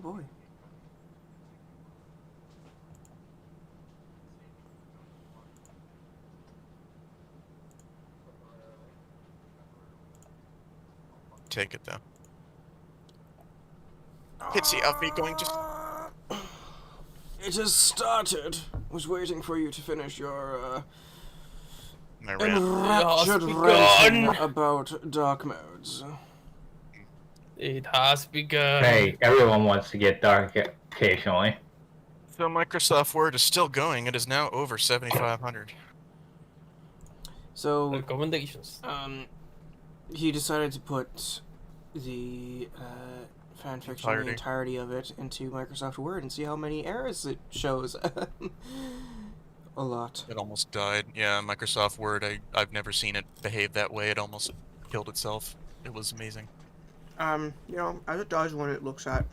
boy. Take it though. Pitsy of me going just. It has started. Was waiting for you to finish your My rant. enraptured ranting about dark modes. It has begun. Hey, everyone wants to get dark occasionally. So Microsoft Word is still going. It is now over 7,500. So, Recommendations. he decided to put the fanfiction, the entirety of it, into Microsoft Word and see how many errors it shows. A lot. It almost died. Yeah, Microsoft Word, I've never seen it behave that way. It almost killed itself. It was amazing. You know, as it does when it looks at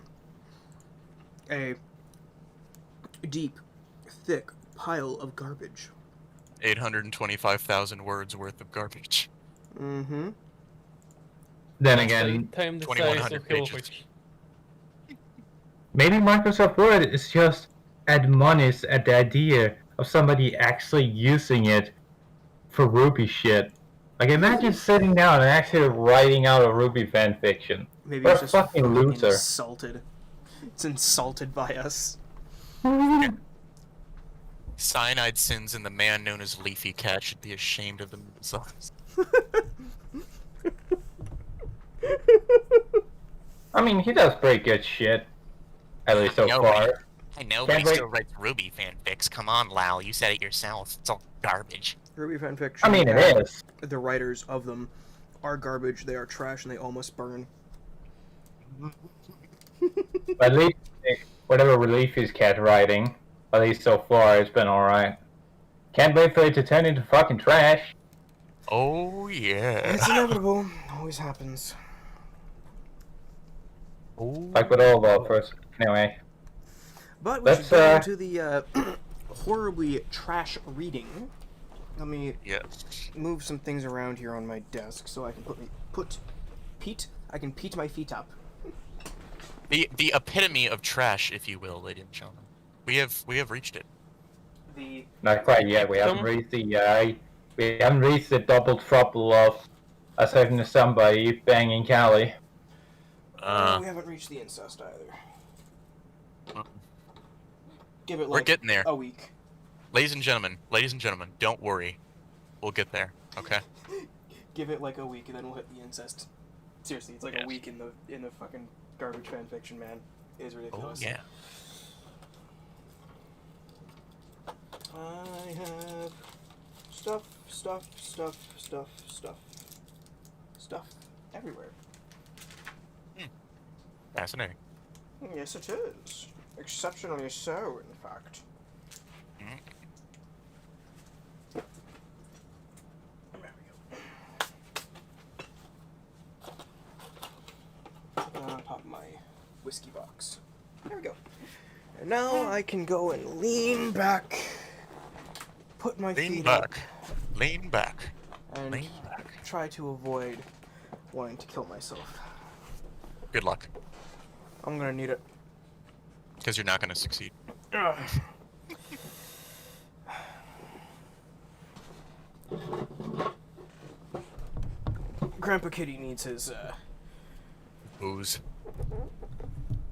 a deep, thick pile of garbage. 825,000 words worth of garbage. Mm-hmm. Then again, 2,100 pages. maybe Microsoft Word is just admonished at the idea of somebody actually using it for Ruby shit. Like, imagine sitting down and actually writing out a Ruby fanfiction. Maybe What it's a just fucking loser. insulted. It's insulted by us. Cyanide sins and the man known as Leafy Cat should be ashamed of themselves. I mean, he does pretty good shit. At least so far. I know, but he still writes Ruby fanfics. Come on, Lau, you said it yourself. It's all garbage. Ruby fanfiction. I mean, it is. The writers of them are garbage. They are trash, and they almost burn. But at least, whatever relief is cat writing, at least so far, it's been alright. Can't wait for it to turn into fucking trash. Oh, yeah. It's inevitable. Always happens. Oh. Like with all of us. Anyway. But we should go into the horribly trash reading. Let me move some things around here on my desk so I can put my feet up. The epitome of trash, if you will, ladies and gentlemen. We have reached it. Not quite yet. We haven't reached the double trouble of us having somebody banging Callie. We haven't reached the incest either. Give it like we're getting there. A week. Ladies and gentlemen, don't worry. We'll get there, okay? Give it like a week and then we'll hit the incest. Seriously, it's like a week in the fucking garbage fanfiction, man. It is ridiculous. Oh, yeah. I have stuff everywhere. Fascinating. Yes, it is. Exceptionally so, in fact. There we go. Pop my whiskey box. There we go. And now I can go and lean back, put my feet up. Lean back. And try to avoid wanting to kill myself. Good luck. I'm gonna need it. Because you're not gonna succeed. Grandpa Kitty needs his, booze.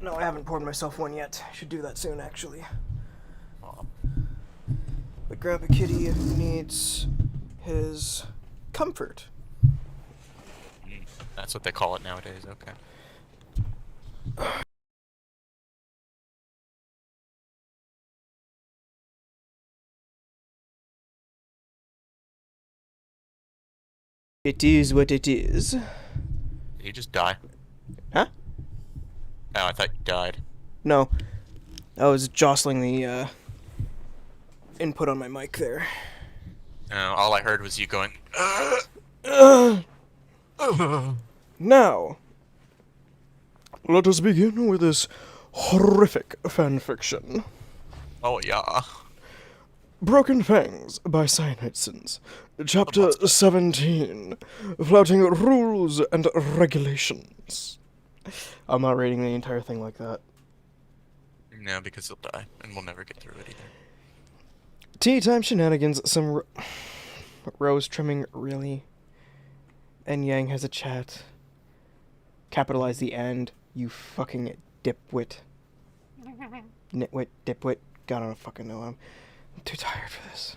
No, I haven't poured myself one yet. I should do that soon, actually. But Grandpa Kitty needs his comfort. That's what they call it nowadays, okay. It is what it is. Did you just die? Huh? Oh, I thought you died. No. I was jostling the, input on my mic there. No, all I heard was you going, Now, let us begin with this horrific fanfiction. Oh, yeah. Broken Fangs by Cyanide, Chapter 17, Flouting Rules and Regulations. I'm not reading the entire thing like that. No, because he'll die, and we'll never get through it either. Tea time shenanigans, some rose trimming, really. And Yang has a chat. Capitalize the end, you fucking dipwit. Nitwit, dipwit. God, I don't fucking know. I'm too tired for this.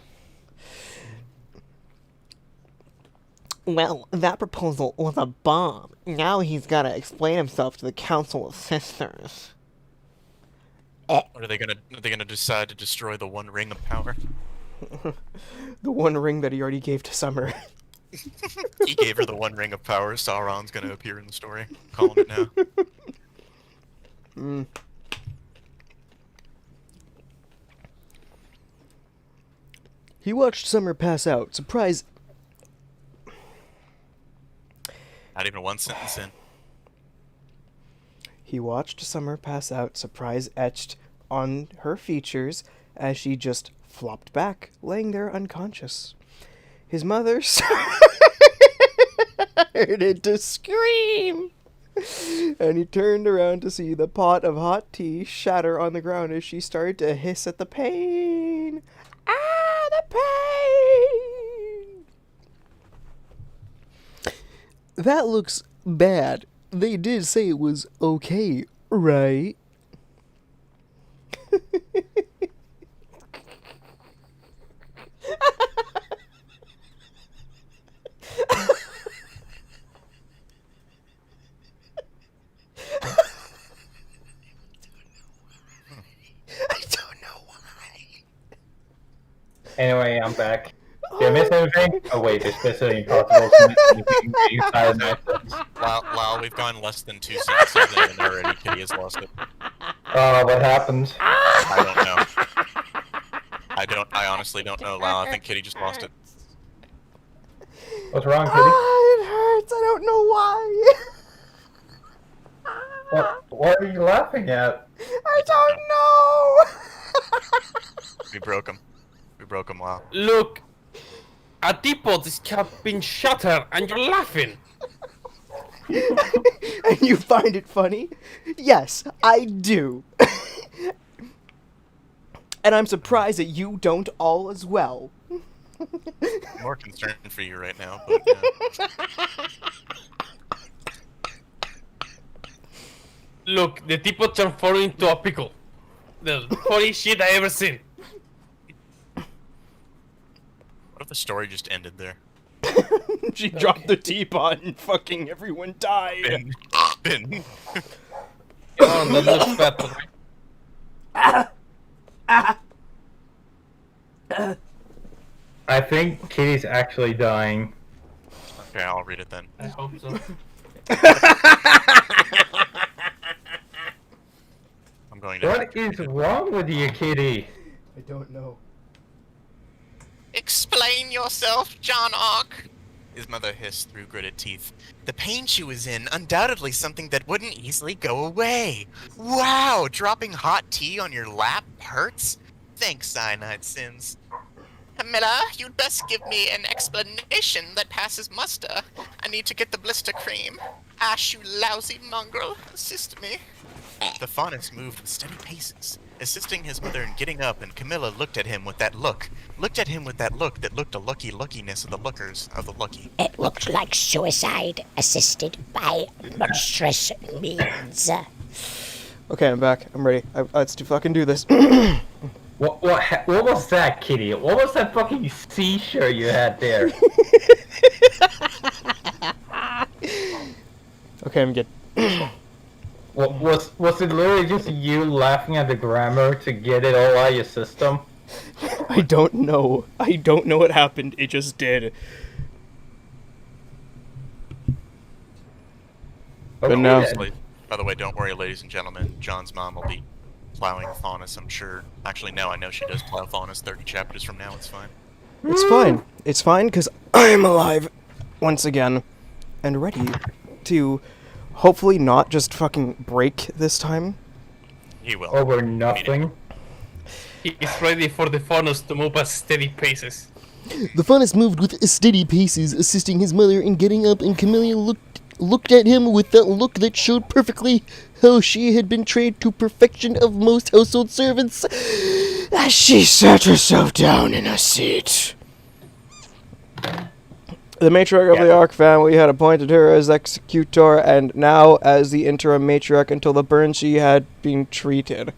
Well, that proposal was a bomb. Now he's gotta explain himself to the Council of Sisters. Are they gonna decide to destroy the One Ring of Power? The one ring that he already gave to Summer. He gave her the One Ring of Power. Sauron's gonna appear in the story. Calling it now. He watched Summer pass out. Surprise. Not even one sentence in. He watched Summer pass out, surprise etched on her features as she just flopped back, laying there unconscious. His mother started to scream, and he turned around to see the pot of hot tea shatter on the ground as she started to hiss at the pain. Ah, the pain! That looks bad. They did say it was okay, right? I don't know why. Anyway, I'm back. Did I miss anything? Oh wait, it's basically impossible to miss anything inside of my sentence. Wow, we've gone less than 2 sentences in and already Kitty has lost it. What happened? I don't know. I honestly don't know, Lau. I think Kitty just lost it. What's wrong, Kitty? Ah, it hurts. I don't know why. What are you laughing at? I don't know. We broke him. We broke him, Lau. Look, a teapot is being shattered and you're laughing. And you find it funny? Yes, I do. And I'm surprised that you don't all as well. I'm more concerned for you right now, but yeah. Look, the teapot transformed into a pickle. The funniest shit I ever seen. What if the story just ended there? She dropped the teapot and fucking everyone died. Spin. Oh, that looks bad for me. I think Kitty's actually dying. Okay, I'll read it then. I hope so. I'm going to. What is wrong with you, Kitty? I don't know. Explain yourself, John Ark. His mother hissed through gritted teeth. The pain she was in, undoubtedly something that wouldn't easily go away. Wow, dropping hot tea on your lap hurts? Thanks, Cyanide Sins. Camilla, you'd best give me an explanation that passes muster. I need to get the blister cream. Ash, you lousy mongrel, assist me. The faunus moved with steady paces, assisting his mother in getting up, and Camilla looked at him with that look. Looked at him with that look that looked a luckiness of the lookers of the lucky. It looked like suicide assisted by monstrous means. Okay, I'm back. I'm ready. Let's fucking do this. What was that, Kitty? What was that fucking seashore you had there? Okay, I'm good. Was it literally just you laughing at the grammar to get it all out of your system? I don't know. I don't know what happened. It just did. But now... then. By the way, don't worry, ladies and gentlemen. John's mom will be plowing faunus, I'm sure. Actually, no, I know she does plow faunus 30 chapters from now. It's fine. It's fine. It's fine, because I am alive once again. And ready to hopefully not just fucking break this time. He will. Over nothing. He's ready for the funnels to move at steady paces. The funnest moved with steady paces, assisting his mother in getting up, and Camilla looked looked at him with that look that showed perfectly how she had been trained to perfection of most household servants, as she sat herself down in a seat. The matriarch of the Ark family had appointed her as executor, and now as the interim matriarch until the burns she had been treated.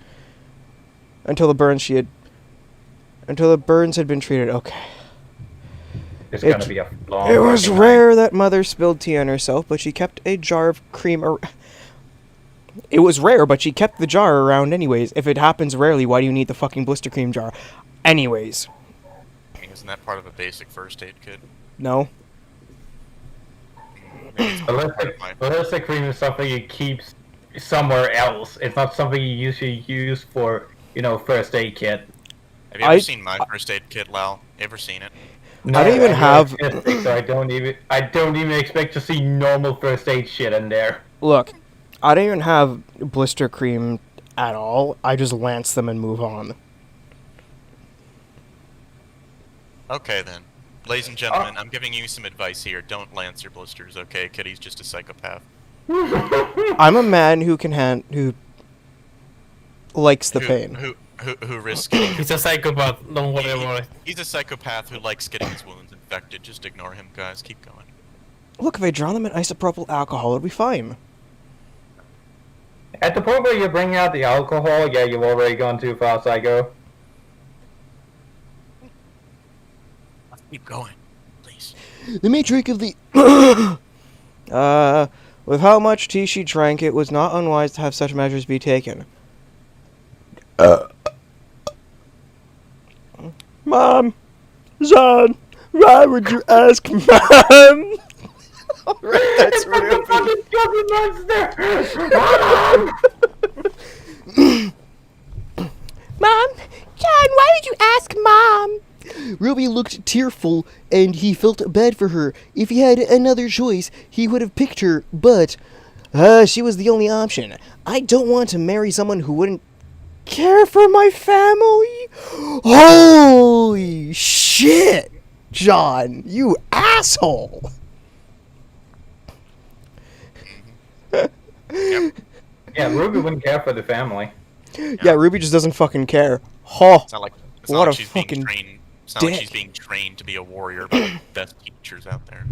Until the burns had been treated. Okay. It's gonna be a long. It was rare that Mother spilled tea on herself, but she kept a jar of cream. It was rare, but she kept the jar around anyways. If it happens rarely, why do you need the fucking blister cream jar? Anyways. Isn't that part of a basic first aid kit? No. Ballistic cream is something you keep somewhere else. It's not something you usually use for, first aid kit. Have you ever seen my first aid kit, Lau? Ever seen it? No, I don't even have. So I don't even expect to see normal first aid shit in there. Look, I don't even have blister cream at all. I just lance them and move on. Okay then. Ladies and gentlemen, I'm giving you some advice here. Don't lance your blisters, okay? Kitty's just a psychopath. I'm a man who who likes the pain. Who risks getting... He's a psychopath, don't worry about it. He's a psychopath who likes getting his wounds infected. Just ignore him, guys. Keep going. Look, if I drown them in isopropyl alcohol, it'll be fine. At the point where you're bringing out the alcohol, yeah, you've already gone too far, Psycho. Keep going, please. The matriarch of the... with how much tea she drank, it was not unwise to have such measures be taken. Mom! John! Why would you ask Mom? Alright, that's real. Mom! John, why did you ask Mom? Ruby looked tearful, and he felt bad for her. If he had another choice, he would have picked her, but she was the only option. I don't want to marry someone who wouldn't care for my family. Holy shit, John, you asshole. Yeah, Ruby wouldn't care for the family. Yeah, Ruby just doesn't fucking care. Huh. It's not like she's being trained to be a warrior by the best teachers out there.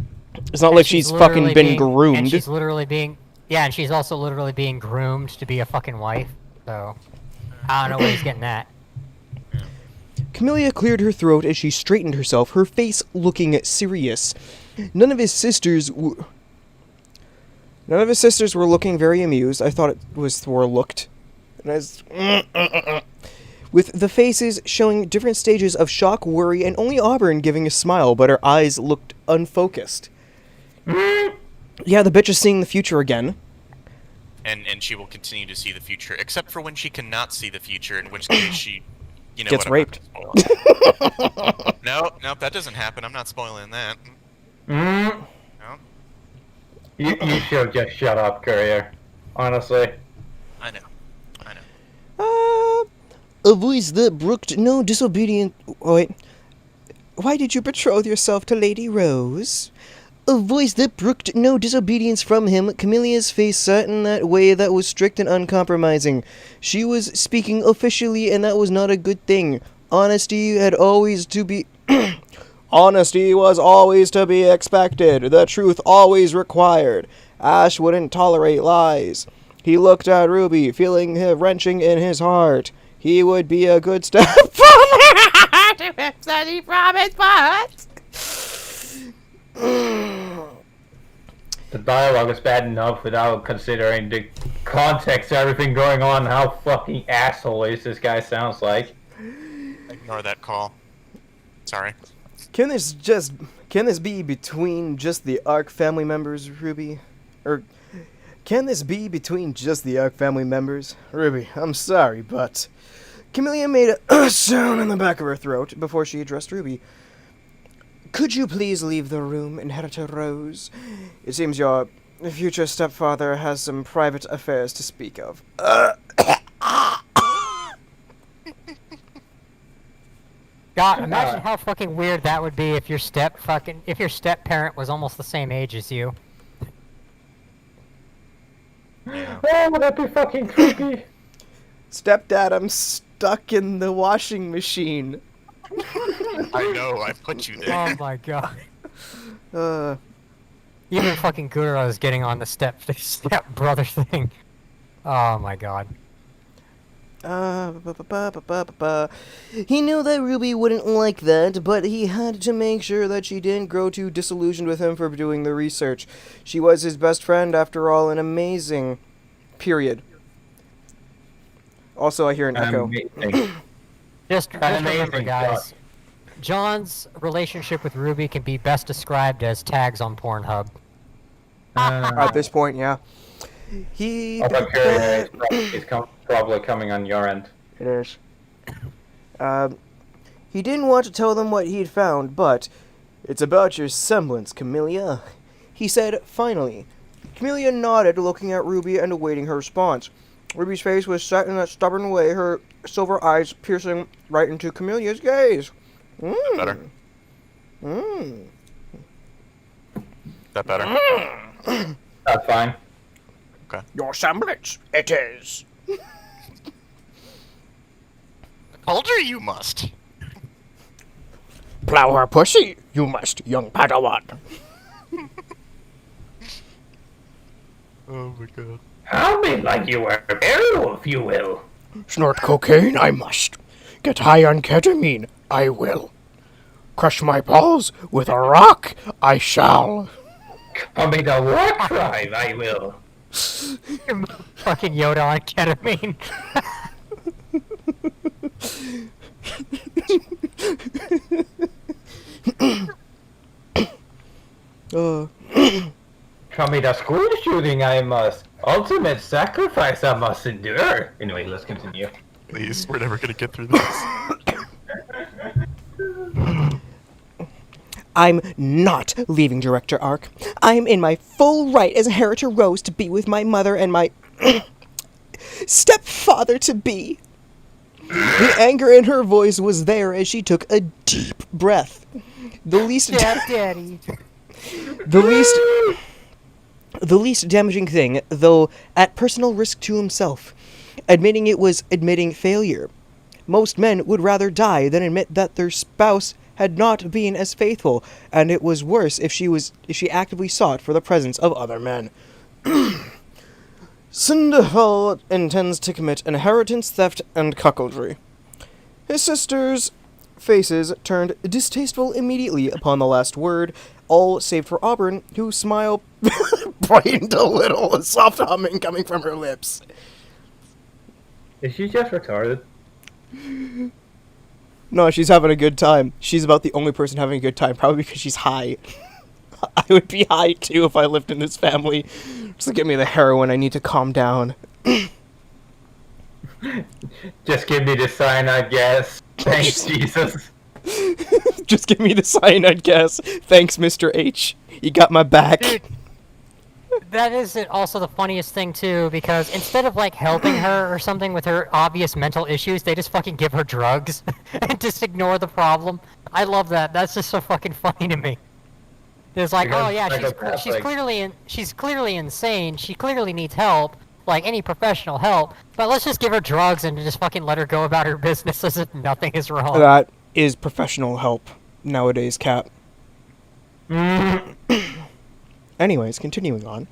It's not like she's fucking been groomed. And she's literally being... Yeah, and she's also literally being groomed to be a fucking wife, so... I don't know where he's getting that. Camellia cleared her throat as she straightened herself, her face looking serious. None of his sisters were looking very amused. I thought it was Thor looked. With the faces showing different stages of shock, worry, and only Auburn giving a smile, but her eyes looked unfocused. Yeah, the bitch is seeing the future again. And she will continue to see the future, except for when she cannot see the future, in which case she, gets raped. No, that doesn't happen. I'm not spoiling that. No. You should just shut up, Courier. Honestly. I know. A voice that brooked no disobedient... Wait. Why did you betroth yourself to Lady Rose? A voice that brooked no disobedience from him, Camellia's face sat in that way that was strict and uncompromising. She was speaking officially, and that was not a good thing. Honesty was always to be expected. The truth always required. Ash wouldn't tolerate lies. He looked at Ruby, feeling her wrenching in his heart. He would be a good stepfather to him that he promised, but... The dialogue is bad enough without considering the context of everything going on, how fucking asshole-ish this guy sounds like. Ignore that call. Sorry. Can this be between just the Ark family members, Ruby? Or can this be between just the Ark family members? Ruby, I'm sorry, but... Camellia made a sound in the back of her throat before she addressed Ruby. Could you please leave the room, Inheritor Rose? It seems your future stepfather has some private affairs to speak of. God, imagine how fucking weird that would be if your step parent was almost the same age as you. Yeah. Oh, would that be fucking creepy? Stepdad, I'm stuck in the washing machine. I know, I put you there. Oh my god. Uh, Even fucking Guro is getting on the step brother thing. Oh my god. He knew that Ruby wouldn't like that, but he had to make sure that she didn't grow too disillusioned with him for doing the research. She was his best friend, after all, an amazing... Period. Also, I hear an echo. Amazing. Just remember, amazing guys. John's relationship with Ruby can be best described as tags on Pornhub. At this point, yeah. He... I'm sure it's probably coming on your end. It is. He didn't want to tell them what he'd found, but it's about your semblance, Camellia. He said, finally. Camellia nodded, looking at Ruby and awaiting her response. Ruby's face was set in a stubborn way, her silver eyes piercing right into Camelia's gaze. Better. That better? That's fine. Your semblance, it is. Told her you must. Plow her pussy, you must, young Padawan. Oh my god. I'll be like you were a werewolf, you will. Snort cocaine, I must. Get high on ketamine, I will. Crush my balls with a rock, I shall. Call me the war tribe, I will. Fucking Yoda on ketamine. Call me the school shooting, I must. Ultimate sacrifice I must endure. Anyway, let's continue. Please, we're never gonna get through this. I'm not leaving Director Arc. I'm in my full right as Inheritor Rose to be with my mother and my stepfather-to-be. The anger in her voice was there as she took a deep breath. The least damaging thing, though at personal risk to himself. Admitting it was admitting failure. Most men would rather die than admit that their spouse had not been as faithful, and it was worse if she actively sought for the presence of other men. Cinderfell intends to commit inheritance theft and cuckoldry. His sisters' faces turned distasteful immediately upon the last word, all save for Auburn, whose smile brightened a little, a soft humming coming from her lips. Is she just retarded? No, she's having a good time. She's about the only person having a good time, probably because she's high. I would be high too if I lived in this family. Just give me the heroin, I need to calm down. Just give me the cyanide gas. Thanks, Jesus. Just give me the cyanide gas. Thanks, Mr. H. You got my back. Dude, that is also the funniest thing too, because instead of like helping her or something with her obvious mental issues, they just fucking give her drugs and just ignore the problem. I love that. That's just so fucking funny to me. It's like, oh yeah, she's clearly insane. She clearly needs help, like any professional help. But let's just give her drugs and just fucking let her go about her business as if nothing is wrong. That is professional help nowadays, Cap. Anyways, continuing on.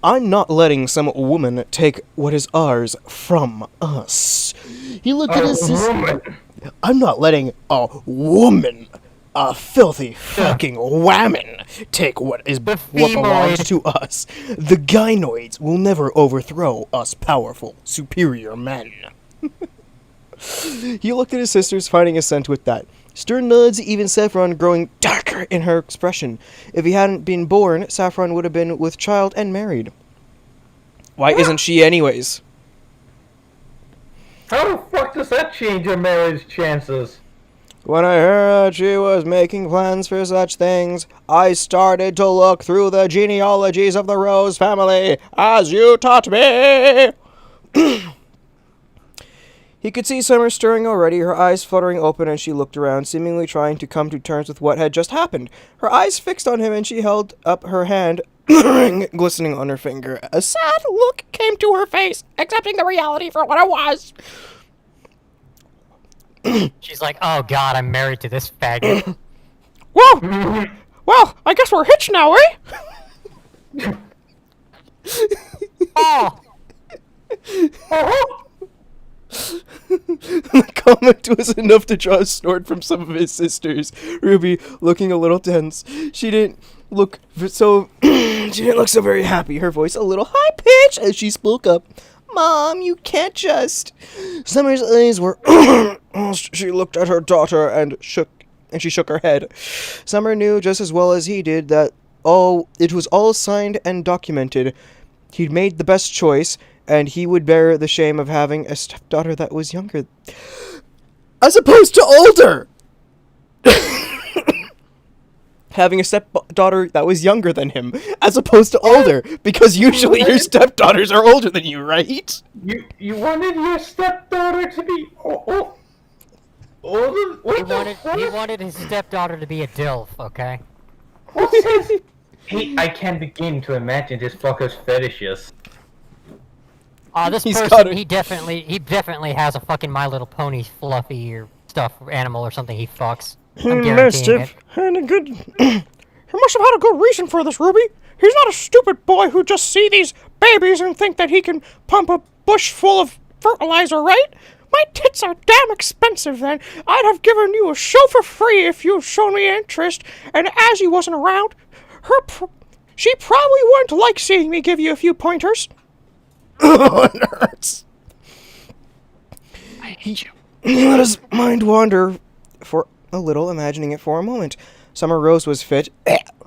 I'm not letting some woman take what is ours from us. He looked at his sister. I'm not letting a woman, a filthy fucking whammon, take what belongs to us. The gynoids will never overthrow us powerful, superior men. He looked at his sisters, finding assent with that. Stern nods, even Saffron growing darker in her expression. If he hadn't been born, Saffron would have been with child and married. Why isn't she anyways? How the fuck does that change your marriage chances? When I heard she was making plans for such things, I started to look through the genealogies of the Rose family, as you taught me. He could see Summer stirring already, her eyes fluttering open as she looked around, seemingly trying to come to terms with what had just happened. Her eyes fixed on him, and she held up her hand ring glistening on her finger. A sad look came to her face, accepting the reality for what it was. She's like, oh god, I'm married to this faggot. Well, I guess we're hitched now, eh? Oh! The comment was enough to draw a snort from some of his sisters. Ruby, looking a little tense, she didn't look so very happy. Her voice a little high pitched as she spoke up. Mom, you can't just. Summer's eyes were. She looked at her daughter and she shook her head. Summer knew just as well as he did that it was all signed and documented. He'd made the best choice, and he would bear the shame of having a stepdaughter that was younger. As opposed to older! Having a stepdaughter that was younger than him, as opposed to older, because usually your stepdaughters are older than you, right? You wanted your stepdaughter to be older? He wanted his stepdaughter to be a DILF, okay? I can't begin to imagine this fucker's fetishes. This He's person, got it. he definitely has a fucking My Little Pony fluffy or stuffed animal or something he fucks. I'm guaranteeing it. And a good. He must have had a good reason for this, Ruby. He's not a stupid boy who just see these babies and think that he can pump a bush full of fertilizer, right? My tits are damn expensive then. I'd have given you a show for free if you'd shown me interest, and as he wasn't around, she probably wouldn't like seeing me give you a few pointers. It hurts. I hate you. He let his mind wander for a little, imagining it for a moment. Summer Rose was fit,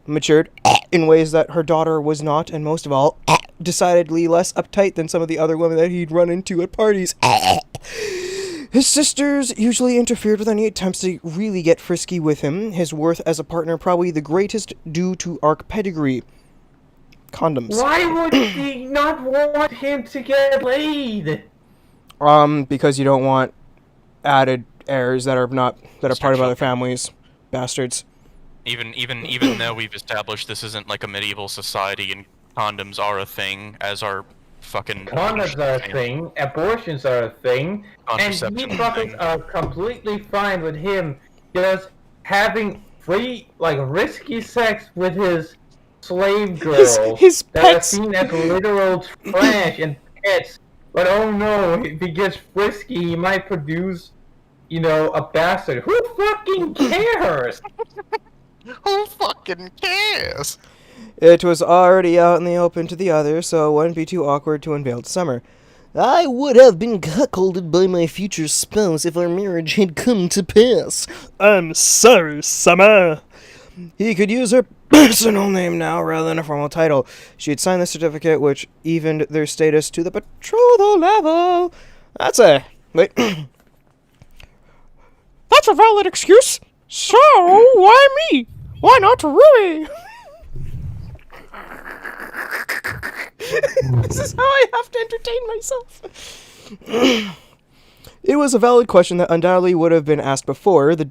matured, in ways that her daughter was not, and most of all, decidedly less uptight than some of the other women that he'd run into at parties. His sisters usually interfered with any attempts to really get frisky with him. His worth as a partner probably the greatest due to Ark pedigree. Condoms. Why would he not want him to get laid? Because you don't want added heirs that are part of other families. Bastards. Even though we've established this isn't like a medieval society and condoms are a thing, as are fucking... Condoms are a thing, abortions are a thing, and he fuckers are completely fine with him just having free, risky sex with his slave girls his that pets. are seen as literal trash and pets. But oh no, if he gets frisky, he might produce, a bastard. Who fucking cares? Who fucking cares? It was already out in the open to the others, so it wouldn't be too awkward to unveil to Summer. I would have been cuckolded by my future spouse if our marriage had come to pass. I'm sorry, Summer. He could use her personal name now rather than a formal title. She had signed the certificate, which evened their status to the betrothal level. That's a valid excuse. So, why me? Why not Ruby? This is how I have to entertain myself. It was a valid question that undoubtedly would have been asked before. The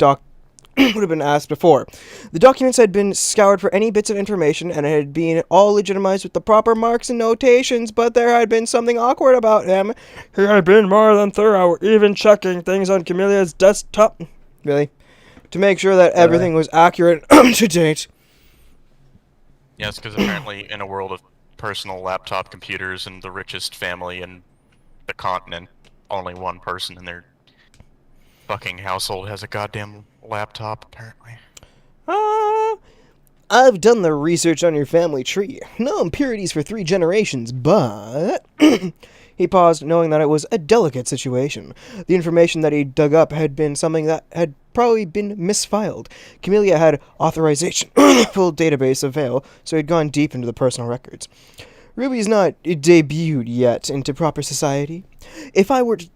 documents had been scoured for any bits of information, and it had been all legitimized with the proper marks and notations, but there had been something awkward about him. He had been more than thorough, even checking things on Camelia's desktop. Really? To make sure that everything was accurate to date. Yes, because apparently in a world of personal laptop computers and the richest family in the continent, only one person in their fucking household has a goddamn laptop, apparently. I've done the research on your family tree. No impurities for 3 generations, but... He paused, knowing that it was a delicate situation. The information that he dug up had been something that had probably been misfiled. Camellia had authorization full database of Vale, so he'd gone deep into the personal records. Ruby's not debuted yet into proper society. If I were to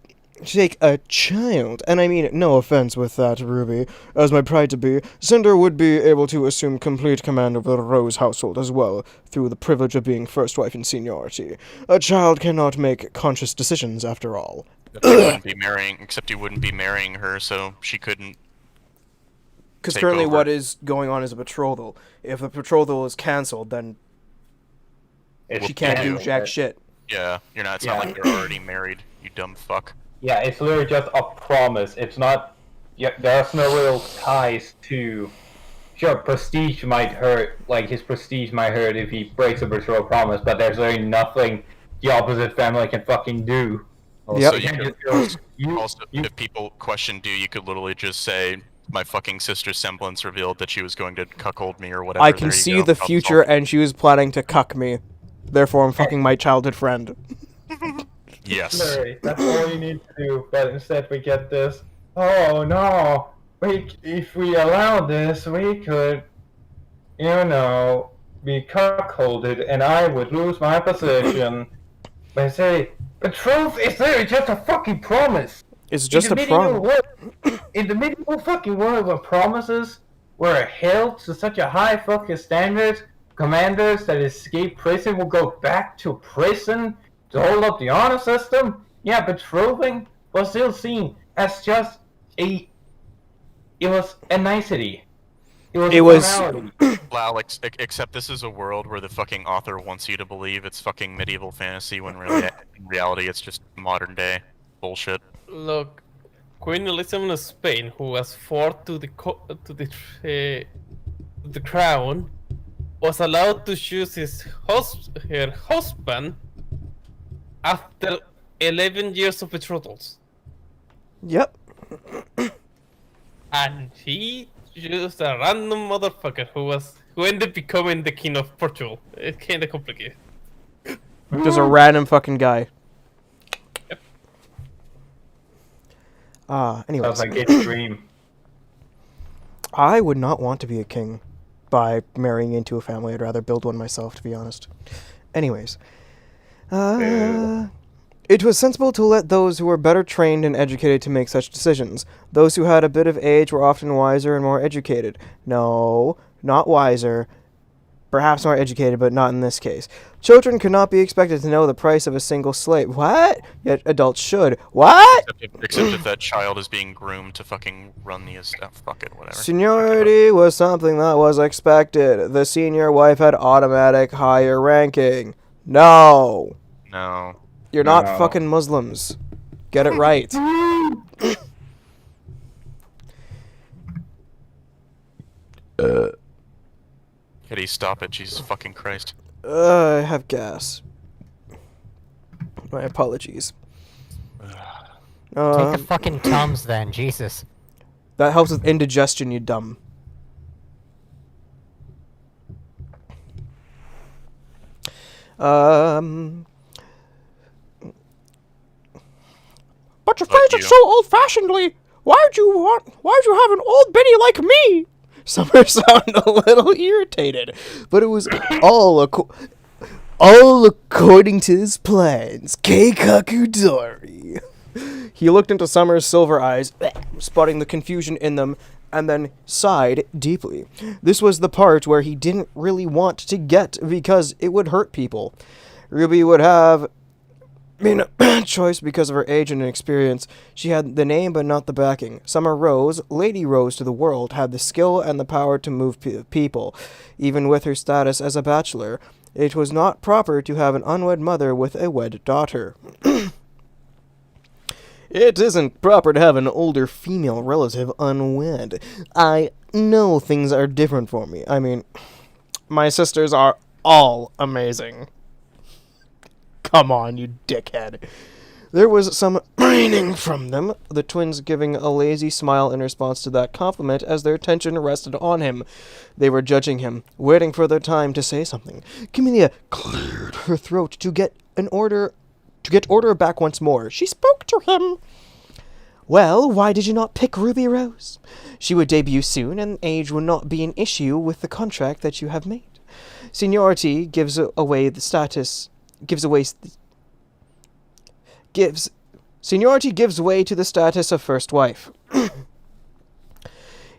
take a child, and I mean no offense with that, Ruby, as my pride to be, Cinder would be able to assume complete command of the Rose household as well, through the privilege of being first wife in seniority. A child cannot make conscious decisions, after all. Except you wouldn't be marrying her, so she couldn't. Because currently what is going on is a betrothal. If the betrothal is cancelled, then It's She can't do casual, jack but- shit. Yeah, you're not. It's not like you're already married. You dumb fuck. Yeah, it's literally just a promise. It's not. Yeah, there's no real ties to. Sure, prestige might hurt. Like his prestige might hurt if he breaks a betrothal promise, but there's really nothing the opposite family can fucking do. Yep. So You you can could just go, also, if people question do, you could literally just say, "My fucking sister's semblance revealed that she was going to cuckold me or whatever." I can There you see go. the Problem future, solved. and she was planning to cuck me. Therefore, I'm fucking my childhood friend. Yes. Literally, that's all you need to do. But instead, we get this. Oh no! If we allow this, we could, be cuckolded, and I would lose my position. They say, betroth is literally just a fucking promise. It's just in a the medieval prom. world, in the medieval fucking world, where promises were held to such a high fucking standard, commanders that escape prison will go back to prison to hold up the honor system. Yeah, betrothing was still seen as just it was a nicety. It was a formality. Wow, except this is a world where the fucking author wants you to believe it's fucking medieval fantasy when really, in reality, it's just modern day bullshit. Look, Queen Elizabeth of Spain, who was forced to the crown, was allowed to choose her husband after 11 years of betrothals, Yep. and he chose a random motherfucker who ended up becoming the king of Portugal. It's kind of complicated. Just a random fucking guy. Yep. Anyways. Sounds like its dream. I would not want to be a king by marrying into a family. I'd rather build one myself, to be honest. Anyways. It was sensible to let those who were better trained and educated to make such decisions. Those who had a bit of age were often wiser and more educated. No, not wiser. Perhaps more educated, but not in this case. Children could not be expected to know the price of a single slave. What? Yet adults should. What? Except if that child is being groomed to fucking run the estate. Fuck it, whatever. Seniority was something that was expected. The senior wife had automatic higher ranking. No. No. You're not No. fucking Muslims. Get it right. Kitty, stop it, Jesus fucking Christ. I have gas. My apologies. Take the fucking Tums then, Jesus. That helps with indigestion, you dumb. But you phrased it so old-fashionedly. Why'd you have an old biddy like me? Summer sounded a little irritated, but it was all according to his plans. Keikakudori. He looked into Summer's silver eyes, spotting the confusion in them, and then sighed deeply. This was the part where he didn't really want to get because it would hurt people. Ruby would have been a bad choice because of her age and experience. She had the name but not the backing. Summer Rose, Lady Rose to the world, had the skill and the power to move people, even with her status as a bachelor. It was not proper to have an unwed mother with a wed daughter. It isn't proper to have an older female relative unwed. I know things are different for me. I mean, my sisters are all amazing. Come on, you dickhead. There was some whining from them, the twins giving a lazy smile in response to that compliment as their attention rested on him. They were judging him, waiting for their time to say something. Camellia cleared her throat to get order back once more. She spoke to him. Well, why did you not pick Ruby Rose? She would debut soon, and age would not be an issue with the contract that you have made. Seniority gives away the status. Seniority gives way to the status of first wife.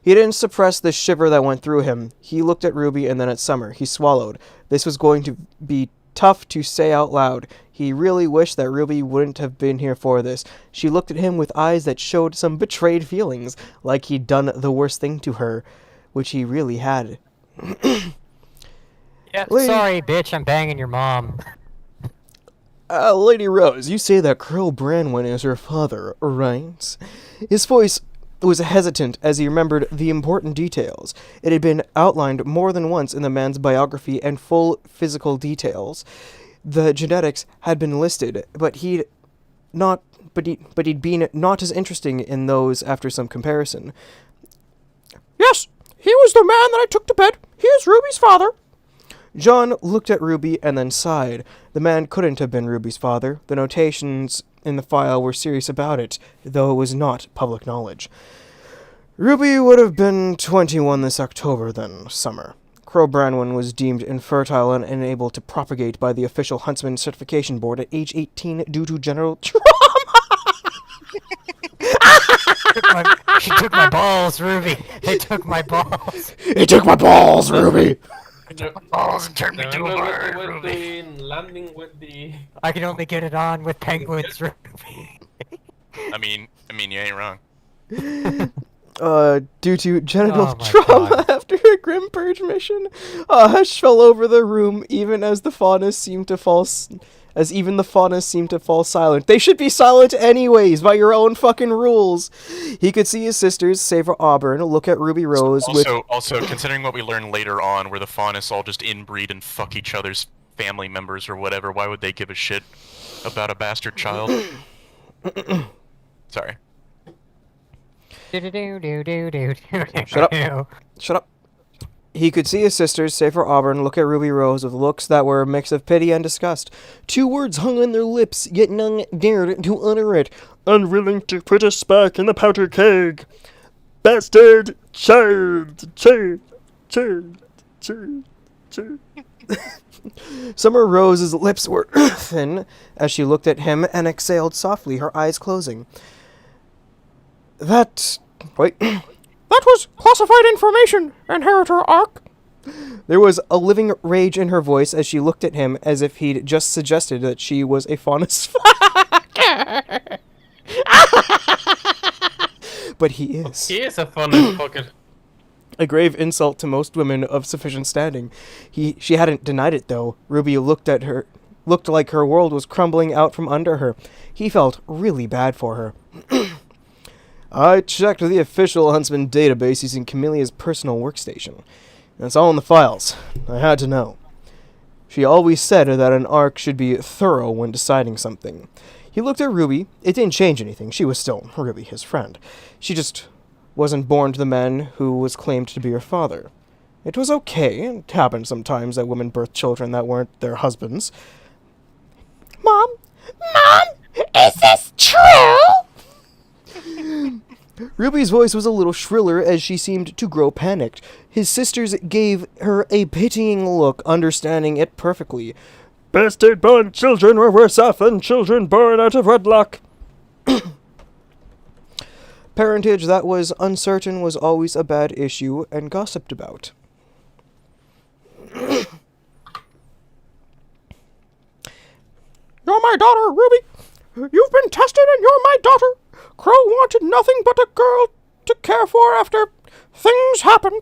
He didn't suppress the shiver that went through him. He looked at Ruby and then at Summer. He swallowed. This was going to be tough to say out loud. He really wished that Ruby wouldn't have been here for this. She looked at him with eyes that showed some betrayed feelings, like he'd done the worst thing to her, which he really had. Yeah, Yeah, Lady- sorry, bitch, I'm banging your mom. Lady Rose, you say that Crow Branwen is her father, right? His voice was hesitant as he remembered the important details. It had been outlined more than once in the man's biography and full physical details. The genetics had been listed, but he'd been not as interesting in those after some comparison. Yes, he was the man that I took to bed. He is Ruby's father. John looked at Ruby and then sighed. The man couldn't have been Ruby's father. The notations in the file were serious about it, though it was not public knowledge. Ruby would have been 21 this October then, summer. Crow Branwen was deemed infertile and unable to propagate by the official Huntsman Certification Board at age 18 due to general trauma. She took my balls, Ruby. They took my balls. He took my balls, Ruby! Balls and turned me to a bird, Ruby. Landing with the... I can only get it on with penguins, Ruby. I mean, you ain't wrong. Due to genital Oh my trauma God. after a grim purge mission, a hush fell over the room, even as the fauna seemed to fall silent. They should be silent anyways, by your own fucking rules. He could see his sisters, Savor Auburn, look at Ruby Rose Also, considering what we learn later on, where the Faunus all just inbreed and fuck each other's family members or whatever, why would they give a shit about a bastard child? Sorry. Shut up. Shut up. He could see his sisters, Savor Auburn, look at Ruby Rose with looks that were a mix of pity and disgust. Two words hung on their lips, yet none dared to utter it. Unwilling to put us back in the powder keg. Bastard child. Summer Rose's lips were thin as she looked at him and exhaled softly, her eyes closing. That was classified information, Inheritor Ark. There was a living rage in her voice as she looked at him as if he'd just suggested that she was a faunus. But he is. He is a funny fucker. A grave insult to most women of sufficient standing. She hadn't denied it, though. Ruby looked like her world was crumbling out from under her. He felt really bad for her. I checked the official Huntsman database using Camelia's personal workstation. It's all in the files. I had to know. She always said that an ARC should be thorough when deciding something. He looked at Ruby. It didn't change anything. She was still Ruby, his friend. She just wasn't born to the man who was claimed to be her father. It was okay. It happened sometimes that women birth children that weren't their husbands. Mom, is this true? Ruby's voice was a little shriller as she seemed to grow panicked. His sisters gave her a pitying look, understanding it perfectly. Bastard-born children were worse off than children born out of wedlock. Parentage that was uncertain was always a bad issue and gossiped about. You're my daughter, Ruby. You've been tested and you're my daughter. Crow wanted nothing but a girl to care for after things happened.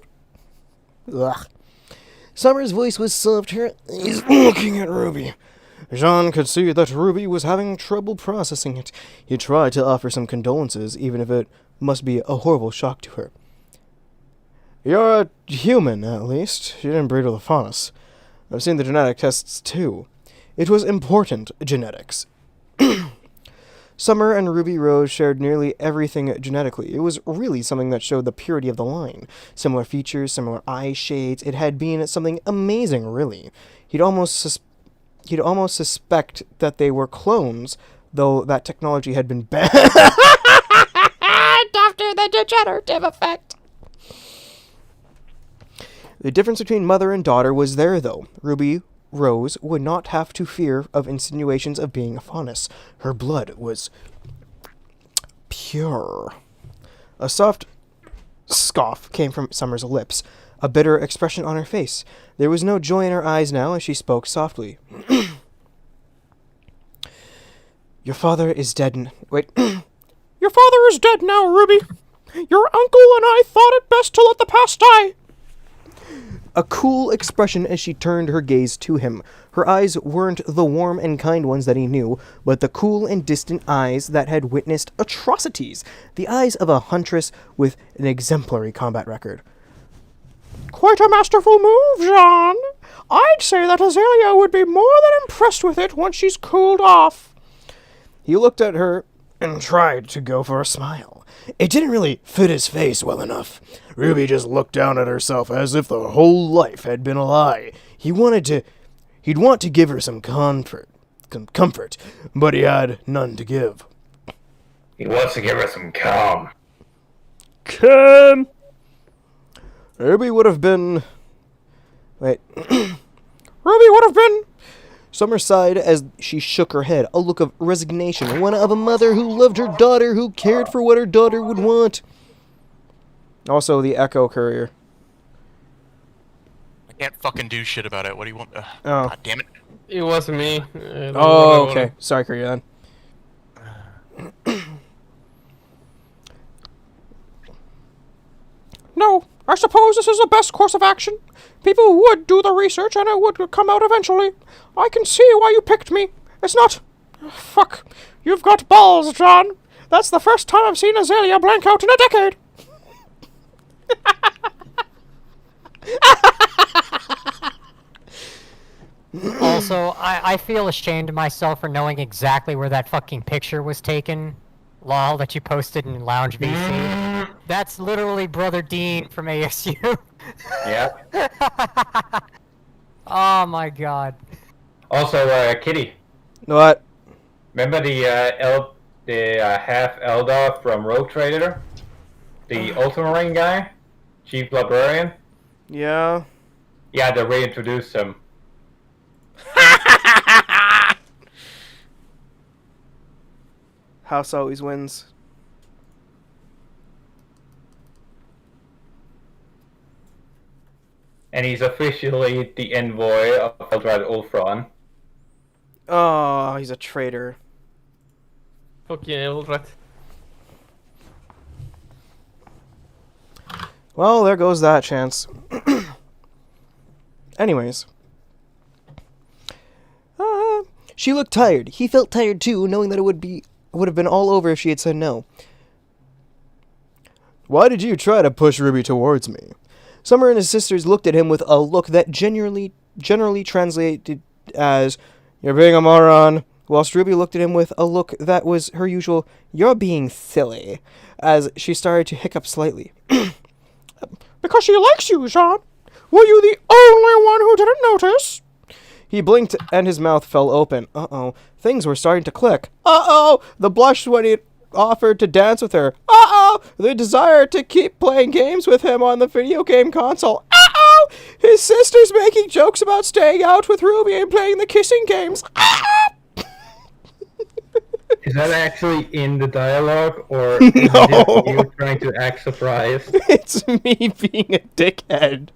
Ugh. Summer's voice was soft, her eyes looking at Ruby. Jean could see that Ruby was having trouble processing it. He tried to offer some condolences, even if it must be a horrible shock to her. You're a human, at least. You didn't breed with a faunus. I've seen the genetic tests, too. It was important genetics. Summer and Ruby Rose shared nearly everything genetically. It was really something that showed the purity of the line. Similar features, similar eye shades. It had been something amazing, really. He'd almost suspect that they were clones, though that technology had been banned after the degenerative effect. The difference between mother and daughter was there, though. Ruby Rose would not have to fear of insinuations of being a faunus. Her blood was pure. A soft scoff came from Summer's lips, a bitter expression on her face. There was no joy in her eyes now as she spoke softly. Your father is dead Wait. Your father is dead now, Ruby. Your uncle and I thought it best to let the past die. a cool expression as she turned her gaze to him. Her eyes weren't the warm and kind ones that he knew, but the cool and distant eyes that had witnessed atrocities. The eyes of a huntress with an exemplary combat record. Quite a masterful move, Jean. I'd say that Azalea would be more than impressed with it once she's cooled off. He looked at her and tried to go for a smile. It didn't really fit his face well enough. Ruby just looked down at herself as if the whole life had been a lie. He'd want to give her some comfort, but he had none to give. He wants to give her some calm. Calm. Ruby would have been... Wait. Ruby would have been... Summer sighed as she shook her head, a look of resignation, one of a mother who loved her daughter, who cared for what her daughter would want. Also, the Echo Courier. I can't fucking do shit about it. What do you want? Oh. God damn it. It wasn't me. Oh, okay. Sorry, Courier, then. No, I suppose this is the best course of action. People would do the research and it would come out eventually. I can see why you picked me. It's not... Fuck. You've got balls, John. That's the first time I've seen Azalea blank out in a decade. Also, I feel ashamed of myself for knowing exactly where that fucking picture was taken. Lol, that you posted in Lounge VC. That's literally Brother Dean from ASU. Yeah. Oh my god. Also, Kitty. What? Remember the half Eldar from Rogue Trader? The Ultramarine guy? Chief Librarian? Yeah. Yeah, they reintroduced him. House always wins. And he's officially the envoy of Eldrad Ulfron. Oh, he's a traitor. Fuck yeah, Eldred. Well, there goes that chance. Anyways. She looked tired. He felt tired too, knowing that it would have been all over if she had said no. Why did you try to push Ruby towards me? Summer and his sisters looked at him with a look that generally translated as, "You're being a moron," whilst Ruby looked at him with a look that was her usual, "You're being silly," as she started to hiccup slightly. Because she likes you, Jean. Were you the only one who didn't notice? He blinked and his mouth fell open. Uh-oh. Things were starting to click. Uh-oh! The blush when he offered to dance with her. Uh-oh! The desire to keep playing games with him on the video game console. Uh-oh! His sister's making jokes about staying out with Ruby and playing the kissing games. Uh-oh! Is that actually in the dialogue, or is it just you trying to act surprised? It's me being a dickhead.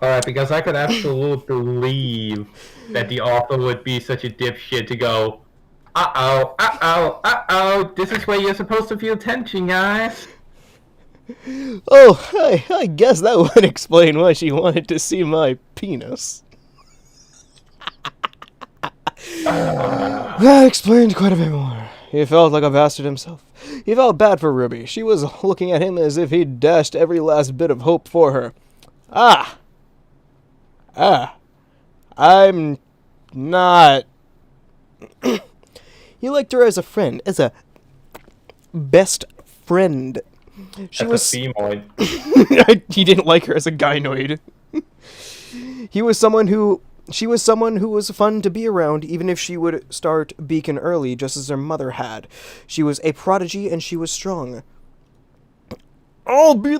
Alright, because I could absolutely believe that the author would be such a dipshit to go, uh-oh, this is where you're supposed to feel tension, guys. Oh, I guess that would explain why she wanted to see my penis. That explained quite a bit more. He felt like a bastard himself. He felt bad for Ruby. She was looking at him as if he'd dashed every last bit of hope for her. I'm not... He liked her as a friend, as a best friend. She That's was... a femoid. He didn't like her as a gynoid. She was someone who was fun to be around, even if she would start Beacon early, just as her mother had. She was a prodigy, and she was strong. I'll be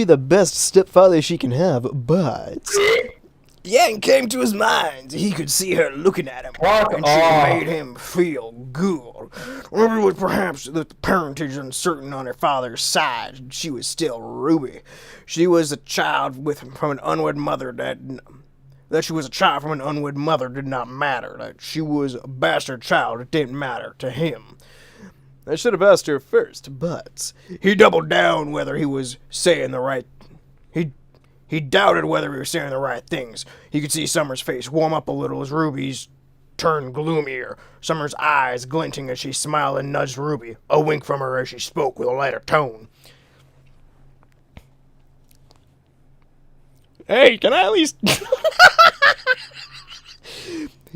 the best stepfather she can have, but... Yang came to his mind. He could see her looking at him, and she made him feel good. Ruby was perhaps the parentage uncertain on her father's side. She was still Ruby. She was a child from an unwed mother that she was a child from an unwed mother did not matter. That she was a bastard child, it didn't matter to him. I should have asked her first, but he doubled down whether he was saying the right... He doubted whether he was saying the right things. He could see Summer's face warm up a little as Ruby's turned gloomier, Summer's eyes glinting as she smiled and nudged Ruby, a wink from her as she spoke with a lighter tone. Hey, can I at least...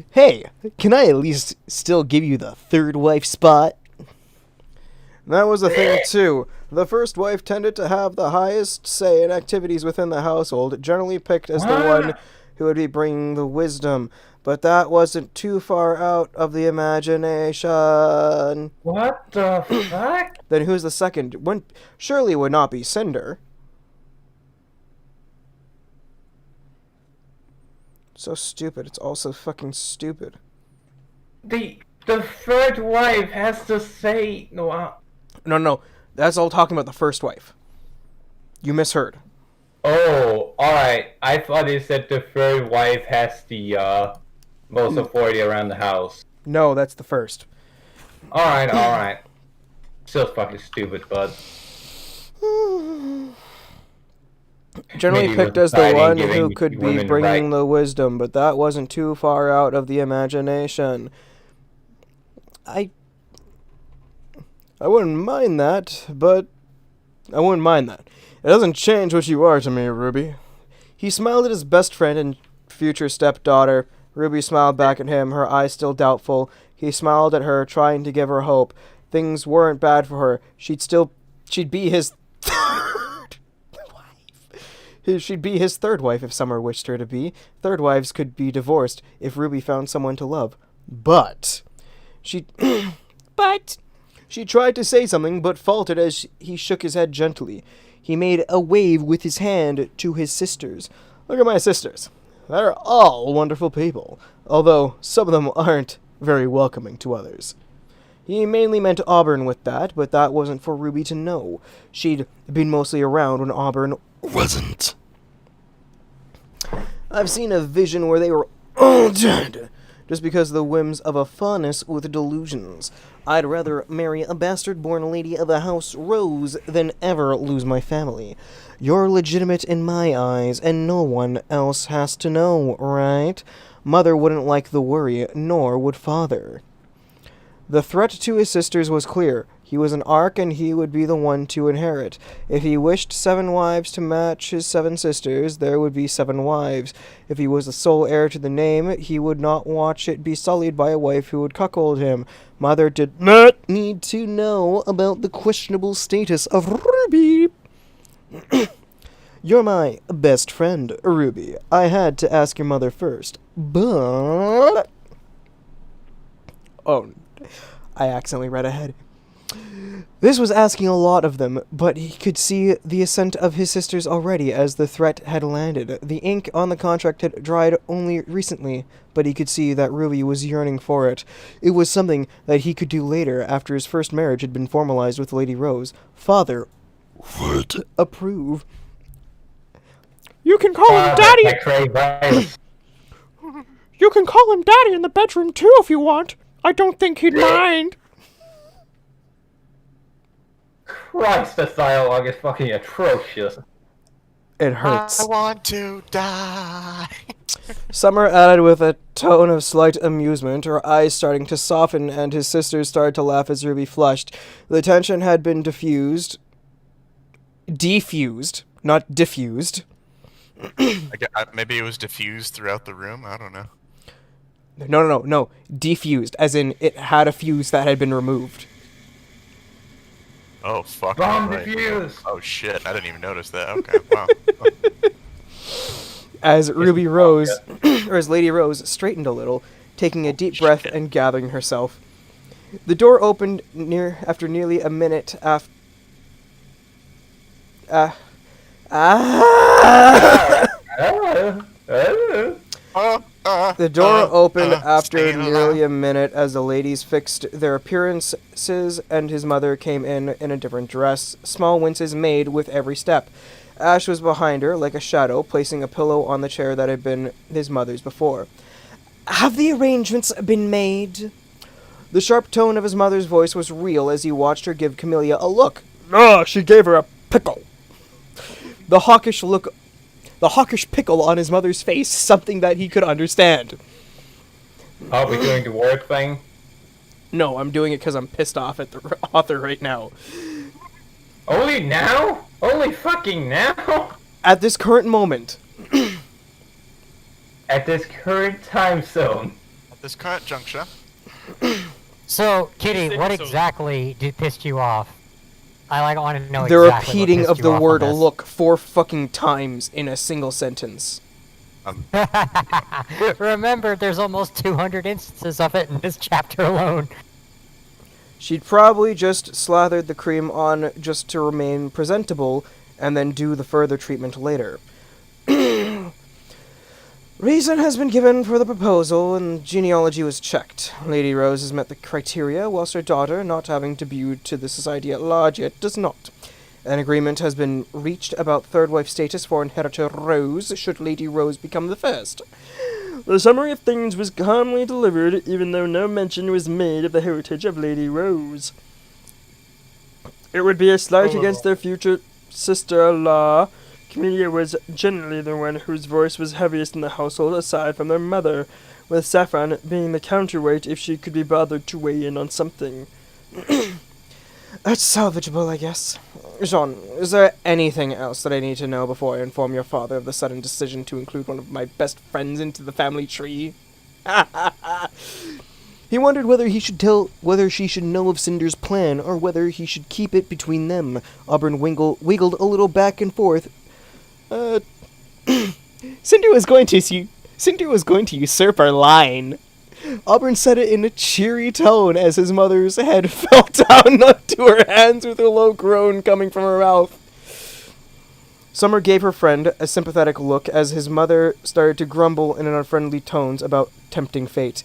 Hey, can I at least still give you the third wife spot? That was the thing, too. The first wife tended to have the highest say in activities within the household, generally picked as the one who would be bringing the wisdom. But that wasn't too far out of the imagination. What the fuck? Then who's the second? Surely it would not be Cinder. So stupid. It's all so fucking stupid. The third wife has to say... No. That's all talking about the first wife. You misheard. Oh, alright. I thought he said the third wife has the, most authority around the house. No, that's the first. Alright. Still fucking stupid, bud. Generally Maybe picked with as the deciding one giving who could be women bringing right. the wisdom, but that wasn't too far out of the imagination. I wouldn't mind that, but... I wouldn't mind that. It doesn't change what you are to me, Ruby. He smiled at his best friend and future stepdaughter. Ruby smiled back at him, her eyes still doubtful. He smiled at her, trying to give her hope. Things weren't bad for her. She'd be his third wife. She'd be his third wife if Summer wished her to be. Third wives could be divorced if Ruby found someone to love. But... She tried to say something, but faltered as he shook his head gently. He made a wave with his hand to his sisters. Look at my sisters. They're all wonderful people, although some of them aren't very welcoming to others. He mainly meant Auburn with that, but that wasn't for Ruby to know. She'd been mostly around when Auburn wasn't. I've seen a vision where they were all dead, just because of the whims of a fondness with delusions. I'd rather marry a bastard-born lady of the House Rose than ever lose my family. You're legitimate in my eyes, and no one else has to know, right? Mother wouldn't like the worry, nor would Father. The threat to his sisters was clear. He was an Ark, and he would be the one to inherit. If he wished 7 wives to match his 7 sisters, there would be 7 wives. If he was the sole heir to the name, he would not watch it be sullied by a wife who would cuckold him. Mother did not need to know about the questionable status of Ruby. You're my best friend, Ruby. I had to ask your mother first, but... Oh, I accidentally read ahead. This was asking a lot of them, but he could see the assent of his sisters already as the threat had landed. The ink on the contract had dried only recently, but he could see that Ruby was yearning for it. It was something that he could do later, after his first marriage had been formalized with Lady Rose. Father would approve. You can call him Daddy. You can call him Daddy in the bedroom too if you want. I don't think he'd mind. Christ, this dialogue is fucking atrocious. It hurts. I want to die. Summer added with a tone of slight amusement, her eyes starting to soften, and his sisters started to laugh as Ruby flushed. The tension had been defused, not diffused. Maybe it was diffused throughout the room. I don't know. No. Defused, as in it had a fuse that had been removed. Oh, fuck. Bomb Right. defuse! Oh, shit. I didn't even notice that. Okay, wow. As Ruby Rose, or as Lady Rose, straightened a little, taking a deep breath and gathering herself. The door opened after nearly a minute after... The door opened after nearly a minute as the ladies fixed their appearances and his mother came in a different dress, small winces made with every step. Ash was behind her, like a shadow, placing a pillow on the chair that had been his mother's before. Have the arrangements been made? The sharp tone of his mother's voice was real as he watched her give Camellia a look. Ah, she gave her a pickle. The hawkish pickle on his mother's face, something that he could understand. Are we doing the word thing? No, I'm doing it because I'm pissed off at the author right now. Only now? Only fucking now? At this current moment. At this current time zone. At this current juncture. So, Kitty, what exactly pissed you off? I want to know The exactly repeating what of pissed you the off word on this. look 4 fucking times in a single sentence. Remember, there's almost 200 instances of it in this chapter alone. She'd probably just slathered the cream on just to remain presentable, and then do the further treatment later. Reason has been given for the proposal, and genealogy was checked. Lady Rose has met the criteria, whilst her daughter, not having debuted to the society at large yet, does not. An agreement has been reached about third wife status for inheritor Rose, should Lady Rose become the first. The summary of things was calmly delivered, even though no mention was made of the heritage of Lady Rose. It would be a slight against their future sister-in-law. Camellia was generally the one whose voice was heaviest in the household, aside from their mother, with Saffron being the counterweight if she could be bothered to weigh in on something. That's salvageable, I guess. Jean, is there anything else that I need to know before I inform your father of the sudden decision to include one of my best friends into the family tree? He wondered whether she should know of Cinder's plan, or whether he should keep it between them. Auburn wiggled a little back and forth. Cinder was going to usurp our line. Auburn said it in a cheery tone as his mother's head fell down onto her hands with a low groan coming from her mouth. Summer gave her friend a sympathetic look as his mother started to grumble in unfriendly tones about tempting fate.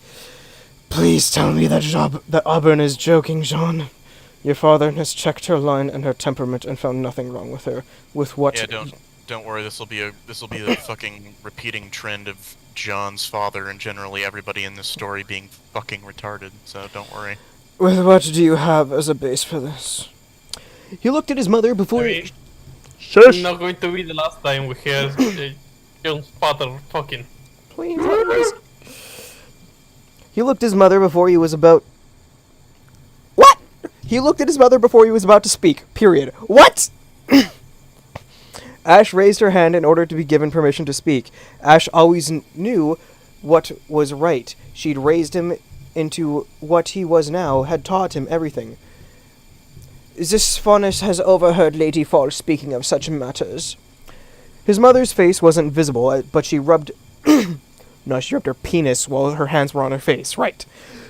Please tell me that Auburn is joking, Jean. Your father has checked her line and her temperament and found nothing wrong with her. With what? Yeah, don't worry. This will be the fucking repeating trend of John's father and generally everybody in this story being fucking retarded. So don't worry. With what do you have as a base for this? He looked at his mother before. It's not going to be the last time we hear John's father fucking. Please. He looked at his mother before he was about. What? He looked at his mother before he was about to speak. Period. What? Ash raised her hand in order to be given permission to speak. Ash always knew what was right. She'd raised him into what he was now, had taught him everything. This Faunus has overheard Lady Fall speaking of such matters. His mother's face wasn't visible, but she rubbed... No, she rubbed her penis while her hands were on her face. Right.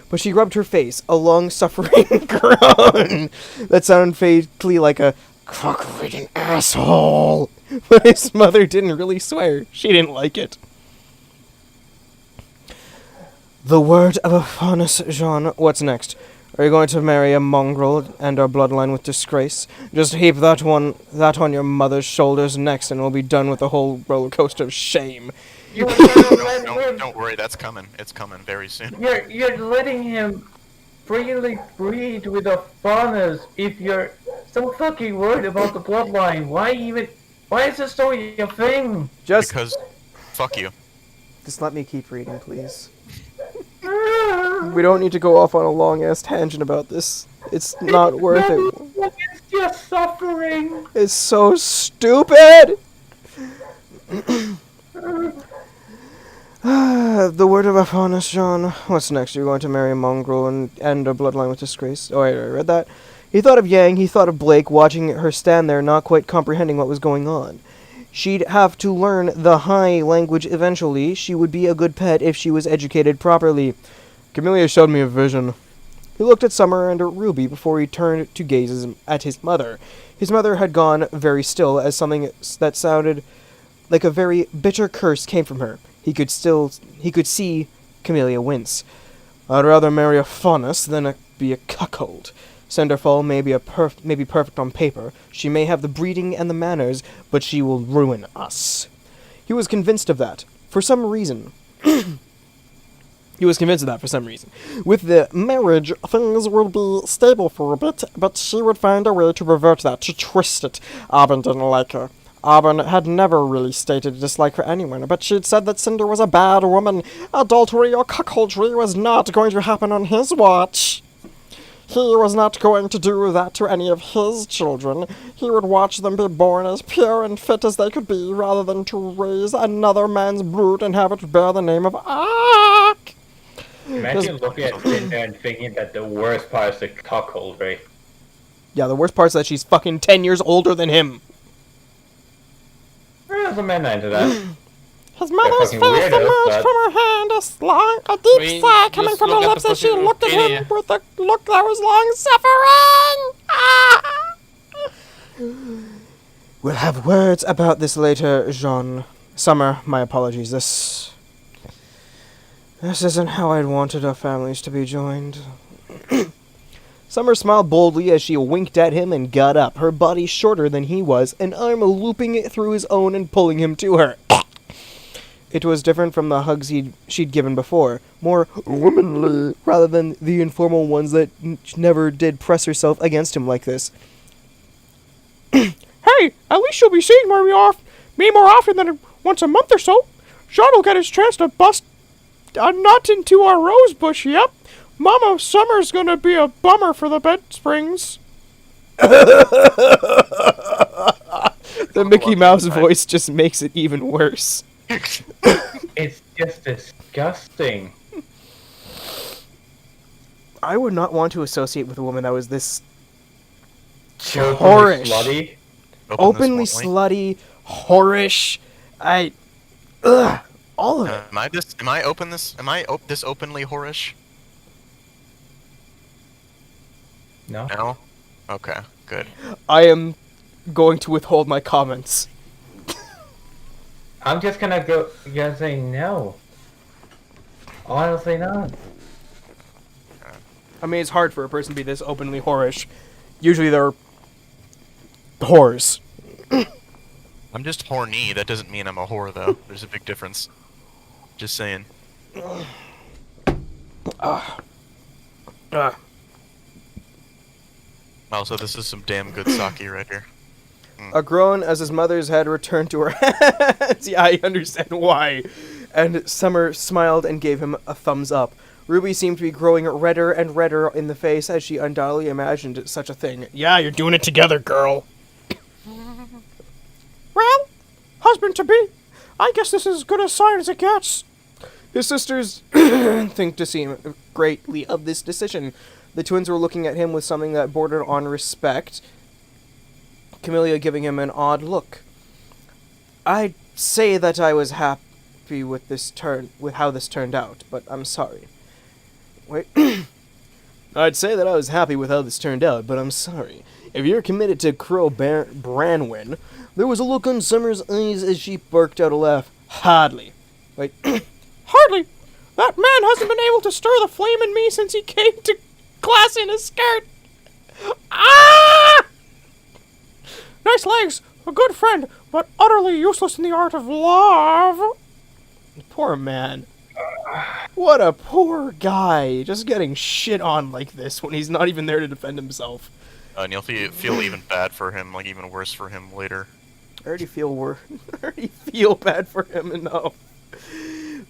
But she rubbed her face, a long-suffering groan that sounded vaguely like a cock-ridden asshole. But his mother didn't really swear. She didn't like it. The word of a Faunus, Jean. What's next? Are you going to marry a mongrel and our bloodline with disgrace? Just heap that on your mother's shoulders next, and we'll be done with the whole roller coaster of shame. Don't worry, that's coming. It's coming very soon. You're letting him freely breed with a Faunus if you're so fucking worried about the bloodline. Why is this story a thing? Because, fuck you. Just let me keep reading, please. We don't need to go off on a long-ass tangent about this. It's not worth it. It's just suffering. It's so stupid! The word of a Faunus, Jean. What's next? You're going to marry a mongrel and end a bloodline with disgrace. Oh, I read that. He thought of Yang, he thought of Blake, watching her stand there, not quite comprehending what was going on. She'd have to learn the high language eventually. She would be a good pet if she was educated properly. Camellia showed me a vision. He looked at Summer and at Ruby before he turned to gaze at his mother. His mother had gone very still as something that sounded like a very bitter curse came from her. He could see Camellia wince. I'd rather marry a Faunus than be a cuckold. Cinderfall may be perfect on paper. She may have the breeding and the manners, but she will ruin us. He was convinced of that. For some reason. He was convinced of that for some reason. With the marriage, things would be stable for a bit, but she would find a way to revert that, to twist it. Auburn didn't like her. Auburn had never really stated a dislike for anyone, but she'd said that Cinder was a bad woman. Adultery or cuckoldry was not going to happen on his watch. He was not going to do that to any of his children. He would watch them be born as pure and fit as they could be, rather than to raise another man's brood and have it bear the name of Ark. Imagine looking at Cinder and thinking that the worst part is the cuckoldry. Yeah, the worst part is that she's fucking 10 years older than him. There's a man into that. His mother's face emerged from her hand, a deep sigh coming from her lips as she looked at him with a look that was long-suffering. We'll have words about this later, Jean. Summer, my apologies. This isn't how I'd wanted our families to be joined. Summer smiled boldly as she winked at him and got up, her body shorter than he was, an arm looping it through his own and pulling him to her. It was different from the hugs she'd given before, more womanly, rather than the informal ones that never did press herself against him like this. Hey, at least you'll be seeing me more often than once a month or so. Sean will get his chance to bust a nut into our rose bush, yep. Mama Summer's gonna be a bummer for the bed springs. The Mickey Mouse voice just makes it even worse. It's just disgusting. I would not want to associate with a woman that was this Openly whorish. slutty. Openly slutty, whorish. All of it. Am I this openly whorish? No. No? Okay, good. I am going to withhold my comments. I'm just gonna say no. Honestly, not. I mean, it's hard for a person to be this openly whorish. Usually they're whores. I'm just horny. That doesn't mean I'm a whore, though. There's a big difference. Just saying. Also, this is some damn good sake right here. A groan as his mother's head returned to her hands. Yeah, I understand why. And Summer smiled and gave him a thumbs up. Ruby seemed to be growing redder and redder in the face as she undoubtedly imagined such a thing. Yeah, you're doing it together, girl. Well, husband-to-be, I guess this is as good a sign as it gets. His sisters think to seem greatly of this decision. The twins were looking at him with something that bordered on respect. Camellia giving him an odd look. I'd say that I was happy with how this turned out, but I'm sorry. Wait. I'd say that I was happy with how this turned out, but I'm sorry. If you're committed to Crow Branwyn, there was a look on Summer's eyes as she barked out a laugh. Hardly. Wait. Hardly. That man hasn't been able to stir the flame in me since he came to class in his skirt. Ah! Nice legs, a good friend, but utterly useless in the art of love. Poor man. What a poor guy, just getting shit on like this when he's not even there to defend himself. And you'll feel even bad for him, like even worse for him later. I already feel bad for him enough.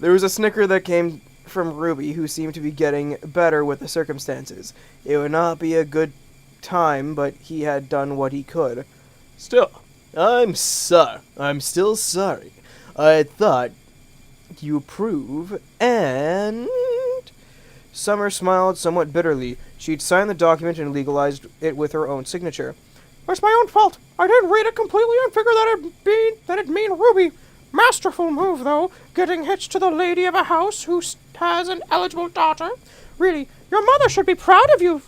There was a snicker that came from Ruby, who seemed to be getting better with the circumstances. It would not be a good time, but he had done what he could. Still, I'm still sorry. I thought you approve, and... Summer smiled somewhat bitterly. She'd signed the document and legalized it with her own signature. It's my own fault. I didn't read it completely and figure that it'd mean Ruby. Masterful move, though, getting hitched to the lady of a house who has an eligible daughter. Really, your mother should be proud of you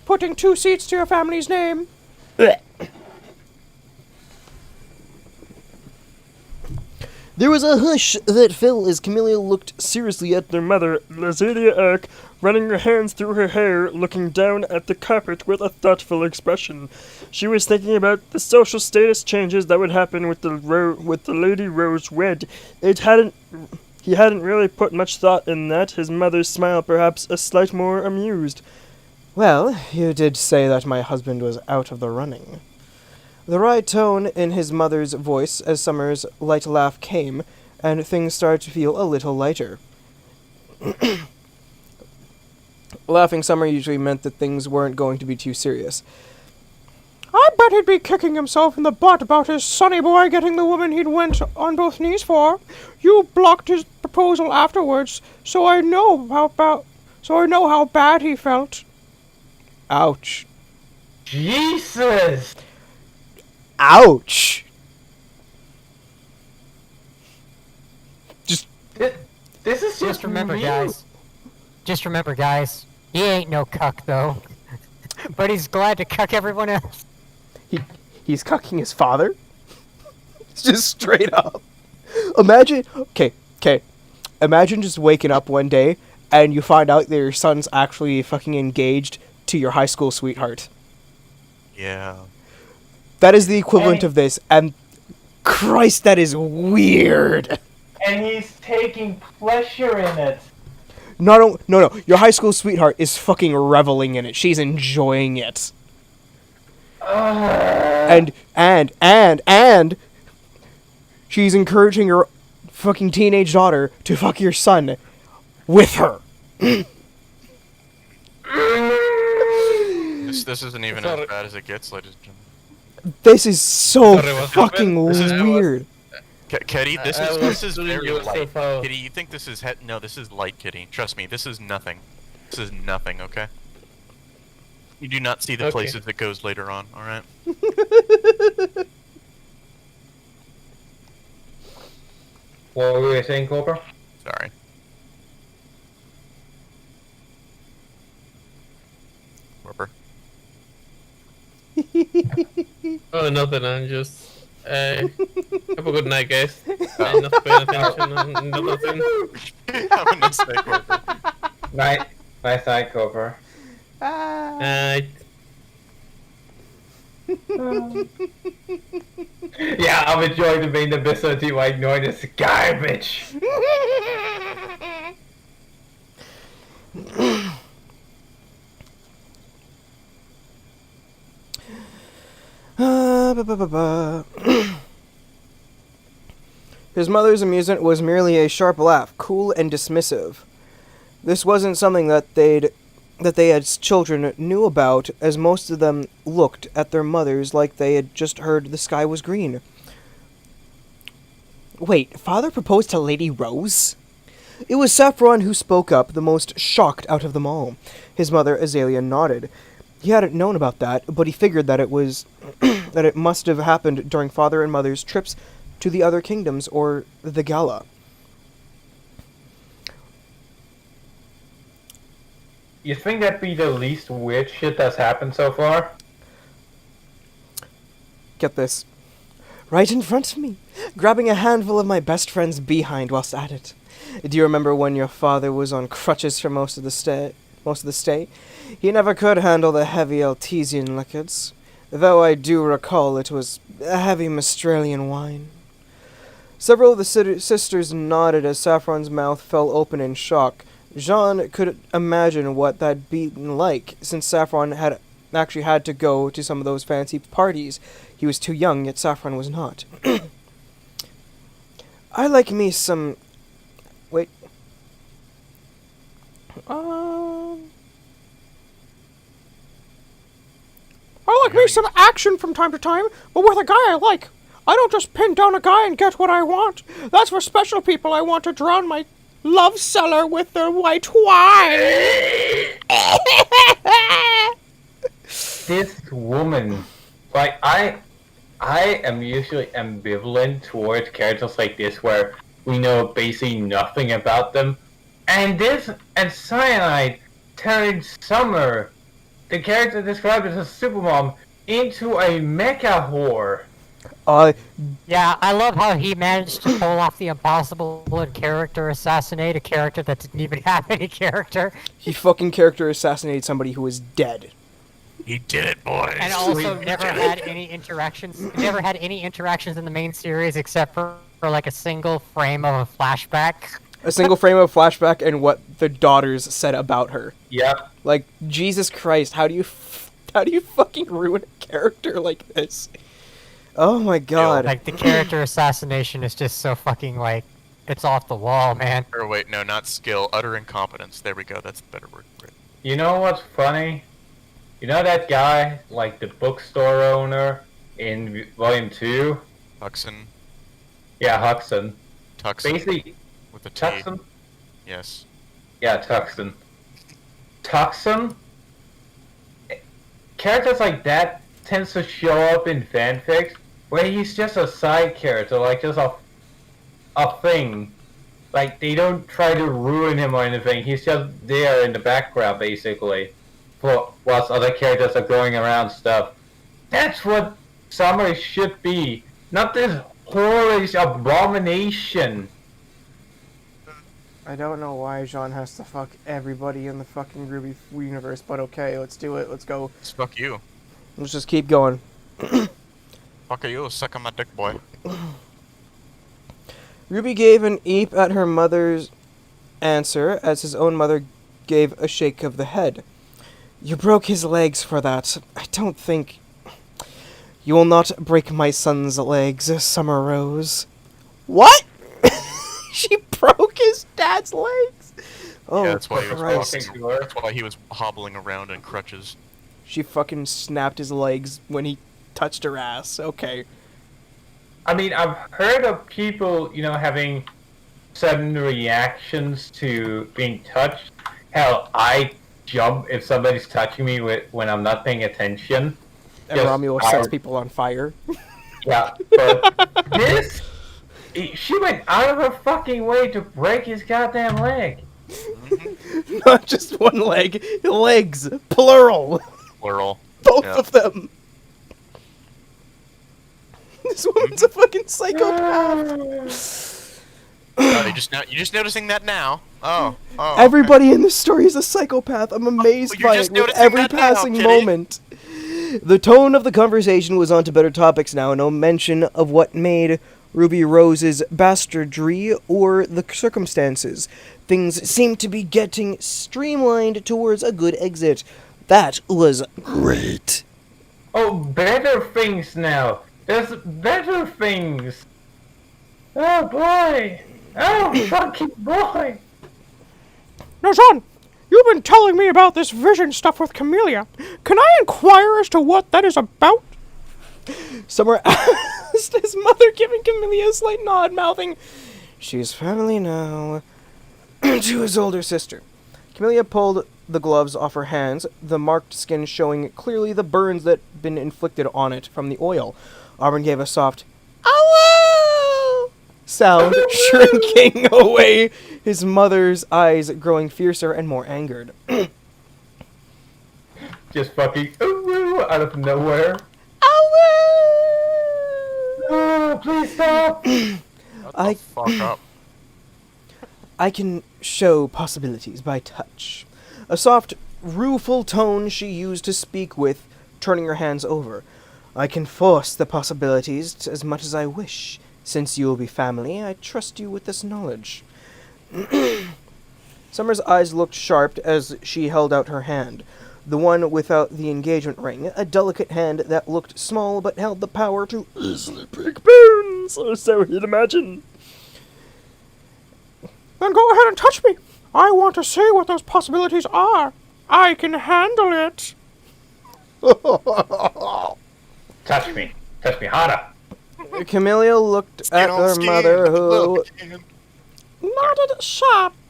putting 2 seats to your family's name. There was a hush that fell as Camellia looked seriously at their mother, Lazadia Ark, running her hands through her hair, looking down at the carpet with a thoughtful expression. She was thinking about the social status changes that would happen with the Lady Rose wed. It hadn't He hadn't really put much thought in that, his mother's smile perhaps a slight more amused. Well, you did say that my husband was out of the running. The right tone in his mother's voice as Summer's light laugh came, and things started to feel a little lighter. Laughing Summer usually meant that things weren't going to be too serious. I bet he'd be kicking himself in the butt about his sonny boy getting the woman he'd went on both knees for. You blocked his proposal afterwards, so I know how bad he felt. Ouch. Jesus! Ouch! This is Just remember, guys, he ain't no cuck, though. But he's glad to cuck everyone else. He's cucking his father? Just straight up. Imagine, okay. Imagine just waking up one day and you find out that your son's actually fucking engaged to your high school sweetheart. Yeah. That is the equivalent of this, and Christ, that is weird. And he's taking pleasure in it. No, your high school sweetheart is fucking reveling in it. She's enjoying it. And she's encouraging her fucking teenage daughter to fuck your son with her. This isn't even as bad as it gets, ladies and gentlemen. This is so fucking weird. Kitty, this is very light. Kitty, you think this is no, this is light, Kitty. Trust me, this is nothing. This is nothing, okay? You do not see the places it goes later on, alright? What were you saying, Cobra? Sorry. Warper. Oh, nothing, I'm just... have a good night, guys. I'm not paying attention on nothing. Have a nice night, Warper. Night night, Cobra. Night. Yeah, I'm enjoying the main ability while ignoring this garbage. His mother's amusement was merely a sharp laugh, cool and dismissive. This wasn't something that they as children knew about, as most of them looked at their mothers like they had just heard the sky was green. Wait, father proposed to Lady Rose? It was Saffron who spoke up, the most shocked out of them all. His mother, Azalea, nodded. He hadn't known about that, but he figured that it was that it must have happened during father and mother's trips to the other kingdoms or the gala. You think that'd be the least weird shit that's happened so far? Get this. Right in front of me, grabbing a handful of my best friend's behind whilst at it. Do you remember when your father was on crutches for most of the stay? He never could handle the heavy Altesian liquids, though I do recall it was a heavy Mistralian wine. Several of the sisters nodded as Saffron's mouth fell open in shock. Jean could imagine what that'd been like, since Saffron had actually had to go to some of those fancy parties. He was too young, yet Saffron was not. I like me some... Wait. I like me some action from time to time, but with a guy I like. I don't just pin down a guy and get what I want. That's for special people. I want to drown my love cellar with their white wine. This woman, like, I am usually ambivalent towards characters like this where we know basically nothing about them. And Cyanide turned Summer, the character described as a supermom, into a mecha whore. Yeah, I love how he managed to pull off the impossible and character assassinate a character that didn't even have any character. He fucking character assassinated somebody who was dead. He did it, boys! And also never had any interactions in the main series except for like a single frame of a flashback. A single frame of flashback and what the daughters said about her. Yep. Like, Jesus Christ, how do you fucking ruin a character like this? Oh my god. Like, the character assassination is just so fucking, like, it's off the wall, man. Or wait, no, not skill, utter incompetence. There we go, that's a better word for it. You know what's funny? You know that guy, like the bookstore owner in Volume 2? Huxon. Yeah, Huxon. Tuxon. Basically, With a T. Tuxon? Yes. Yeah, Tuxon. Tuxon? Characters like that tends to show up in fanfics where he's just a side character, like just a thing. Like, they don't try to ruin him or anything, he's just there in the background, basically. Whilst other characters are going around stuff. That's what Summer should be. Not this horrid abomination. I don't know why Jean has to fuck everybody in the fucking Ruby universe, but okay, let's do it. Let's go. It's fuck you. Let's just keep going. Fuck you, suck on my dick, boy. Ruby gave an eep at her mother's answer as his own mother gave a shake of the head. You broke his legs for that. I don't think... You will not break my son's legs, Summer Rose. What? She broke his dad's legs? Oh, yeah, that's why he was Christ. that's why he was hobbling around in crutches. She fucking snapped his legs when he touched her ass. Okay. I mean, I've heard of people, you know, having sudden reactions to being touched. Hell, I jump if somebody's touching me when I'm not paying attention. And Romulo sets people on fire. Yeah, but this... She went out of her fucking way to break his goddamn leg. Not just one leg. Legs. Plural. Plural. Both of them. This woman's a fucking psychopath. Oh, you're just noticing that now? Oh. Everybody in this story is a psychopath. I'm amazed by it with every passing moment. The tone of the conversation was on to better topics now. No mention of what made Ruby Rose's bastardry or the circumstances. Things seemed to be getting streamlined towards a good exit. That was great. Oh, better things now. There's better things. Oh boy. Oh fucking boy. Now, John, you've been telling me about this vision stuff with Camellia. Can I inquire as to what that is about? Summer asked his mother, giving Camellia a slight nod, mouthing, "She's family now," to his older sister. Camellia pulled the gloves off her hands, the marked skin showing clearly the burns that had been inflicted on it from the oil. Auburn gave a soft, "Ow!" sound, shrinking away, his mother's eyes growing fiercer and more angered. Just fucking out of nowhere. Oh, please stop! Fuck up. I can show possibilities by touch. A soft, rueful tone she used to speak with, turning her hands over. I can force the possibilities as much as I wish. Since you will be family, I trust you with this knowledge. Summer's eyes looked sharp as she held out her hand. The one without the engagement ring, a delicate hand that looked small but held the power to easily break bones, or so he'd imagine. Then go ahead and touch me. I want to see what those possibilities are. I can handle it. Touch me. Touch me harder. Camellia looked at her mother, who Nodded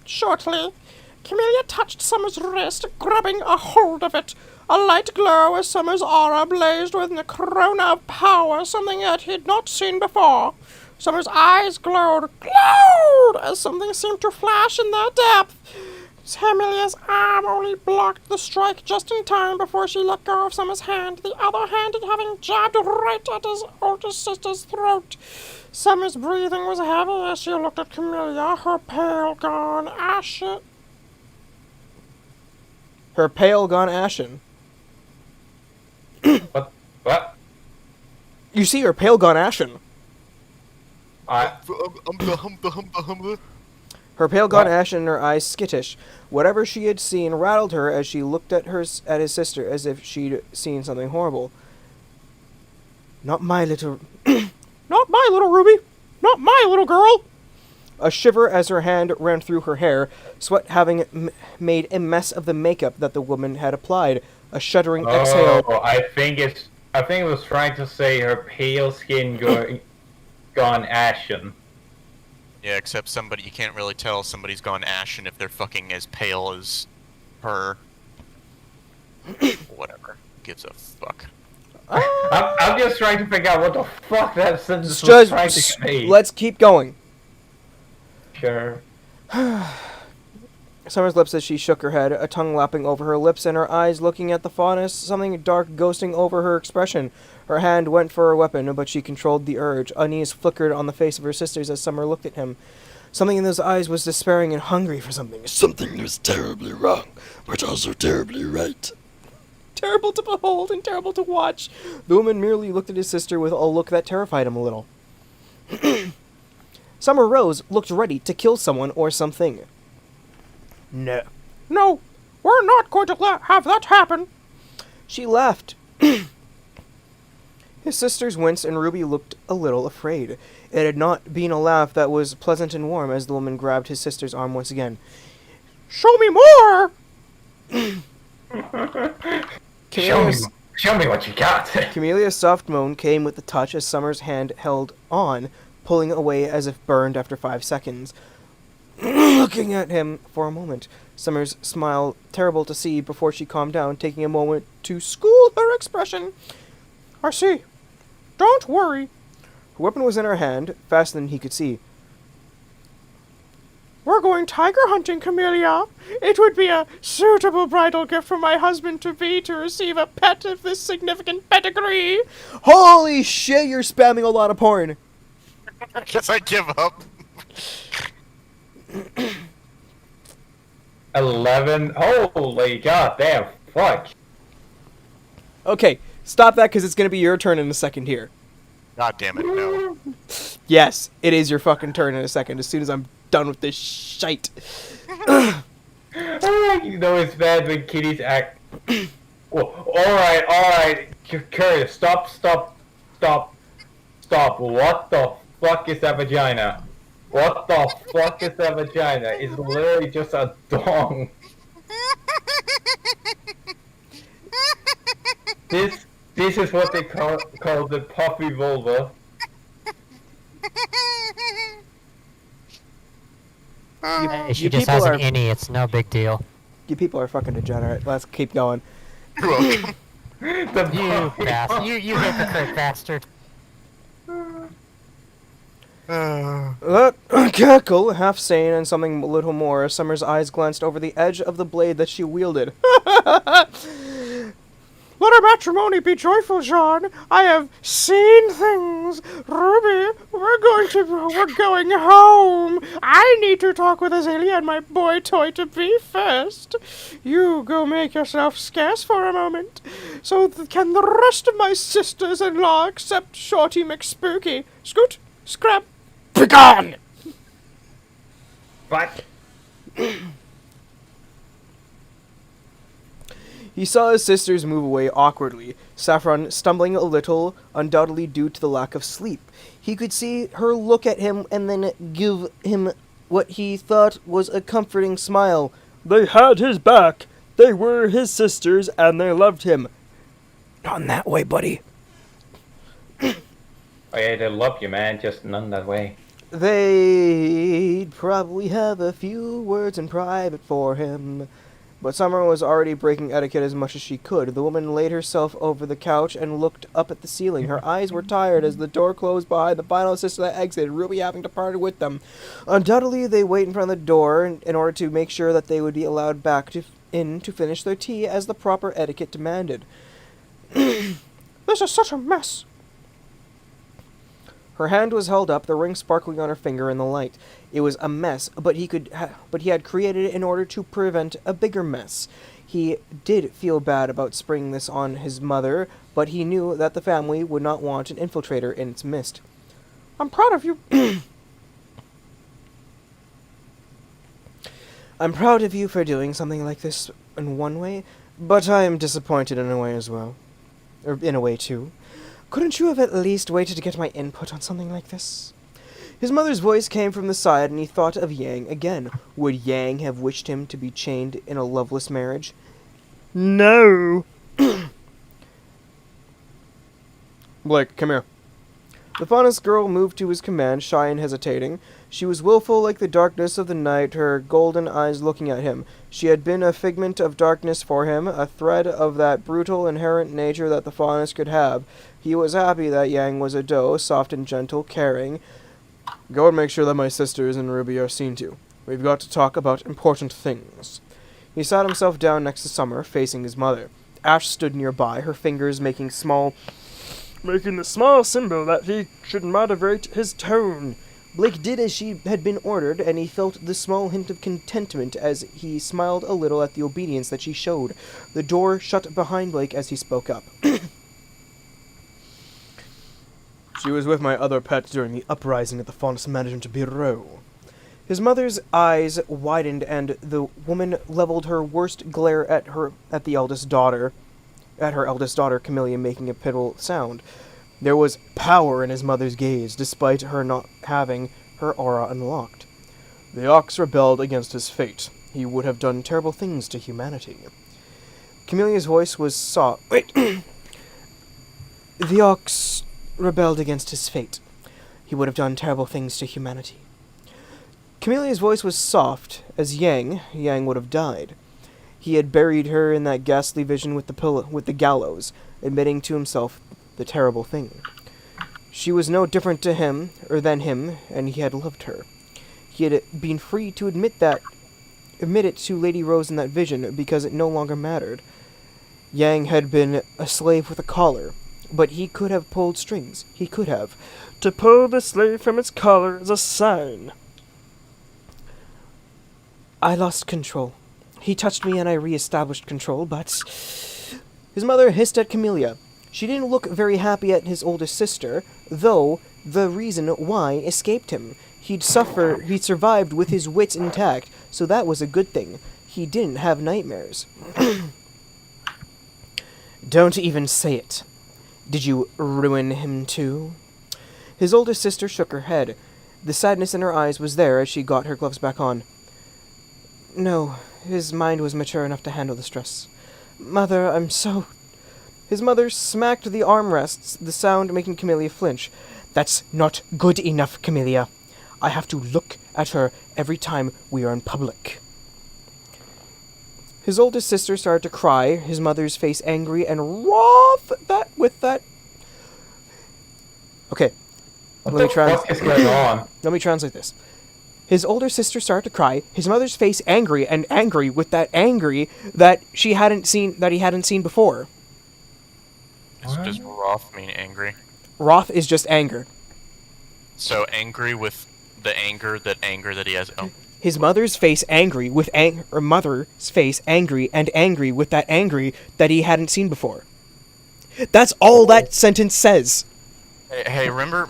shortly. Camellia touched Summer's wrist, grabbing a hold of it. A light glow as Summer's aura blazed with the corona of power, something that he'd not seen before. Summer's eyes glowed as something seemed to flash in their depth. Camelia's arm only blocked the strike just in time before she let go of Summer's hand, the other hand having jabbed right at his older sister's throat. Summer's breathing was heavy as she looked at Camellia, her pale gone ashen. her pale gone ashen. What? You see her pale gone ashen. Her pale gone ashen and her eyes skittish. Whatever she had seen rattled her as she looked at his sister as if she'd seen something horrible. Not my little... Not my little Ruby! Not my little girl! A shiver as her hand ran through her hair, sweat having made a mess of the makeup that the woman had applied. A shuddering exhale. I think it was trying to say her pale skin gone ashen. Yeah, except you can't really tell somebody's gone ashen if they're fucking as pale as her. Whatever. Gives a fuck. I'm just trying to figure out what the fuck that sentence was trying to say. Let's keep going. Sure. Summer's lips as she shook her head, a tongue lapping over her lips and her eyes looking at the faunus, something dark ghosting over her expression. Her hand went for her weapon, but she controlled the urge. Unease flickered on the face of her sisters as Summer looked at him. Something in those eyes was despairing and hungry for something. Something that was terribly wrong, but also terribly right. Terrible to behold and terrible to watch. The woman merely looked at his sister with a look that terrified him a little. Summer rose, looked ready to kill someone or something. No, we're not going to have that happen. She laughed. His sisters winced and Ruby looked a little afraid. It had not been a laugh that was pleasant and warm as the woman grabbed his sister's arm once again. Show me more! Show me what you got. Camelia's soft moan came with the touch as Summer's hand held on, pulling away as if burned after 5 seconds. Looking at him for a moment, Summer's smile terrible to see before she calmed down, taking a moment to school her expression. I see. Don't worry. Her weapon was in her hand, faster than he could see. We're going tiger hunting, Camellia. It would be a suitable bridal gift for my husband-to-be to receive a pet of this significant pedigree. Holy shit, you're spamming a lot of porn. I guess I give up. 11. Holy goddamn fuck. Okay, stop that because it's going to be your turn in a second here. God damn it, no. Yes, it is your fucking turn in a second as soon as I'm done with this shite. You know it's bad when kitties act... Well, alright. Curious, stop. What the fuck is that vagina? What the fuck is that vagina? It's literally just a dong. This is what they call the puffy vulva. She just has an innie, it's no big deal. You people are fucking degenerate. Let's keep going. You're welcome. You bastard. You hypocrite bastard. Cackle, half sane and something a little more, Summer's eyes glanced over the edge of the blade that she wielded. Let our matrimony be joyful, Jean. I have seen things. Ruby, we're going home. I need to talk with Azalea and my boy toy to be first. You go make yourself scarce for a moment. So can the rest of my sisters-in-law except Shorty McSpooky? Scoot, scrap, begone! What? He saw his sisters move away awkwardly, Saffron stumbling a little, undoubtedly due to the lack of sleep. He could see her look at him and then give him what he thought was a comforting smile. They had his back. They were his sisters, and they loved him. Not in that way, buddy. Oh yeah, they love you, man, just none that way. They'd probably have a few words in private for him. But Summer was already breaking etiquette as much as she could. The woman laid herself over the couch and looked up at the ceiling. Her eyes were tired as the door closed behind the final sister that exited, Ruby having to part with them. Undoubtedly, they wait in front of the door in order to make sure that they would be allowed back in to finish their tea as the proper etiquette demanded. This is such a mess. Her hand was held up, the ring sparkling on her finger in the light. It was a mess, but he had created it in order to prevent a bigger mess. He did feel bad about springing this on his mother, but he knew that the family would not want an infiltrator in its midst. I'm proud of you. I'm proud of you for doing something like this in one way, but I am disappointed in a way as well. Or in a way, too. Couldn't you have at least waited to get my input on something like this? His mother's voice came from the side, and he thought of Yang again. Would Yang have wished him to be chained in a loveless marriage? No! Blake, come here. The faunus girl moved to his command, shy and hesitating. She was willful like the darkness of the night, her golden eyes looking at him. She had been a figment of darkness for him, a thread of that brutal, inherent nature that the faunus could have. He was happy that Yang was a doe, soft and gentle, caring. Go and make sure that my sisters and Ruby are seen to. We've got to talk about important things. He sat himself down next to Summer, facing his mother. Ash stood nearby, her fingers making the small symbol that he should moderate his tone. Blake did as she had been ordered, and he felt the small hint of contentment as he smiled a little at the obedience that she showed. The door shut behind Blake as he spoke up. She was with my other pet during the uprising at the Faunus Management Bureau. His mother's eyes widened, and the woman leveled her worst glare at her eldest daughter, Camellia, making a pitiful sound. There was power in his mother's gaze, despite her not having her aura unlocked. The Ox rebelled against his fate. He would have done terrible things to humanity. Camelia's voice was soft. Wait! The Ox rebelled against his fate. He would have done terrible things to humanity. Camelia's voice was soft, as Yang would have died. He had buried her in that ghastly vision with the gallows, admitting to himself the terrible thing. She was no different to him, than him, and he had loved her. He had been free to admit it to Lady Rose in that vision, because it no longer mattered. Yang had been a slave with a collar, but he could have pulled strings. He could have. To pull the slave from its collar is a sign. I lost control. He touched me and I re-established control, but... His mother hissed at Camellia. She didn't look very happy at his oldest sister, though the reason why escaped him. He'd survived with his wits intact, so that was a good thing. He didn't have nightmares. Don't even say it. Did you ruin him too? His oldest sister shook her head. The sadness in her eyes was there as she got her gloves back on. No, his mind was mature enough to handle the stress. Mother, I'm so... His mother smacked the armrests, the sound making Camellia flinch. That's not good enough, Camellia. I have to look at her every time we are in public. His oldest sister started to cry, his mother's face angry and wroth with that... Okay. Let me translate this. His older sister started to cry, his mother's face angry with that angry that he hadn't seen before. Does wroth mean angry? Wroth is just anger. So angry with the anger that he has. Oh. His mother's face angry with mother's face angry with that angry that he hadn't seen before. That's all that sentence says. Hey, remember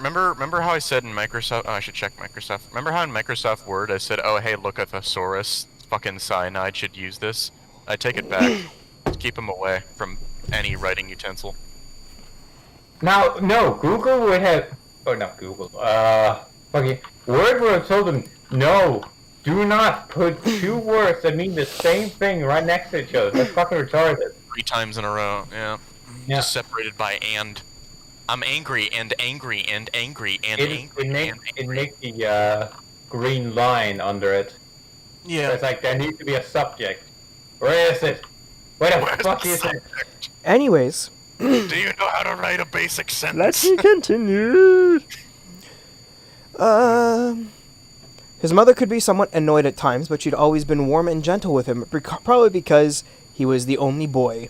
how I said in Microsoft? Oh, I should check Microsoft. Remember how in Microsoft Word I said, "Oh, hey, look, a thesaurus, fucking cyanide should use this." I take it back. Just keep him away from any writing utensil. Now, no, Google would have... Oh, not Google. Okay. Word would have told them, no, do not put two words that mean the same thing right next to each other. That's fucking retarded. 3 times in a row, yeah. Just separated by and. I'm angry and angry and angry and angry. It makes the green line under it. Yeah. So it's like, there needs to be a subject. Where is it? Where the fuck is it? Anyways... Do you know how to write a basic sentence? Let's continue. His mother could be somewhat annoyed at times, but she'd always been warm and gentle with him, probably because he was the only boy.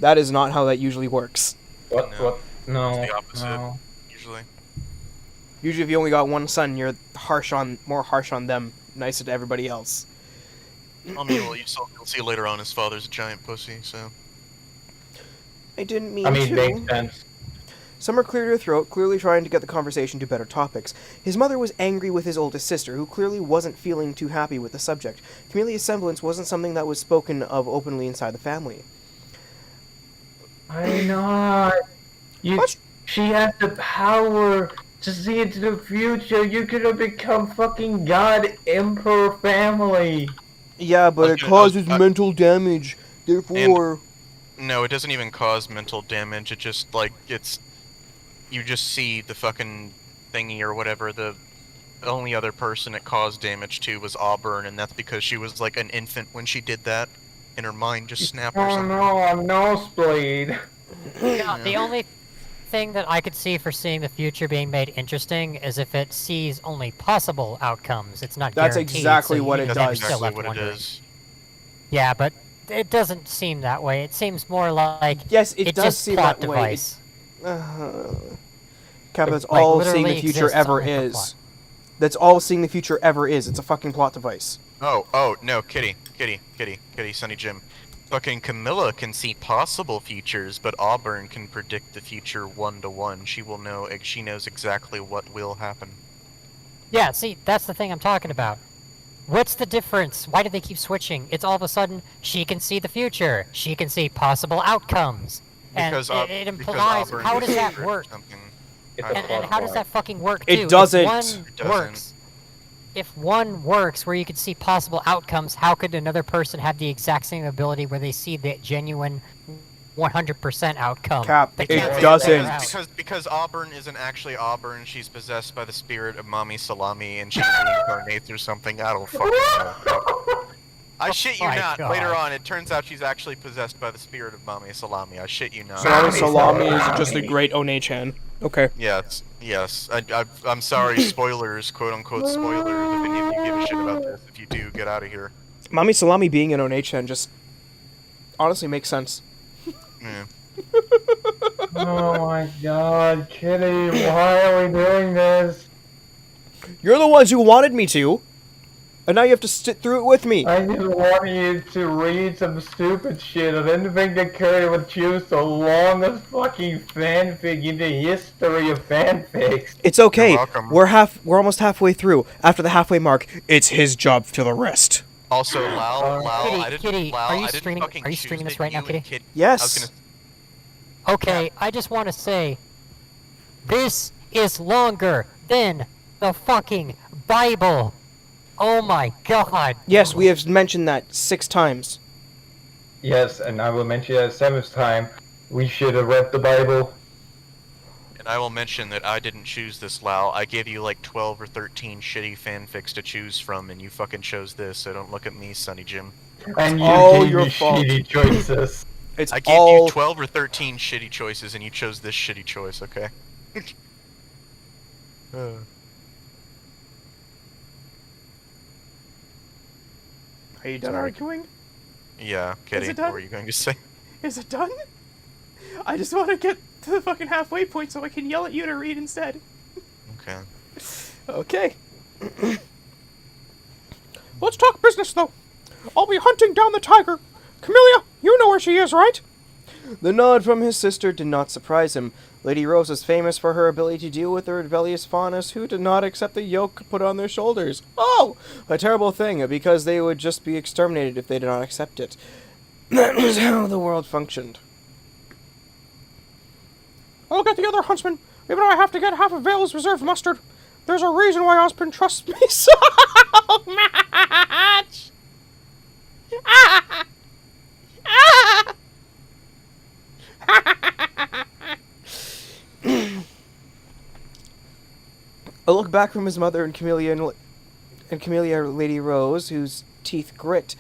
That is not how that usually works. What? No. It's the opposite, no. usually. Usually if you only got one son, you're more harsh on them, nicer to everybody else. I mean, well, you'll see later on his father's a giant pussy, so... I didn't mean I mean, to. makes sense. Summer cleared her throat, clearly trying to get the conversation to better topics. His mother was angry with his oldest sister, who clearly wasn't feeling too happy with the subject. Camelia's semblance wasn't something that was spoken of openly inside the family. Why not? She has the power to see into the future. You're gonna become fucking God Emperor family. Yeah, but it causes mental damage. Therefore... No, it doesn't even cause mental damage. It just, like, you just see the fucking thingy or whatever. The only other person it caused damage to was Auburn, and that's because she was, like, an infant when she did that. And her mind just snapped or something. Oh no, a nosebleed. Yeah, the only thing that I could see for seeing the future being made interesting is if it sees only possible outcomes. It's not That's guaranteed, exactly so what you it can does. still Exactly left what it wondering. is. Yeah, but it doesn't seem that way. It seems more like Yes, it it's does just seem plot that way. device. Cap, that's Like, all literally seeing the future exists ever only for is. plot. That's all seeing the future ever is. It's a fucking plot device. Oh, no, Kitty, Sonny Jim. Fucking Camilla can see possible futures, but Auburn can predict the future 1-to-1. She knows exactly what will happen. Yeah, see, that's the thing I'm talking about. What's the difference? Why do they keep switching? It's all of a sudden, she can see the future. She can see possible outcomes. And Because it implies, Auburn how is does that secret or work? something. And how does that fucking work, It too? doesn't. If one It doesn't. works, if one works where you can see possible outcomes, how could another person have the exact same ability where they see the genuine 100% outcome? Cap, They it can't figure doesn't. that out. Because Auburn isn't actually Auburn. She's possessed by the spirit of Mommy Salami, and she reincarnates or something. I don't fucking know. I shit you my not. God. Later on, it turns out she's actually possessed by the spirit of Mommy Salami. I shit you not. Salami is just a great One-chan. Okay. Yes. I'm sorry, spoilers, quote-unquote spoilers, if any of you give a shit about this. If you do, get out of here. Mami Salami being an One-chan just honestly makes sense. Yeah. Oh my god, Kitty, why are we doing this? You're the ones who wanted me to, and now you have to sit through it with me. I just wanted you to read some stupid shit. I didn't think that Curry would choose the longest fucking fanfic in the history of fanfics. It's okay. You're welcome. We're almost halfway through. After the halfway mark, it's his job to the rest. Also, Lau, Kitty, Lau, are you I didn't streaming- fucking are you choose streaming this it, right now, you and Kitty? Yes. I was gonna... Okay, I just want to say, this is longer than the fucking Bible. Oh my god. Yes, we have mentioned that 6 times. Yes, and I will mention that 7th time. We should have read the Bible. And I will mention that I didn't choose this, Lau. I gave you like 12 or 13 shitty fanfics to choose from, and you fucking chose this, so don't look at me, Sonny Jim. And you all gave your me fault. shitty choices. It's I gave all... you 12 or 13 shitty choices, and you chose this shitty choice, okay? Are you done arguing? Yeah, Kitty, it what done? were you going to say? Is it done? I just want to get to the fucking halfway point so I can yell at you to read instead. Okay. Okay. Let's talk business, though. I'll be hunting down the tiger. Camellia, you know where she is, right? The nod from his sister did not surprise him. Lady Rose was famous for her ability to deal with the rebellious faunas who did not accept the yoke put on their shoulders. Oh! A terrible thing, because they would just be exterminated if they did not accept it. That was how the world functioned. I'll get the other huntsman, even though I have to get half of Vale's reserve mustard. There's a reason why Osmond trusts me so much! A look back from his mother and Camellia Lady Rose, whose teeth grit.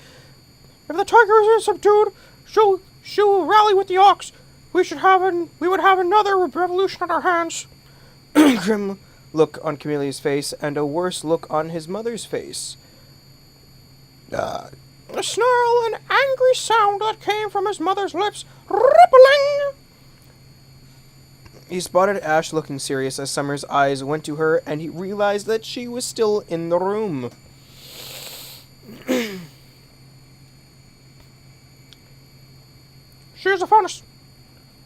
If the tiger isn't subdued, she'll rally with the ox. We would have another revolution on our hands. Grim look on Camelia's face, and a worse look on his mother's face. A snarl and angry sound that came from his mother's lips, rippling. He spotted Ash looking serious as Summer's eyes went to her, and he realized that she was still in the room. She is a faunus.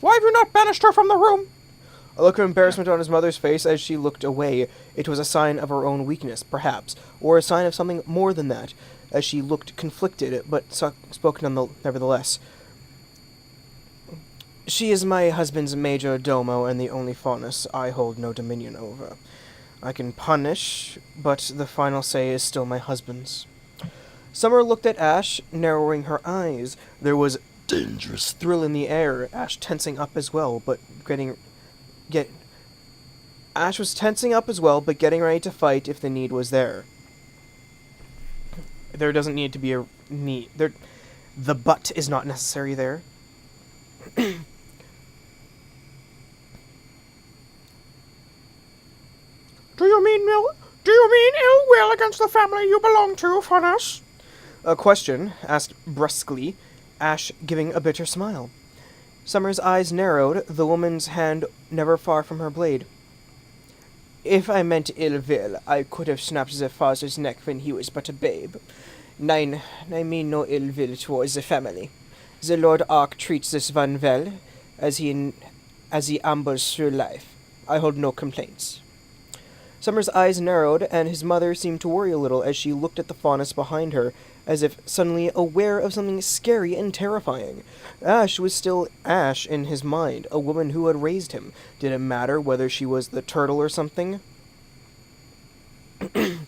Why have you not banished her from the room? A look of embarrassment on his mother's face as she looked away. It was a sign of her own weakness, perhaps, or a sign of something more than that, as she looked conflicted, but spoke nevertheless. She is my husband's major domo and the only faunus I hold no dominion over. I can punish, but the final say is still my husband's. Summer looked at Ash, narrowing her eyes. There was Dangerous. thrill in the air, Ash tensing up as well, but Ash was tensing up as well, but getting ready to fight if the need was there. There doesn't need to be a need. The but is not necessary there. Do you mean ill will against the family you belong to, Faunus? A question, asked brusquely, Ash giving a bitter smile. Summer's eyes narrowed, the woman's hand never far from her blade. If I meant ill will, I could have snapped the father's neck when he was but a babe. Nein, I mean no ill will towards the family. The Lord Ark treats this one well, as he ambles through life. I hold no complaints. Summer's eyes narrowed, and his mother seemed to worry a little as she looked at the faunus behind her, as if suddenly aware of something scary and terrifying. Ash was still Ash in his mind, a woman who had raised him. Did it matter whether she was the turtle or something? The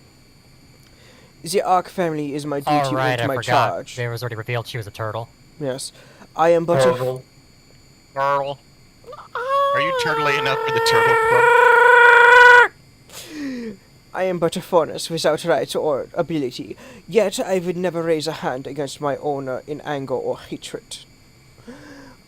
Ark family is my duty and my charge. It was already revealed she was a turtle. Yes. I am but Turtle. Turtle. Are you turtly enough for the turtle club? I am but a faunus without right or ability, yet I would never raise a hand against my owner in anger or hatred.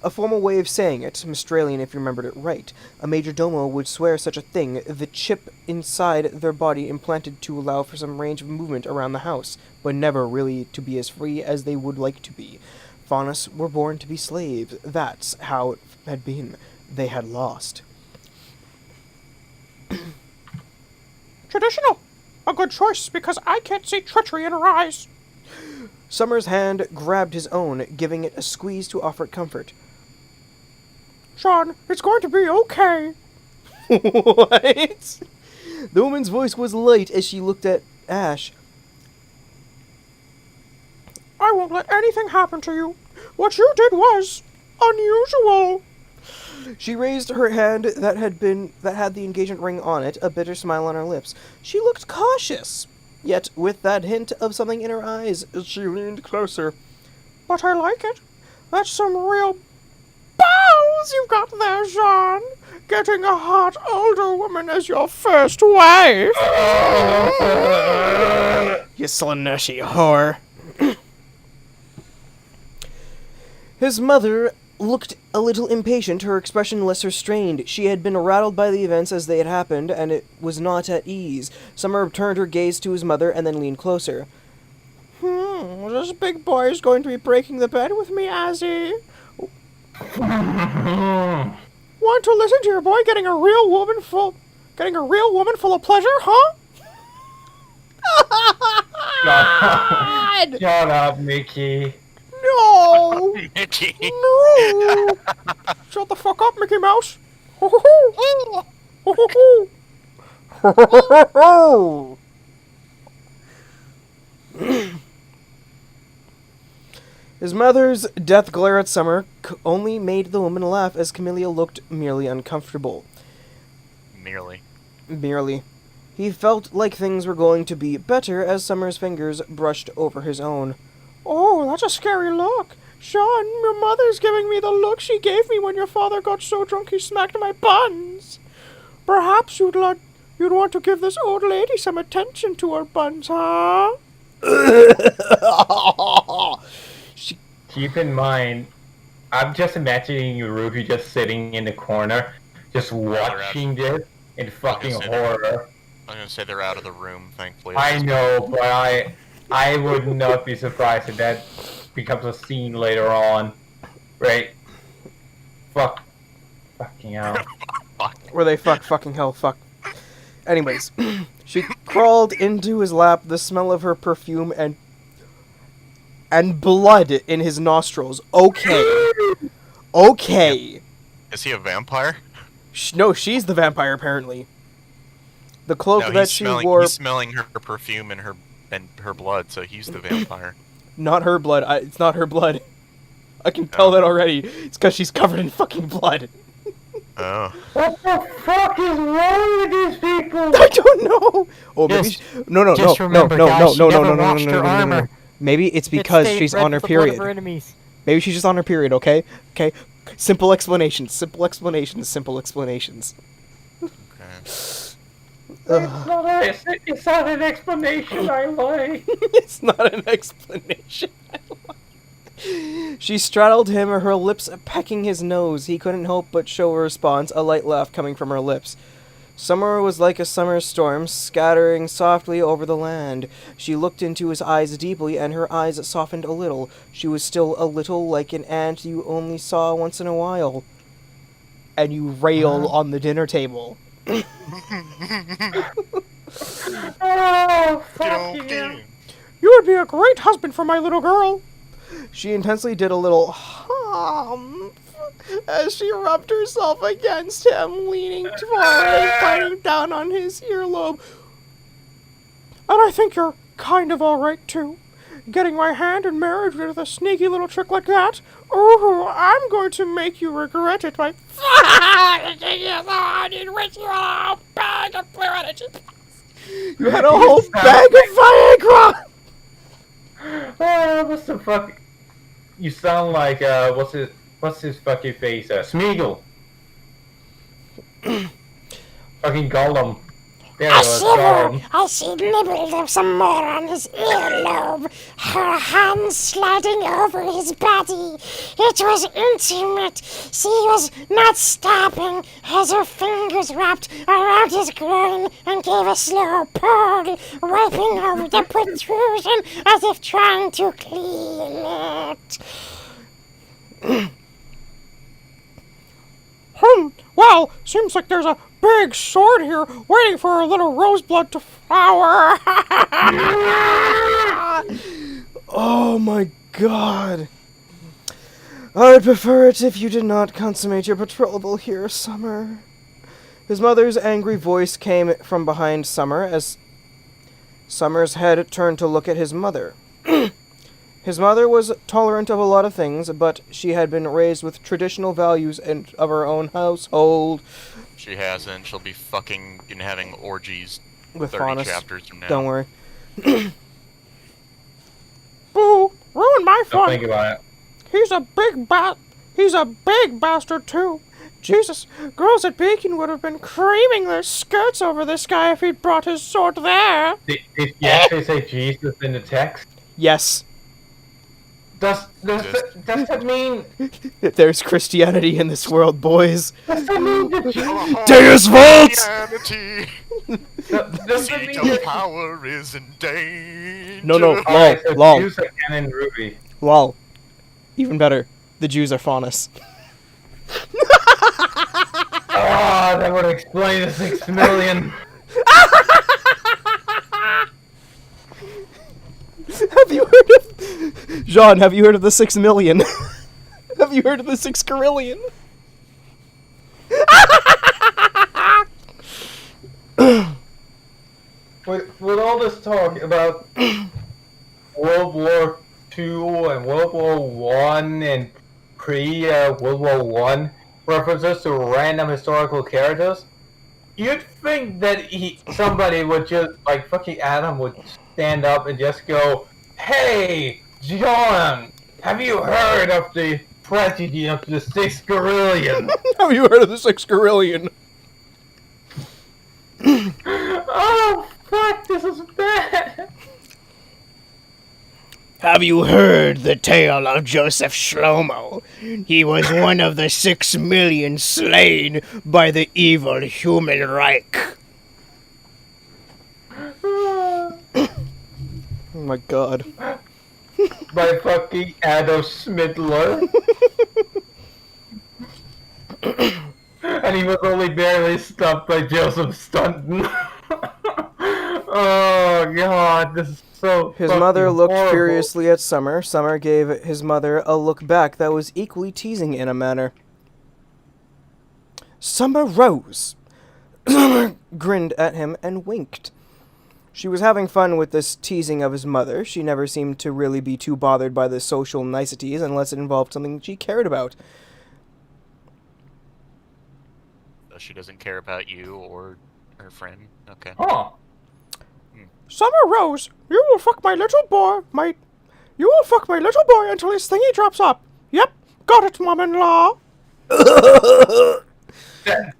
A formal way of saying it, Mistralian if you remembered it right. A major domo would swear such a thing, the chip inside their body implanted to allow for some range of movement around the house, but never really to be as free as they would like to be. Faunus were born to be slaves. That's how it had been. They had lost. Traditional. A good choice, because I can't see treachery in her eyes. Summer's hand grabbed his own, giving it a squeeze to offer it comfort. Sean, it's going to be okay. What? The woman's voice was light as she looked at Ash. I won't let anything happen to you. What you did was unusual. She raised her hand that had the engagement ring on it, a bitter smile on her lips. She looked cautious, yet with that hint of something in her eyes. She leaned closer. But I like it. That's some real balls you've got there, Jean. Getting a hot older woman as your first wife. You Slaneshi whore. His mother looked a little impatient, her expression less restrained. She had been rattled by the events as they had happened, and it was not at ease. Summer turned her gaze to his mother and then leaned closer. This big boy is going to be breaking the bed with me, Azzy. Want to listen to your boy getting a real woman full of pleasure, huh? Shut up, Mickey. No! Mickey. No! Shut the fuck up, Mickey Mouse! His mother's death glare at Summer only made the woman laugh as Camellia looked merely uncomfortable. Merely. He felt like things were going to be better as Summer's fingers brushed over his own. Oh, that's a scary look. Sean, your mother's giving me the look she gave me when your father got so drunk he smacked my buns. Perhaps you'd want to give this old lady some attention to her buns, huh? Keep in mind, I'm just imagining you, Ruby, just sitting in the corner, just watching this in fucking horror. I'm gonna say they're out of the room, thankfully. I know, but I would not be surprised if that becomes a scene later on. Right? Fucking hell. Where they fucking hell, fuck. Anyways, she crawled into his lap, the smell of her perfume and blood in his nostrils. Okay. Is he a vampire? No, she's the vampire, apparently. The cloak No, that she wore... He's smelling her perfume and her blood, so he's the vampire. Not her blood. It's not her blood. I can tell that already. It's because she's covered in fucking blood. Oh. What the fuck is wrong with these people? I don't know. Oh, maybe no. Maybe it's because she's on her period. Maybe she's just on her period. Okay. Simple explanations. Okay. It's not an explanation, I lie. It's not an explanation. She straddled him, her lips pecking his nose. He couldn't help but show a response, a light laugh coming from her lips. Summer was like a summer storm, scattering softly over the land. She looked into his eyes deeply, and her eyes softened a little. She was still a little like an ant you only saw once in a while. And you rail on the dinner table. Oh, fuck you. You would be a great husband for my little girl. She intensely did a little hum as she rubbed herself against him, leaning forward, biting down on his earlobe. And I think you're kind of alright, too. Getting my hand in marriage with a sneaky little trick like that? Oh, I'm going to make you regret it by... You had a whole bag of Viagra! What the fuck? You sound like, what's his fucking face? Smeagol. Fucking Gollum. There A you go, shiver Gollum. as she nibbled some more on his earlobe, her hands sliding over his body. It was intimate. She was not stopping as her fingers wrapped around his groin and gave a slow pull, wiping over the protrusion as if trying to clean it. Well, seems like there's a big sword here waiting for a little roseblood to flower. Oh my god. I'd prefer it if you did not consummate your betrothal here, Summer. His mother's angry voice came from behind Summer as Summer's head turned to look at his mother. His mother was tolerant of a lot of things, but she had been raised with traditional values and of her own household. She hasn't. She'll be fucking and having orgies With 30 Faunus. chapters from now. Don't worry. Boo! Ruined my Don't fun. think about it. He's a big bastard too. Jesus, girls at Bacon would have been creaming their skirts over this guy if he'd brought his sword there. Did you actually say Jesus in the text? Yes. Does that mean... There's Christianity in this world, boys. Does that mean that Deus Vult! Does that mean Seat of power is in danger. No, Alright, so lol. Jews are canon Ruby. Lol. Even better. The Jews are Faunus. Oh, that would explain the 6 million. Have you heard of... Jean, have you heard of the 6 million? Have you heard of the 6 Carillion? With all this talk about World War II and World War I and pre-World War I references to random historical characters, you'd think that somebody would just, like fucking Adam would stand up and just go, "Hey, John, have you heard of the tragedy of the 6 Carillion?" Have you heard of the 6 Carillion? Oh, fuck, this is bad. Have you heard the tale of Joseph Shlomo? He was one of the 6 million slain by the evil human Reich. Oh my god. By fucking Adolf Schmidtler. And he was only barely stopped by Joseph Stunton. Oh god, this is so His mother looked horrible. furiously at Summer. Summer gave his mother a look back that was equally teasing in a manner. Summer Rose. Summer grinned at him and winked. She was having fun with this teasing of his mother. She never seemed to really be too bothered by the social niceties unless it involved something she cared about. She doesn't care about you or her friend. Okay. Huh. Summer Rose, you will fuck my little boy, You will fuck my little boy until his thingy drops up. Yep, got it, mom-in-law.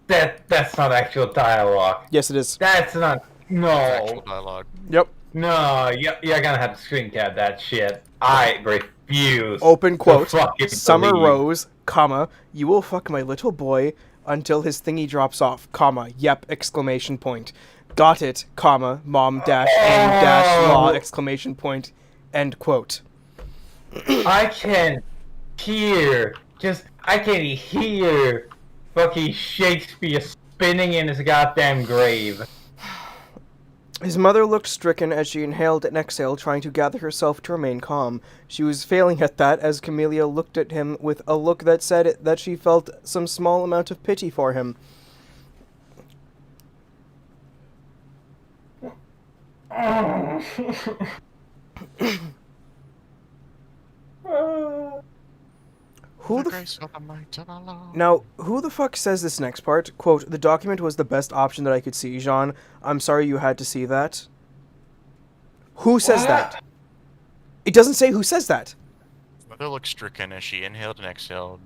That's not actual dialogue. Yes, it is. That's not... No. Actual dialogue. Yep. No, you're gonna have to screen cap that shit. I refuse. Open quote. fucking Summer believe. Rose, comma, you will fuck my little boy until his thingy drops off, comma, yep, exclamation point. Got it, comma, mom dash and dash law, exclamation point, end quote. I can hear fucking Shakespeare spinning in his goddamn grave. His mother looked stricken as she inhaled and exhaled, trying to gather herself to remain calm. She was failing at that as Camellia looked at him with a look that said that she felt some small amount of pity for him. Now, who the fuck says this next part? Quote, the document was the best option that I could see. Jean, I'm sorry you had to see that. Who says that? It doesn't say who says that. Mother looked stricken as she inhaled and exhaled.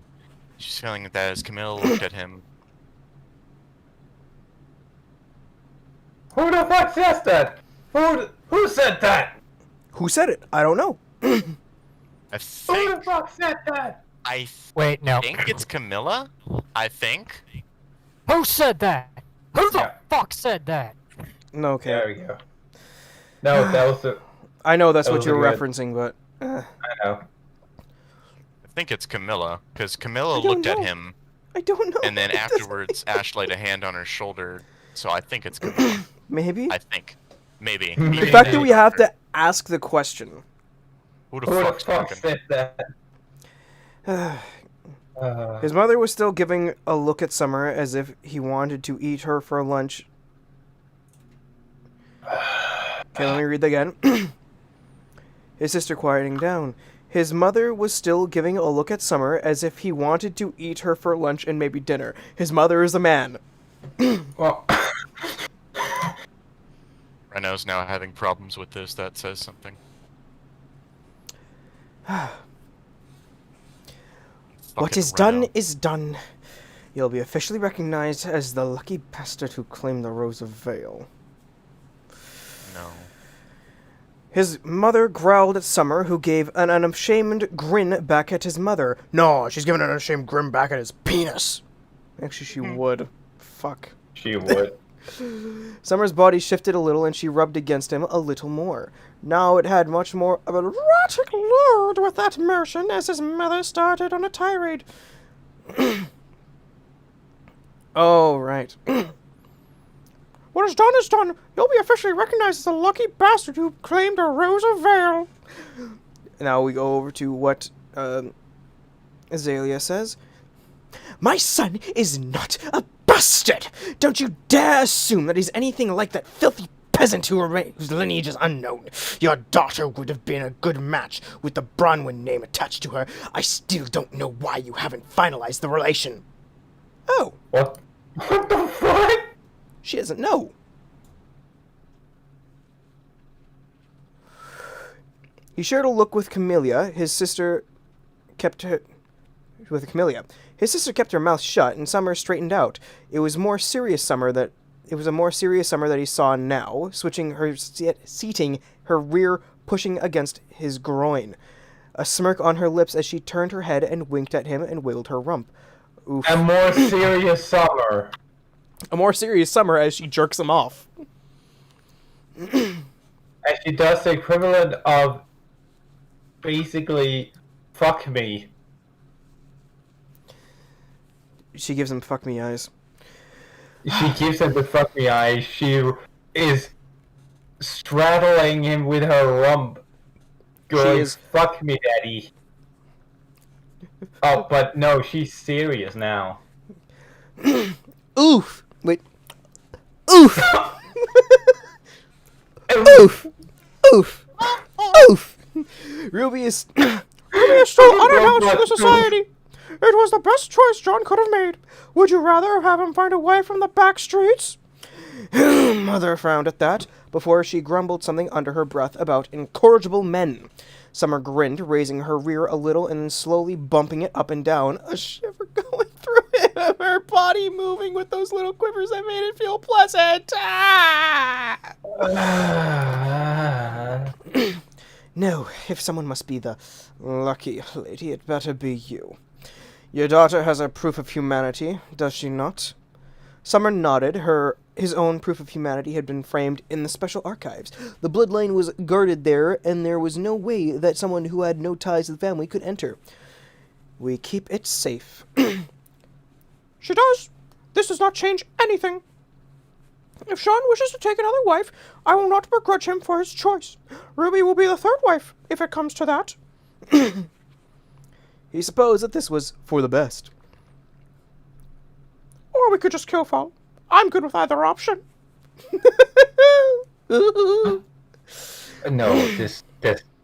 She's feeling that as Camille looked at him. Who the fuck says that? Who said that? Who said it? I don't know. I Who the think... fuck said that? Wait, no. think it's Camilla? I think. Who said that? Who the fuck said that? No, okay. There we go. No, that was the... I know that's that what was you're good. referencing, but... I know. I think it's Camilla, because Camilla I don't looked at know. him, I don't know. and then It doesn't- afterwards Ash laid a hand on her shoulder, so I think it's Camilla. Maybe? I think. Maybe. The fact that we have to ask the question. Who the Who the fuck's fuck talking? said that? His mother was still giving a look at Summer as if he wanted to eat her for lunch. Okay, let me read that again. His sister quieting down. His mother was still giving a look at Summer as if he wanted to eat her for lunch and maybe dinner. His mother is a man. Well, Renault's now having problems with this. That says something. What is done is done. You'll be officially recognized as the lucky bastard who claimed the Rose of Vale. No. His mother growled at Summer, who gave an unashamed grin back at his mother. No, she's giving an unashamed grin back at his penis. Actually, she would. Fuck. she would. Summer's body shifted a little and she rubbed against him a little more. Now it had much more of an erotic load with that motion as his mother started on a tirade. Oh, right. What is done is done. You'll be officially recognized as the lucky bastard who claimed a Rose of Vale. Now we go over to what Azalea says. My son is not a bastard! Don't you dare assume that he's anything like that filthy peasant whose lineage is unknown. Your daughter would have been a good match with the Bronwyn name attached to her. I still don't know why you haven't finalized the relation. Oh. What? What the fuck? She doesn't know. He shared a look with Camellia. His sister kept her mouth shut, and Summer straightened out. It was a more serious Summer that he saw now, seating her rear pushing against his groin. A smirk on her lips as she turned her head and winked at him and wiggled her rump. Oof. A more serious Summer. A more serious Summer as she jerks him off. And she does the equivalent of basically fuck me. She gives him fuck me eyes. She gives him the fuck me eyes. She is straddling him with her rump. Going, is- fuck me, daddy. Oh, but no, she's serious now. Oof! Wait. Oof! Oof! Oof! Oof! Ruby is... Ruby is still unannounced to the society. It was the best choice John could have made. Would you rather have him find a wife from the back streets? Mother frowned at that, before she grumbled something under her breath about incorrigible men. Summer grinned, raising her rear a little and then slowly bumping it up and down, a shiver going through it, her body moving with those little quivers that made it feel pleasant. No, if someone must be the lucky lady, it better be you. Your daughter has a proof of humanity, does she not? Summer nodded. His own proof of humanity had been framed in the special archives. The bloodline was guarded there, and there was no way that someone who had no ties to the family could enter. We keep it safe. She does. This does not change anything. If Sean wishes to take another wife, I will not begrudge him for his choice. Ruby will be the third wife, if it comes to that. He supposed that this was for the best. Or we could just kill Fall. I'm good with either option. No, this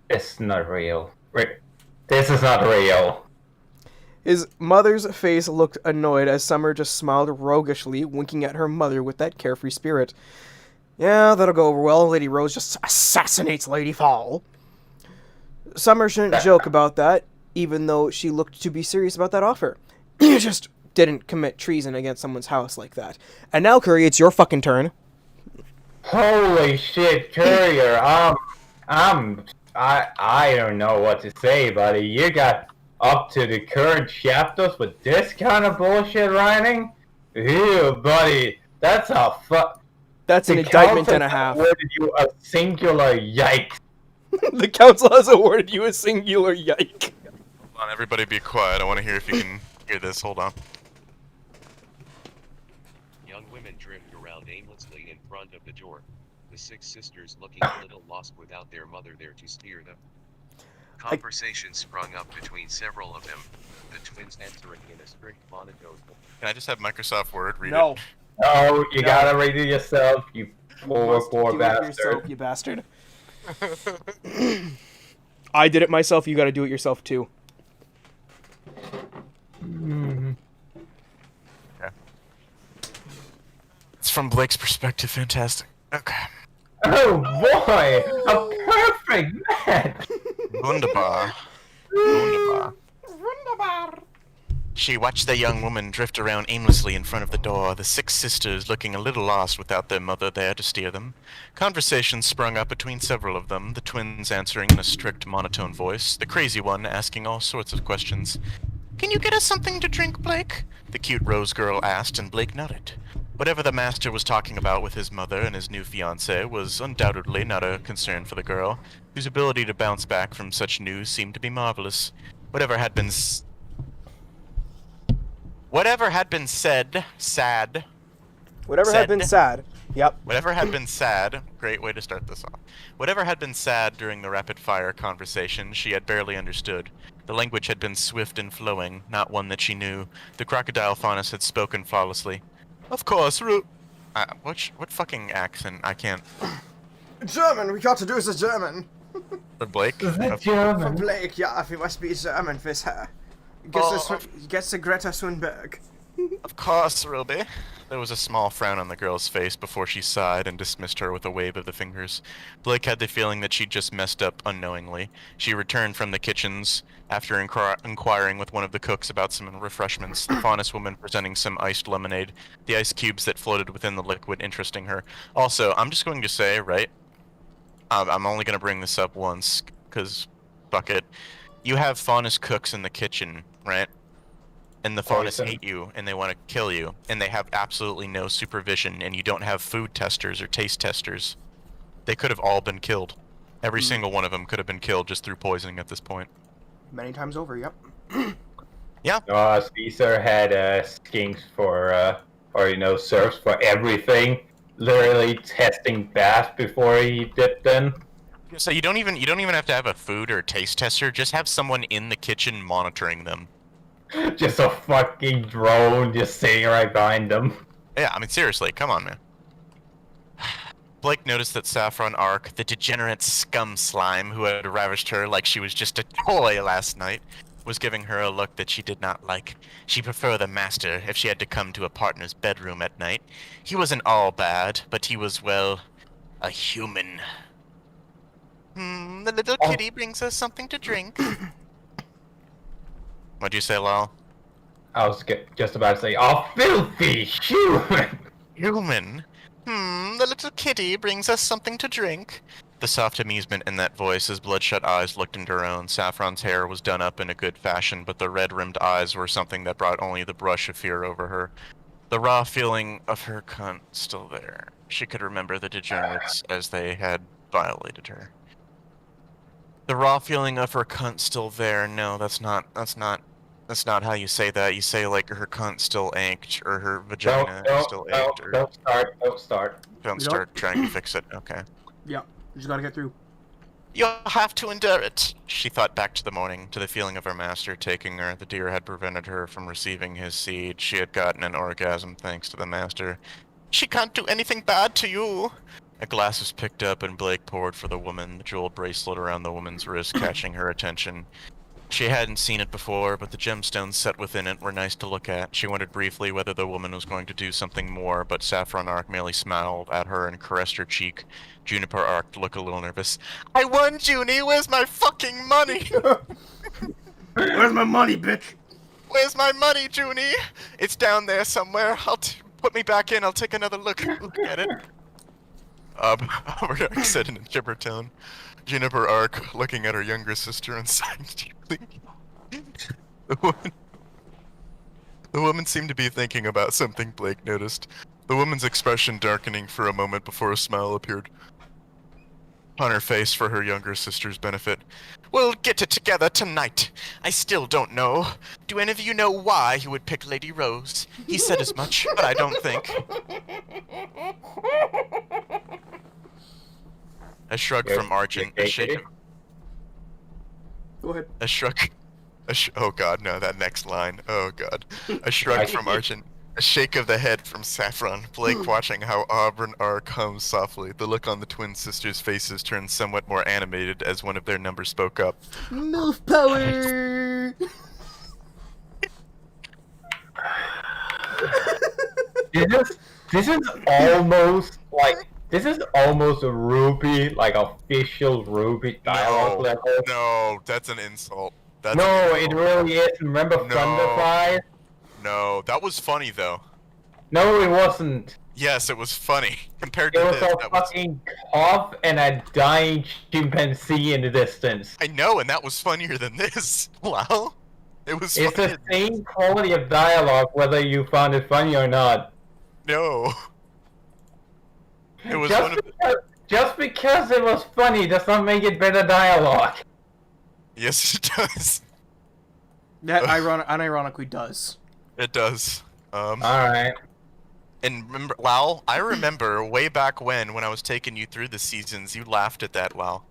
is not real. This is not real. His mother's face looked annoyed as Summer just smiled roguishly, winking at her mother with that carefree spirit. Yeah, that'll go over well. Lady Rose just assassinates Lady Fall. Summer shouldn't joke about that, even though she looked to be serious about that offer. You just didn't commit treason against someone's house like that. And now, Curry, it's your fucking turn. Holy shit, Courier, I don't know what to say, buddy. You got up to the current chapters with this kind of bullshit writing? Ew, buddy, that's a That's an indictment and a half. Awarded you a singular yikes. The council has awarded you a singular yike. Hold on, everybody be quiet. I want to hear if you can hear this. Hold on. Young women drift around aimlessly in front of the door. The six sisters looking a little lost without their mother there to steer them. Conversation sprung up between several of them, the twins answering in a strict monotone. Can I just have Microsoft Word read No. it? No, you gotta read it yourself, you poor bastard. Yourself, you bastard. I did it myself, you gotta do it yourself too. Okay. It's from Blake's perspective, fantastic. Okay. Oh boy, a perfect match! Wunderbar. Wunderbar. She watched the young woman drift around aimlessly in front of the door, the six sisters looking a little lost without their mother there to steer them. Conversation sprung up between several of them, the twins answering in a strict monotone voice, the crazy one asking all sorts of questions. "Can you get us something to drink, Blake?" the cute Rose girl asked, and Blake nodded. Whatever the master was talking about with his mother and his new fiancée was undoubtedly not a concern for the girl, whose ability to bounce back from such news seemed to be marvelous. Whatever had been said, Whatever had been sad. Yep. Whatever had been sad, great way to start this off. Whatever had been sad during the rapid-fire conversation, she had barely understood. The language had been swift and flowing, not one that she knew. The crocodile faunus had spoken flawlessly. Of course, what fucking accent? I can't. German, we got to do is a German. For Blake? For Blake, yeah, we must be German for her. Gets to Greta Thunberg. Of course, Ruby. There was a small frown on the girl's face before she sighed and dismissed her with a wave of the fingers. Blake had the feeling that she'd just messed up unknowingly. She returned from the kitchens after inquiring with one of the cooks about some refreshments, the faunus woman presenting some iced lemonade, the ice cubes that floated within the liquid interesting her. Also, I'm just going to say, right, I'm only going to bring this up once, because, fuck it. You have faunus cooks in the kitchen, right? And the faunus hate you, and they want to kill you, and they have absolutely no supervision, and you don't have food testers or taste testers. They could have all been killed. Every single one of them could have been killed just through poisoning at this point. Many times over, yep. Yeah. Caesar had skinks for, serfs for everything. Literally testing bass before he dipped in. So you don't even have to have a food or taste tester. Just have someone in the kitchen monitoring them. Just a fucking drone just sitting right behind them. Yeah, I mean, seriously, come on, man. Blake noticed that Saffron Ark, the degenerate scum slime who had ravished her like she was just a toy last night, was giving her a look that she did not like. She preferred the master if she had to come to a partner's bedroom at night. He wasn't all bad, but he was, well, a human. The little kitty brings us something to drink. What'd you say, Lal? I was just about to say, oh, filthy human! Human? The little kitty brings us something to drink. The soft amusement in that voice as bloodshot eyes looked into her own. Saffron's hair was done up in a good fashion, but the red-rimmed eyes were something that brought only the brush of fear over her. The raw feeling of her cunt still there. She could remember the degenerates as they had violated her. The raw feeling of her cunt still there. No, that's not how you say that. You say like her cunt still ached, or her vagina still ached, or... Don't start. Don't start trying to fix it, okay. Yeah, you just gotta get through. You'll have to endure it. She thought back to the morning, to the feeling of her master taking her. The deer had prevented her from receiving his seed. She had gotten an orgasm thanks to the master. She can't do anything bad to you. A glass was picked up and Blake poured for the woman, the jeweled bracelet around the woman's wrist catching her attention. She hadn't seen it before, but the gemstones set within it were nice to look at. She wondered briefly whether the woman was going to do something more, but Saffron Ark merely smiled at her and caressed her cheek. Juniper Ark looked a little nervous. I won, Junie! Where's my fucking money? Where's my money, bitch? Where's my money, Junie? It's down there somewhere. Put me back in. I'll take another look at it. Albert Ark said in a gibber tone. Juniper Ark looking at her younger sister and sighing deeply. The woman seemed to be thinking about something Blake noticed. The woman's expression darkening for a moment before a smile appeared on her face for her younger sister's benefit. We'll get it together tonight. I still don't know. Do any of you know why he would pick Lady Rose? He said as much, but I don't think. A shrug from Argent, a shake. Go ahead. Oh god, no, that next line. Oh god. A shrug from Argent, a shake of the head from Saffron. Blake watching how Auburn Ark hums softly. The look on the twin sisters' faces turned somewhat more animated as one of their numbers spoke up. MILF power! This is almost like... This is almost a Ruby, like official Ruby dialogue level. No, that's an insult. It really is. Remember Thunderfly? No, that was funny though. No, it wasn't. Yes, it was funny. Compared to there this, was a fucking cough and a dying chimpanzee in the distance. I know, and that was funnier than this. Wow. It's the same quality of dialogue, whether you found it funny or not. No. It was just because it was funny does not make it better dialogue. Yes, it does. That unironically does. It does. Alright. And remember, Lal, I remember way back when I was taking you through the seasons, you laughed at that, Lal.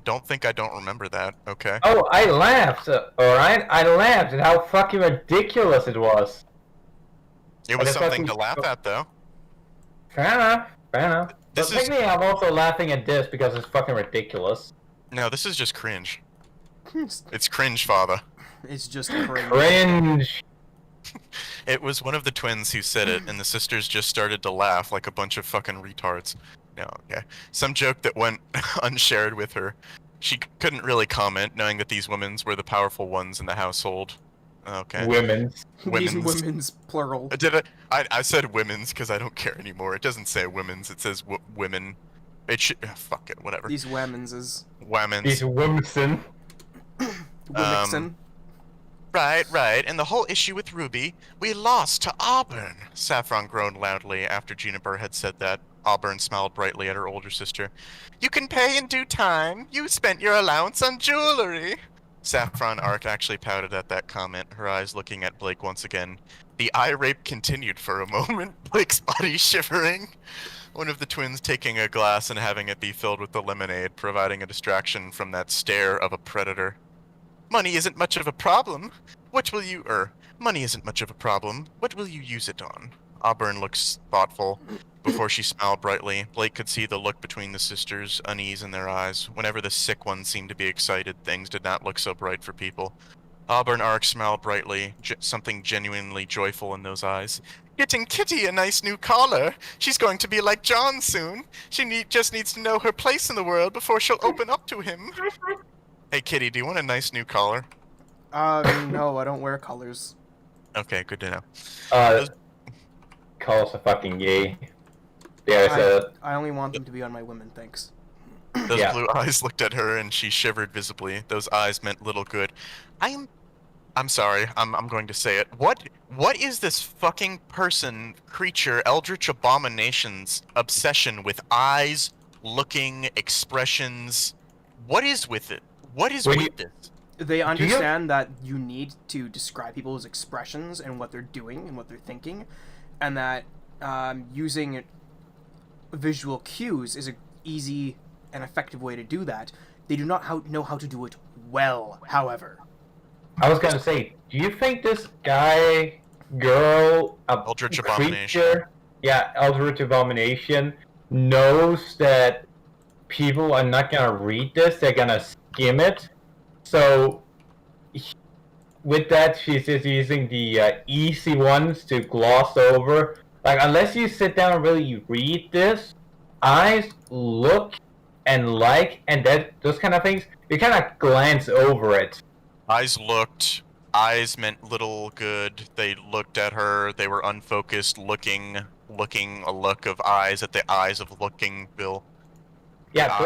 Don't think I don't remember that, okay? Oh, I laughed, alright? I laughed at how fucking ridiculous it was. It was something to laugh at, though. Fair enough. But technically, I'm also laughing at this because it's fucking ridiculous. No, this is just cringe. It's cringe, father. It's just cringe. Cringe! It was one of the twins who said it, and the sisters just started to laugh like a bunch of fucking retards. No, okay. Some joke that went unshared with her. She couldn't really comment, knowing that these women's were the powerful ones in the household. Okay. Women's. These women's, plural. I said women's because I don't care anymore. It doesn't say women's, it says women. It should... fuck it, whatever. These women's is... Women's. These womenson. Womenson. Right. And the whole issue with Ruby, we lost to Auburn. Saffron groaned loudly after Juniper had said that. Auburn smiled brightly at her older sister. You can pay in due time. You spent your allowance on jewelry. Saffron Ark actually pouted at that comment, her eyes looking at Blake once again. The eye rape continued for a moment, Blake's body shivering. One of the twins taking a glass and having it be filled with the lemonade, providing a distraction from that stare of a predator. Money isn't much of a problem. Money isn't much of a problem. What will you use it on? Auburn looks thoughtful. Before she smiled brightly, Blake could see the look between the sisters, unease in their eyes. Whenever the sick one seemed to be excited, things did not look so bright for people. Auburn Ark smiled brightly, something genuinely joyful in those eyes. Getting Kitty a nice new collar. She's going to be like John soon. She just needs to know her place in the world before she'll open up to him. Hey, Kitty, do you want a nice new collar? No, I don't wear colors. Okay, good to know. Call us a fucking gay. I only want them to be on my women, thanks. Those blue eyes looked at her, and she shivered visibly. Those eyes meant little good. I'm sorry. I'm going to say it. What is this fucking creature, eldritch abomination's obsession with eyes, looking, expressions? What is with it? What is with this? They understand that you need to describe people's expressions and what they're doing and what they're thinking, and that using visual cues is an easy and effective way to do that. They do not know how to do it well, however. I was gonna say, do you think this guy, girl, Eldritch Abomination. Eldritch Abomination, knows that people are not gonna read this, they're gonna skim it? So, with that, she's just using the easy ones to gloss over. Like, unless you sit down and really read this, eyes, look, and those kind of things, you kind of glance over it. Eyes looked. Eyes meant little good. They looked at her. They were unfocused, looking a look of eyes at the eyes of looking Bill. Yeah,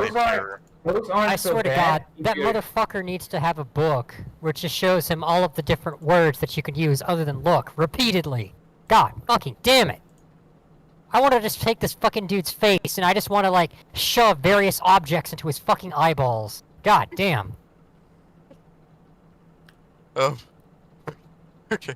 those aren't I so swear to bad. God, that motherfucker needs to have a book which just shows him all of the different words that you can use other than look, repeatedly. God fucking damn it. I want to just take this fucking dude's face and I just want to, like, shove various objects into his fucking eyeballs. God damn. Okay.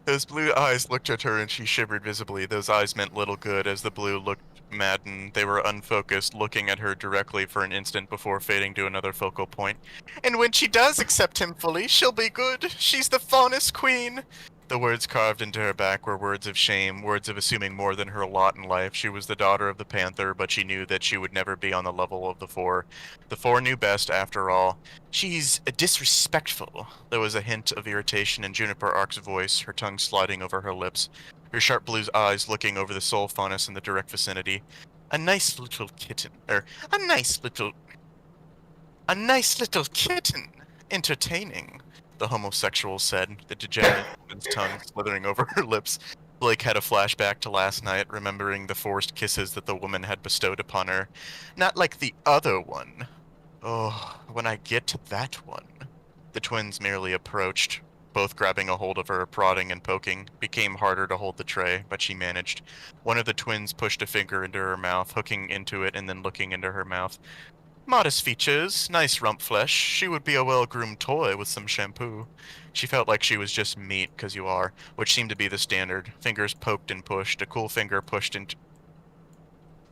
Those blue eyes looked at her and she shivered visibly. Those eyes meant little good as the blue looked maddened. They were unfocused, looking at her directly for an instant before fading to another focal point. And when she does accept him fully, she'll be good. She's the faunest queen. The words carved into her back were words of shame, words of assuming more than her lot in life. She was the daughter of the Panther, but she knew that she would never be on the level of the Four. The Four knew best, after all. She's disrespectful. There was a hint of irritation in Juniper Ark's voice, her tongue sliding over her lips, her sharp blue eyes looking over the soul faunus in the direct vicinity. A nice little kitten. A nice little kitten. Entertaining. The homosexual said, the degenerate woman's tongue slithering over her lips. Blake had a flashback to last night, remembering the forced kisses that the woman had bestowed upon her. Not like the other one. Oh, when I get to that one. The twins merely approached, both grabbing a hold of her, prodding and poking. Became harder to hold the tray, but she managed. One of the twins pushed a finger into her mouth, hooking into it and then looking into her mouth. Modest features, nice rump flesh. She would be a well-groomed toy with some shampoo. She felt like she was just meat, 'cause you are, which seemed to be the standard. Fingers poked and pushed, a cool finger pushed into...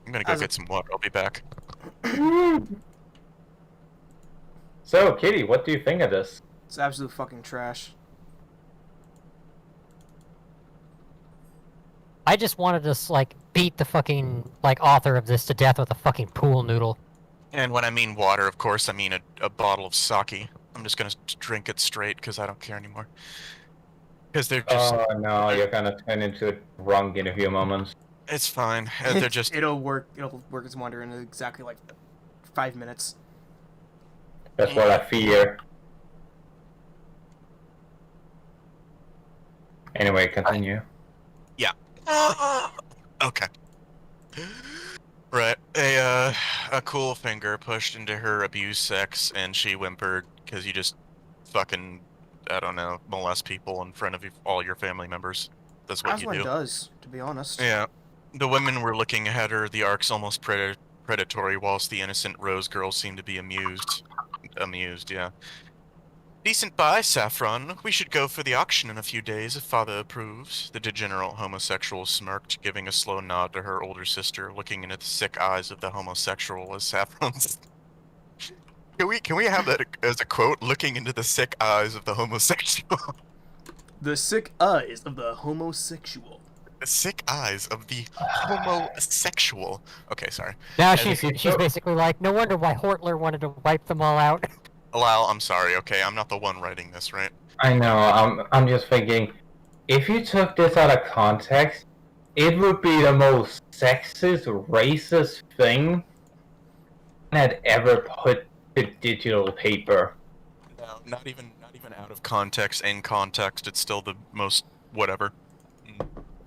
I'm gonna go get some water, I'll be back. So, Kitty, what do you think of this? It's absolute fucking trash. I just wanted to, like, beat the fucking, like, author of this to death with a fucking pool noodle. And when I mean water, of course, I mean a bottle of sake. I'm just gonna drink it straight, because I don't care anymore. Because they're just... Oh, no, you're gonna turn into a drunk in a few moments. It's fine. They're just... It'll work its wonder in exactly, like, 5 minutes. That's what I fear. Anyway, continue. Yeah. Okay. Right. A cool finger pushed into her abused sex, and she whimpered, because you just fucking, I don't know, molest people in front of all your family members. That's what you do. That's what it does, to be honest. Yeah. The women were looking at her, the arcs almost predatory, whilst the innocent Rose girl seemed to be amused. Amused, yeah. Decent buy, Saffron. We should go for the auction in a few days if Father approves. The degenerate homosexual smirked, giving a slow nod to her older sister, looking into the sick eyes of the homosexual as Saffron's... Can we have that as a quote? Looking into the sick eyes of the homosexual. The sick eyes of the homosexual. sick eyes of the homosexual. Okay, sorry. Now she's basically like, no wonder why Hortler wanted to wipe them all out. Lyle, I'm sorry, okay? I'm not the one writing this, right? I know, I'm just thinking, if you took this out of context, it would be the most sexist, racist thing that ever put to digital paper. No, not even out of context. In context, it's still the most whatever.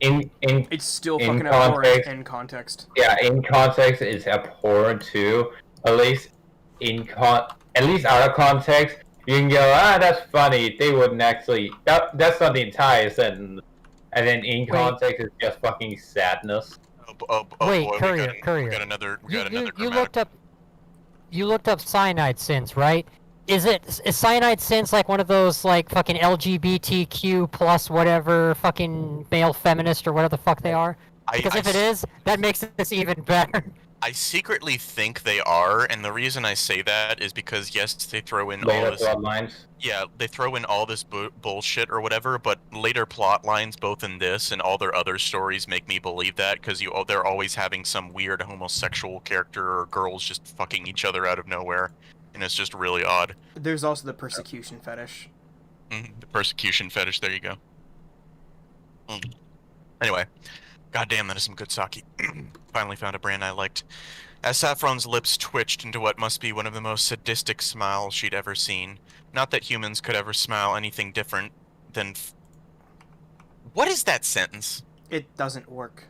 It's still fucking abhorrent in context. Yeah, in context, it's abhorrent too. At least out of context, you can go, that's funny. They wouldn't actually. That's not the entire sentence. And then in context, it's just fucking sadness. Wait, boy, Courier. We got another. You looked up cyanide sins, right? Is cyanide sins like one of those like fucking LGBTQ plus whatever fucking male feminist or whatever the fuck they are? Because if it is, that makes this even better. I secretly think they are, and the reason I say that is because yes, they throw in all this. Bloodlines. Yeah, they throw in all this bullshit or whatever, but later plot lines, both in this and all their other stories, make me believe that because they're always having some weird homosexual character or girls just fucking each other out of nowhere, and it's just really odd. There's also the persecution fetish. The persecution fetish. There you go. Anyway. Goddamn, that is some good sake. Finally found a brand I liked. As Saffron's lips twitched into what must be one of the most sadistic smiles she'd ever seen. Not that humans could ever smile anything different than... What is that sentence? It doesn't work.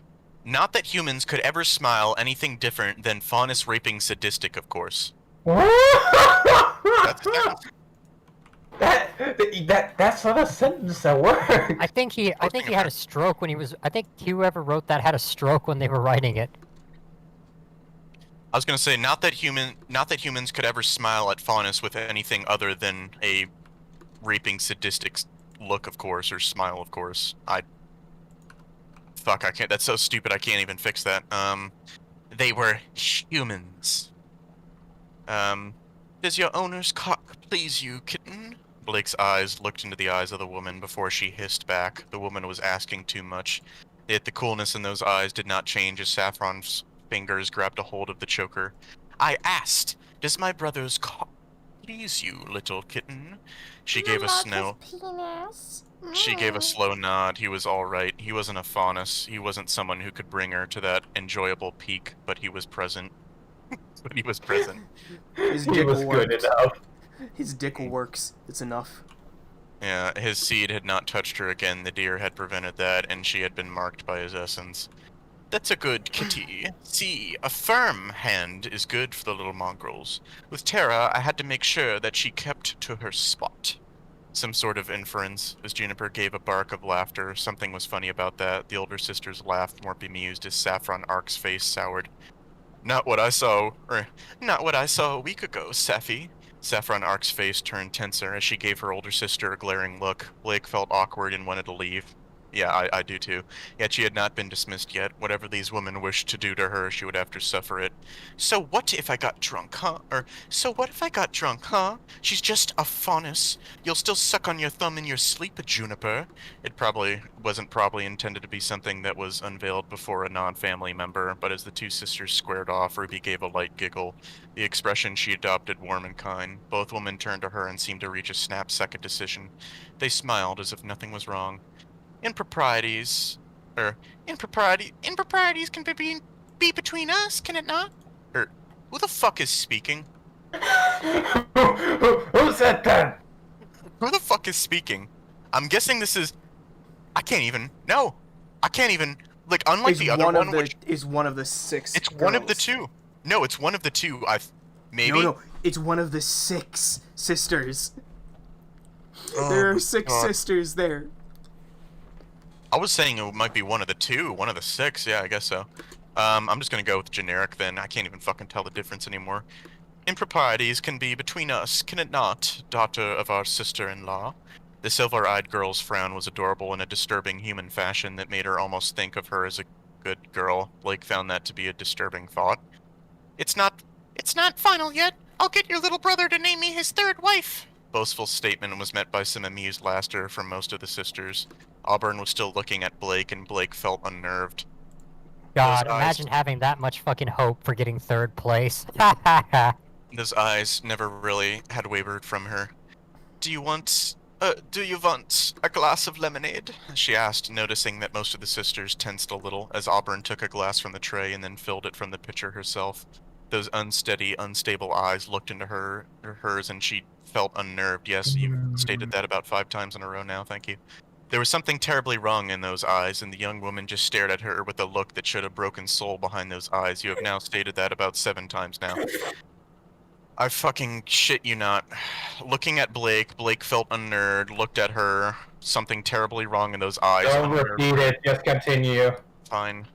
Not that humans could ever smile anything different than faunus raping sadistic, of course. That's a That's not a sentence that works. I think he had a stroke when he was. I think whoever wrote that had a stroke when they were writing it. I was gonna say not that humans could ever smile at faunus with anything other than a raping sadistic look, of course, or smile, of course. Fuck, I can't. That's so stupid. I can't even fix that. They were humans. Does your owner's cock please you, kitten? Blake's eyes looked into the eyes of the woman before she hissed back. The woman was asking too much. Yet the coolness in those eyes did not change as Saffron's fingers grabbed a hold of the choker. I asked, does my brother's cock please you, little kitten? She gave a slow nod. He was all right. He wasn't a faunus. He wasn't someone who could bring her to that enjoyable peak, but he was present. He was good enough. His dick works. It's enough. Yeah, his seed had not touched her again. The deer had prevented that, and she had been marked by his essence. That's a good kitty. See, a firm hand is good for the little mongrels. With Tara, I had to make sure that she kept to her spot. Some sort of inference, as Juniper gave a bark of laughter. Something was funny about that. The older sisters laughed, more bemused, as Saffron Ark's face soured. Not what I saw a week ago, Safi. Saffron Ark's face turned tenser as she gave her older sister a glaring look. Blake felt awkward and wanted to leave. Yeah, I do too. Yet she had not been dismissed yet. Whatever these women wished to do to her, she would have to suffer it. So what if I got drunk, huh? So what if I got drunk, huh? She's just a faunus. You'll still suck on your thumb in your sleep, Juniper. It wasn't intended to be something that was unveiled before a non-family member, but as the two sisters squared off, Ruby gave a light giggle. The expression she adopted warm and kind. Both women turned to her and seemed to reach a snap-second decision. They smiled as if nothing was wrong. Improprieties can be between us, can it not? Who the fuck is speaking? Who said that? Who the fuck is speaking? I'm guessing this is... I can't even... Like, unlike It's the other one, which... is one of the 6 It's girls. one of the two. No, it's one of the two. Maybe? No, it's one of the 6 sisters. Oh, There are 6 God. sisters there. I was saying it might be one of the two, one of the 6. Yeah, I guess so. I'm just gonna go with generic then. I can't even fucking tell the difference anymore. Improprieties can be between us, can it not, daughter of our sister-in-law? The silver-eyed girl's frown was adorable in a disturbing human fashion that made her almost think of her as a good girl. Blake found that to be a disturbing thought. It's not final yet. I'll get your little brother to name me his 3rd wife. boastful statement was met by some amused laughter from most of the sisters. Auburn was still looking at Blake, and Blake felt unnerved. God, imagine having that much fucking hope for getting 3rd place. Those eyes never really had wavered from her. Do you want a glass of lemonade? She asked, noticing that most of the sisters tensed a little as Auburn took a glass from the tray and then filled it from the pitcher herself. Those unsteady, unstable eyes looked into hers, and she felt unnerved. Yes, you've stated that about 5 times in a row now, thank you. There was something terribly wrong in those eyes, and the young woman just stared at her with a look that showed a broken soul behind those eyes. You have now stated that about 7 times now. I fucking shit you not. Looking at Blake, Blake felt unnerved, looked at her, something terribly wrong in those eyes. Don't repeat it, just continue. Fine.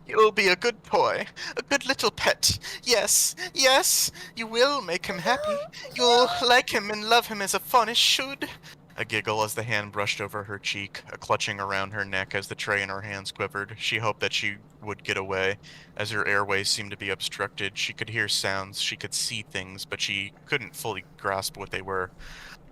You'll be a good toy, a good little pet. Yes, yes, you will make him happy. You'll like him and love him as a faunish should. A giggle as the hand brushed over her cheek, a clutching around her neck as the tray in her hands quivered. She hoped that she would get away, as her airways seemed to be obstructed. She could hear sounds, she could see things, but she couldn't fully grasp what they were.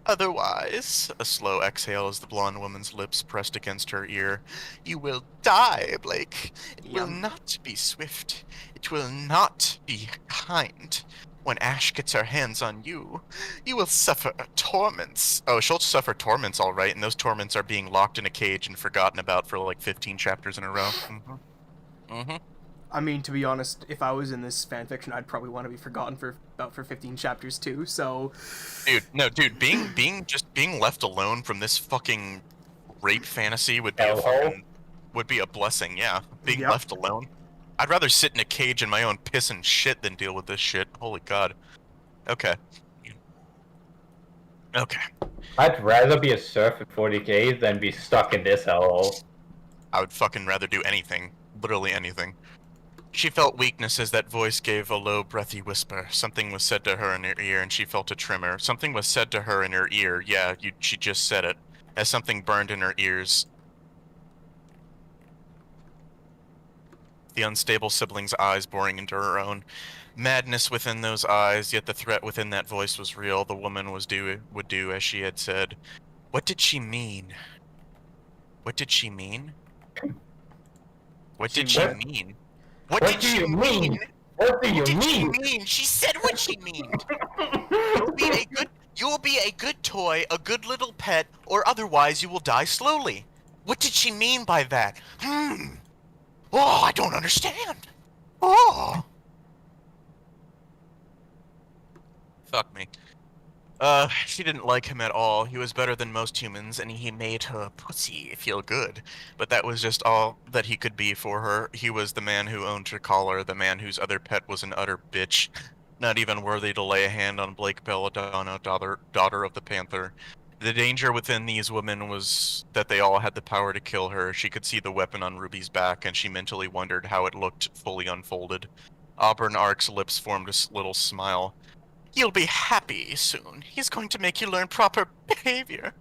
Otherwise, a slow exhale as the blonde woman's lips pressed against her ear. You will die, Blake. It will not be swift. It will not be kind. When Ash gets her hands on you, you will suffer torments. Oh, she'll suffer torments, all right, and those torments are being locked in a cage and forgotten about for like 15 chapters in a row. I mean, to be honest, if I was in this fanfiction, I'd probably want to be forgotten for 15 chapters too. So, dude, being left alone from this fucking rape fantasy would be a blessing. Yeah, being left alone. I'd rather sit in a cage in my own piss and shit than deal with this shit. Holy God. Okay. I'd rather be a serf at 40k than be stuck in this hellhole. I would fucking rather do anything. Literally anything. She felt weakness as that voice gave a low, breathy whisper. Something was said to her in her ear, and she felt a tremor. Something was said to her in her ear. Yeah, she just said it. As something burned in her ears. The unstable sibling's eyes boring into her own. Madness within those eyes, yet the threat within that voice was real. The woman would do as she had said. What did she mean? What did she mean? What did she mean? What did she mean? What do you mean? She said what she meant. You will be a good toy, a good little pet, or otherwise you will die slowly. What did she mean by that? Oh, I don't understand. Oh. Fuck me. She didn't like him at all. He was better than most humans, and he made her pussy feel good. But that was just all that he could be for her. He was the man who owned her collar, the man whose other pet was an utter bitch. Not even worthy to lay a hand on Blake Belladonna, daughter of the Panther. The danger within these women was that they all had the power to kill her. She could see the weapon on Ruby's back, and she mentally wondered how it looked fully unfolded. Auburn Ark's lips formed a little smile. You'll be happy soon. He's going to make you learn proper behavior.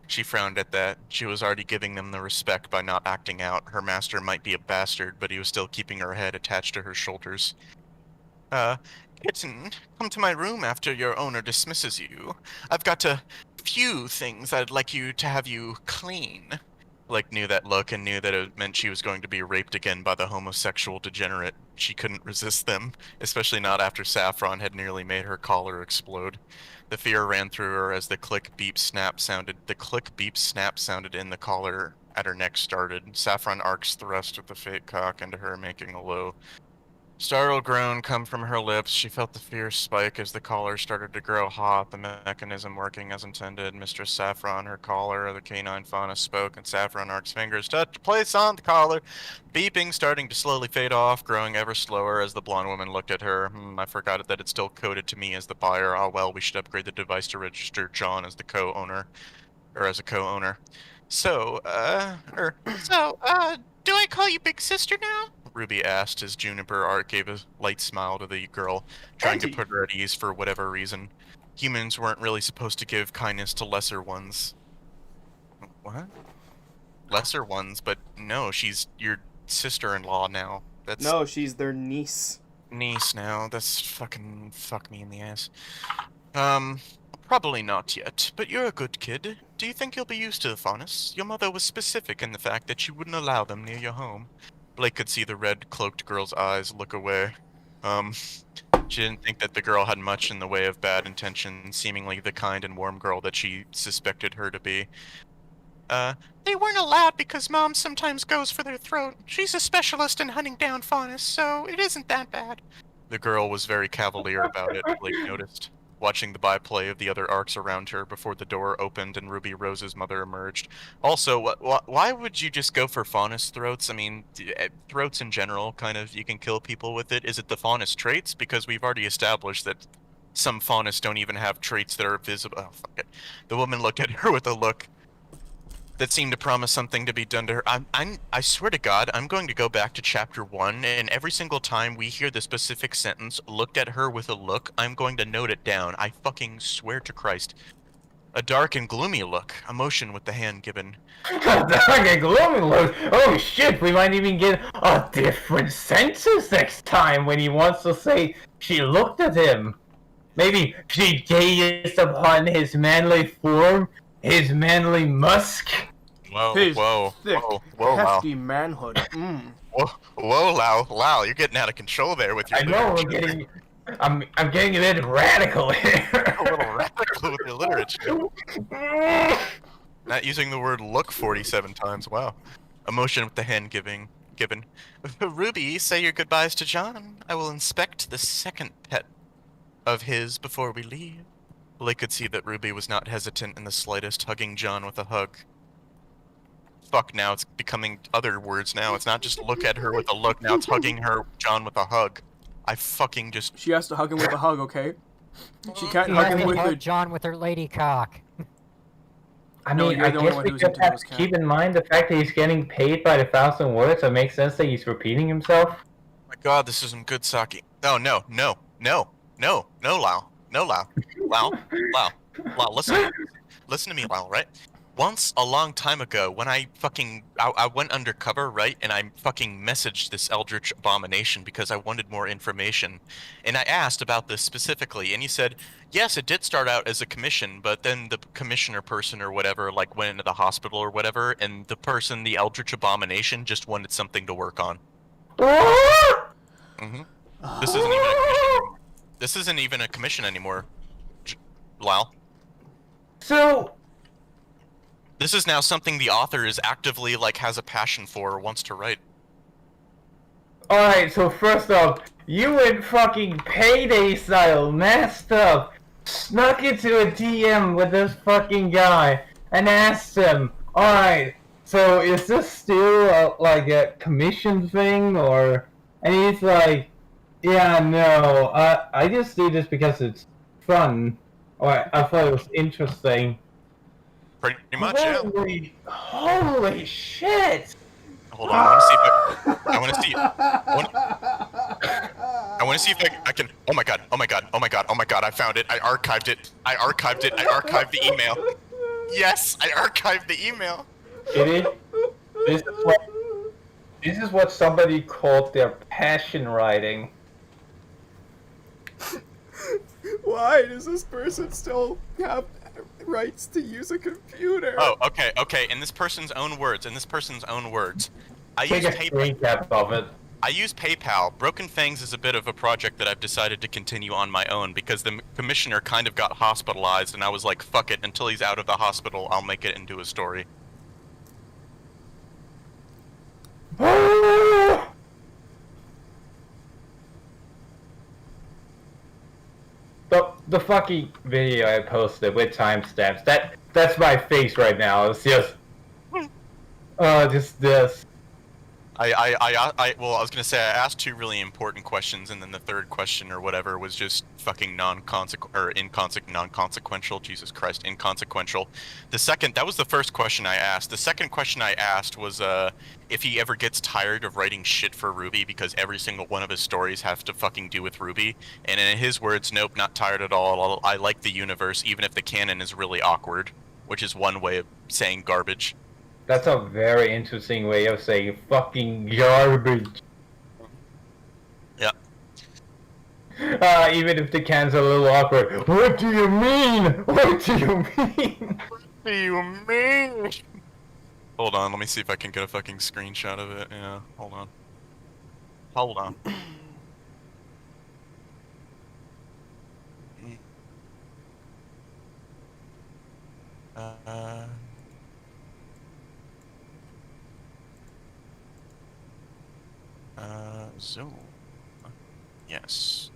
She frowned at that. She was already giving them the respect by not acting out. Her master might be a bastard, but he was still keeping her head attached to her shoulders. Kitten, come to my room after your owner dismisses you. I've got a few things I'd like to have you clean. Blake knew that look and knew that it meant she was going to be raped again by the homosexual degenerate. She couldn't resist them, especially not after Saffron had nearly made her collar explode. The fear ran through her as the click beep snap sounded in the collar at her neck started. Saffron Ark's thrust with the fake cock into her, making a low startled groan come from her lips. She felt the fear spike as the collar started to grow hot, the mechanism working as intended. Mistress Saffron, her collar, the canine fauna spoke, and Saffron Ark's fingers touched place on the collar, beeping starting to slowly fade off, growing ever slower as the blonde woman looked at her. I forgot that it still coded to me as the buyer. Oh well, we should upgrade the device to register John as the co-owner, or as a co-owner. So, do I call you Big Sister now? Ruby asked as Juniper Ark gave a light smile to the girl, trying to put her at ease for whatever reason. Humans weren't really supposed to give kindness to lesser ones. What? Lesser ones, but no, she's your sister-in-law now. No, she's their niece. Niece now. That's fucking fuck me in the ass. Probably not yet, but you're a good kid. Do you think you'll be used to the faunus? Your mother was specific in the fact that she wouldn't allow them near your home. Blake could see the red-cloaked girl's eyes look away. She didn't think that the girl had much in the way of bad intentions, seemingly the kind and warm girl that she suspected her to be. They weren't allowed because Mom sometimes goes for their throat. She's a specialist in hunting down faunus, so it isn't that bad. The girl was very cavalier about it, Blake noticed, watching the byplay of the other arcs around her before the door opened and Ruby Rose's mother emerged. Also, why would you just go for faunus throats? I mean, throats in general, kind of, you can kill people with it. Is it the faunus traits? Because we've already established that some faunus don't even have traits that are visible. Oh, fuck it. The woman looked at her with a look that seemed to promise something to be done to her. I swear to God, I'm going to go back to chapter 1, and every single time we hear the specific sentence, looked at her with a look, I'm going to note it down. I fucking swear to Christ. A dark and gloomy look, a motion with the hand given. Dark and gloomy look? Oh shit, we might even get a different sentence next time when he wants to say she looked at him. Maybe she gazed upon his manly form, his manly musk. Whoa, His whoa, thick, whoa, whoa, hefty Lau. manhood. Whoa, Lau, you're getting out of control there with your I know, I'm getting a bit radical here. A little radical with your literature. Not using the word look 47 times, wow. A motion with the hand given. Ruby, say your goodbyes to John. I will inspect the second pet of his before we leave. Blake could see that Ruby was not hesitant in the slightest, hugging John with a hug. Fuck, now it's becoming other words now. It's not just look at her with a look, now it's hugging John with a hug. I fucking just... She has to hug him with a hug, okay? She can't hug him with a... John with her lady cock. I mean, I guess we just have to keep in mind the fact that he's getting paid by the 1,000 words, so it makes sense that he's repeating himself. Oh my god, this is some good sake. Oh, no, Lau. No, Lau. Lau, listen to me, Lau, right? Once, a long time ago, when I went undercover, right, and I fucking messaged this Eldritch Abomination because I wanted more information, and I asked about this specifically, and he said, yes, it did start out as a commission, but then the commissioner person or whatever, like, went into the hospital or whatever, and the person, the Eldritch Abomination, just wanted something to work on. Mm-hmm. This isn't even a commission anymore, Lal. So... this is now something the author is actively, like, has a passion for or wants to write. Alright, so first off, you went fucking payday style, messed up, snuck into a DM with this fucking guy, and asked him, alright, so is this still like a commission thing, or... and he's like, yeah, no, I just do this because it's fun, or I thought it was interesting. Pretty much, yeah. Holy shit! Hold on, I want to see if I want to see. I want to see if I can. Oh my god! I found it. I archived it. I archived the email. Yes, I archived the email. This is what somebody called their passion writing. Why does this person still have rights to use a computer? Oh, okay. In this person's own words. I use PayPal. Broken Fangs is a bit of a project that I've decided to continue on my own because the commissioner kind of got hospitalized, and I was like, fuck it, until he's out of the hospital, I'll make it into a story. The fucking video I posted with timestamps, that's my face right now. It's just just this. Well, I was gonna say I asked two really important questions, and then the third question or whatever was just fucking non-consequential. Jesus Christ, inconsequential. That was the first question I asked. The second question I asked was if he ever gets tired of writing shit for Ruby because every single one of his stories have to fucking do with Ruby. And in his words, nope, not tired at all. I like the universe, even if the canon is really awkward, which is one way of saying garbage. That's a very interesting way of saying fucking garbage. Yeah. Even if the can's a little awkward. What do you mean? What do you mean? What do you mean? Hold on, let me see if I can get a fucking screenshot of it. Yeah, hold on. Hold on. Zoom. Yes.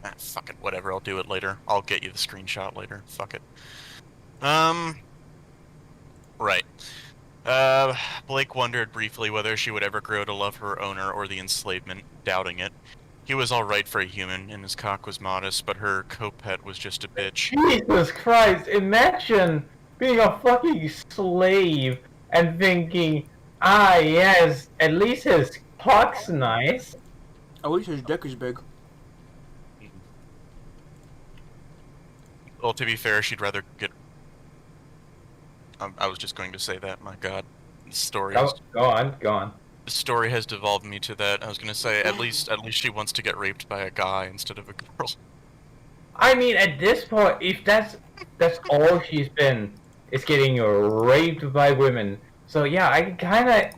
Ah, fuck it, whatever, I'll do it later. I'll get you the screenshot later. Fuck it. Right. Blake wondered briefly whether she would ever grow to love her owner or the enslavement, doubting it. He was alright for a human, and his cock was modest, but her co-pet was just a bitch. Jesus Christ, imagine being a fucking slave and thinking, ah yes, at least his cock's nice. At least his dick is big. Well, to be fair, she'd rather get... I was just going to say that, my god. The story Go on. The story has devolved me to that. I was gonna say, at least she wants to get raped by a guy instead of a girl. I mean, at this point, if that's all she's been, is getting raped by women. So yeah, I kind of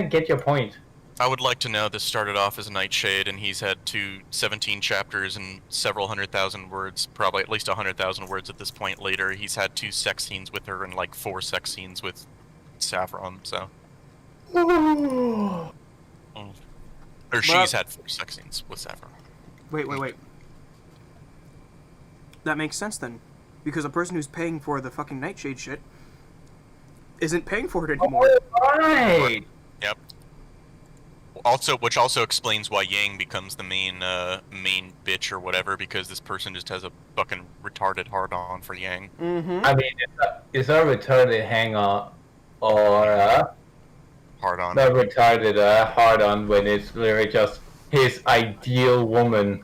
get your point. I would like to know this started off as Nightshade, and he's had 17 chapters and several 100,000 words, probably at least 100,000 words at this point later. He's had 2 sex scenes with her and like 4 sex scenes with Saffron, so. Or she's had 4 sex scenes with Saffron. Wait. That makes sense then. Because a person who's paying for the fucking Nightshade shit isn't paying for it anymore. Right. Yep. Which also explains why Yang becomes the main bitch or whatever, because this person just has a fucking retarded hard-on for Yang. Mm-hmm. I mean, it's a retarded hang-on or hard-on. not retarded hard-on when it's literally just his ideal woman.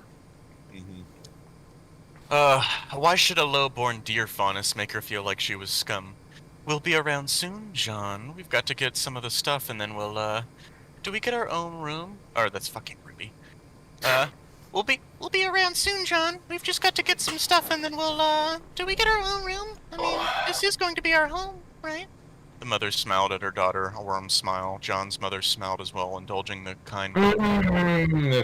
Why should a low-born deer faunus make her feel like she was scum? We'll be around soon, John. We've got to get some of the stuff, and then we'll, do we get our own room? Or that's fucking Ruby. We'll be around soon, John. We've just got to get some stuff, and then we'll, do we get our own room? I mean, this is going to be our home, right? The mother smiled at her daughter, a warm smile. John's mother smiled as well, indulging the kind...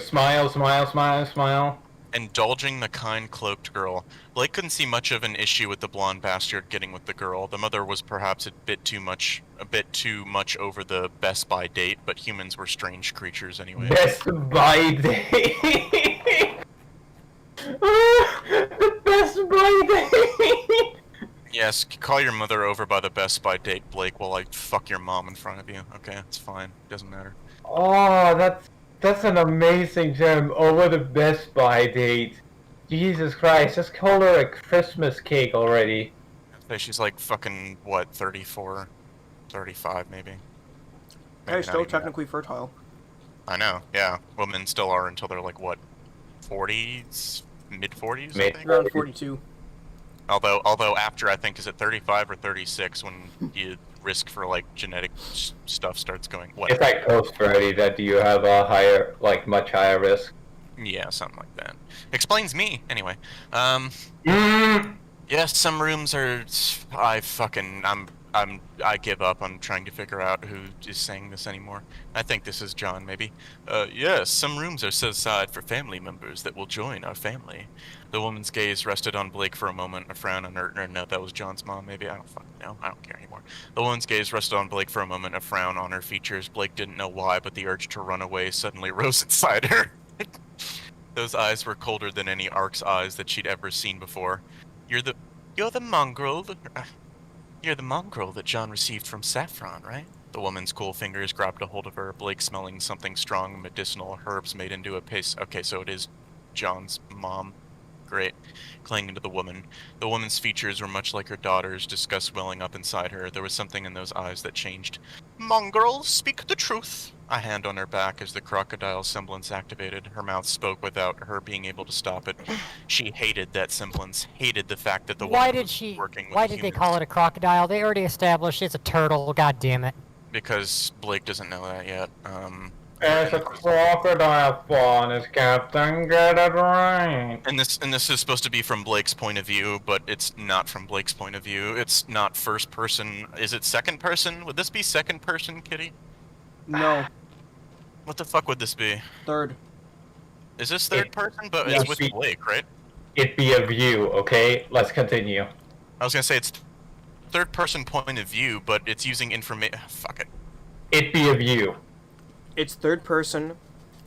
Smile. Indulging the kind cloaked girl. Blake couldn't see much of an issue with the blonde bastard getting with the girl. The mother was perhaps a bit too much over the Best Buy date, but humans were strange creatures anyway. Best Buy date. The Best Buy date. Yes, call your mother over by the Best Buy date, Blake, while I fuck your mom in front of you. Okay, it's fine. Doesn't matter. Oh, that's an amazing term. Over the Best Buy date. Jesus Christ, just call her a Christmas cake already. She's like fucking, what, 34? 35, maybe. Hey, still technically fertile. I know, yeah. Women still are until they're like, what, 40s? Mid-40s, I think? Around 42. Although after, I think, is it 35 or 36 when you risk for, like, genetic stuff starts going, what? It's like post-30 that you have a higher, like, much higher risk. Yeah, something like that. Explains me, anyway. Yes, some rooms are... I give up on trying to figure out who is saying this anymore. I think this is John, maybe. Yes, some rooms are set aside for family members that will join our family. The woman's gaze rested on Blake for a moment, a frown on her... No, that was John's mom, maybe? I don't fucking know. I don't care anymore. The woman's gaze rested on Blake for a moment, a frown on her features. Blake didn't know why, but the urge to run away suddenly rose inside her. Those eyes were colder than any Ark's eyes that she'd ever seen before. You're the mongrel... You're the mongrel that John received from Saffron, right? The woman's cool fingers grabbed a hold of her, Blake smelling something strong, medicinal herbs made into a paste. Okay, so it is John's mom. Great. Clinging to the woman. The woman's features were much like her daughter's, disgust welling up inside her. There was something in those eyes that changed. Mongrel, speak the truth. A hand on her back as the crocodile semblance activated. Her mouth spoke without her being able to stop it. She hated that semblance, hated the fact that the woman was working with Why did they call it a crocodile? They already established it's a turtle, god damn it. Because Blake doesn't know that yet. There's a crocodile fawn, Captain. Get it right. And this is supposed to be from Blake's point of view, but it's not from Blake's point of view. It's not first person. Is it second person? Would this be second person, Kitty? No. What the fuck would this be? Third. Is this third person? But it's with Blake, right? It be a view, okay? Let's continue. I was gonna say it's third person point of view, but it's using information. Fuck it. It be a view. It's third person,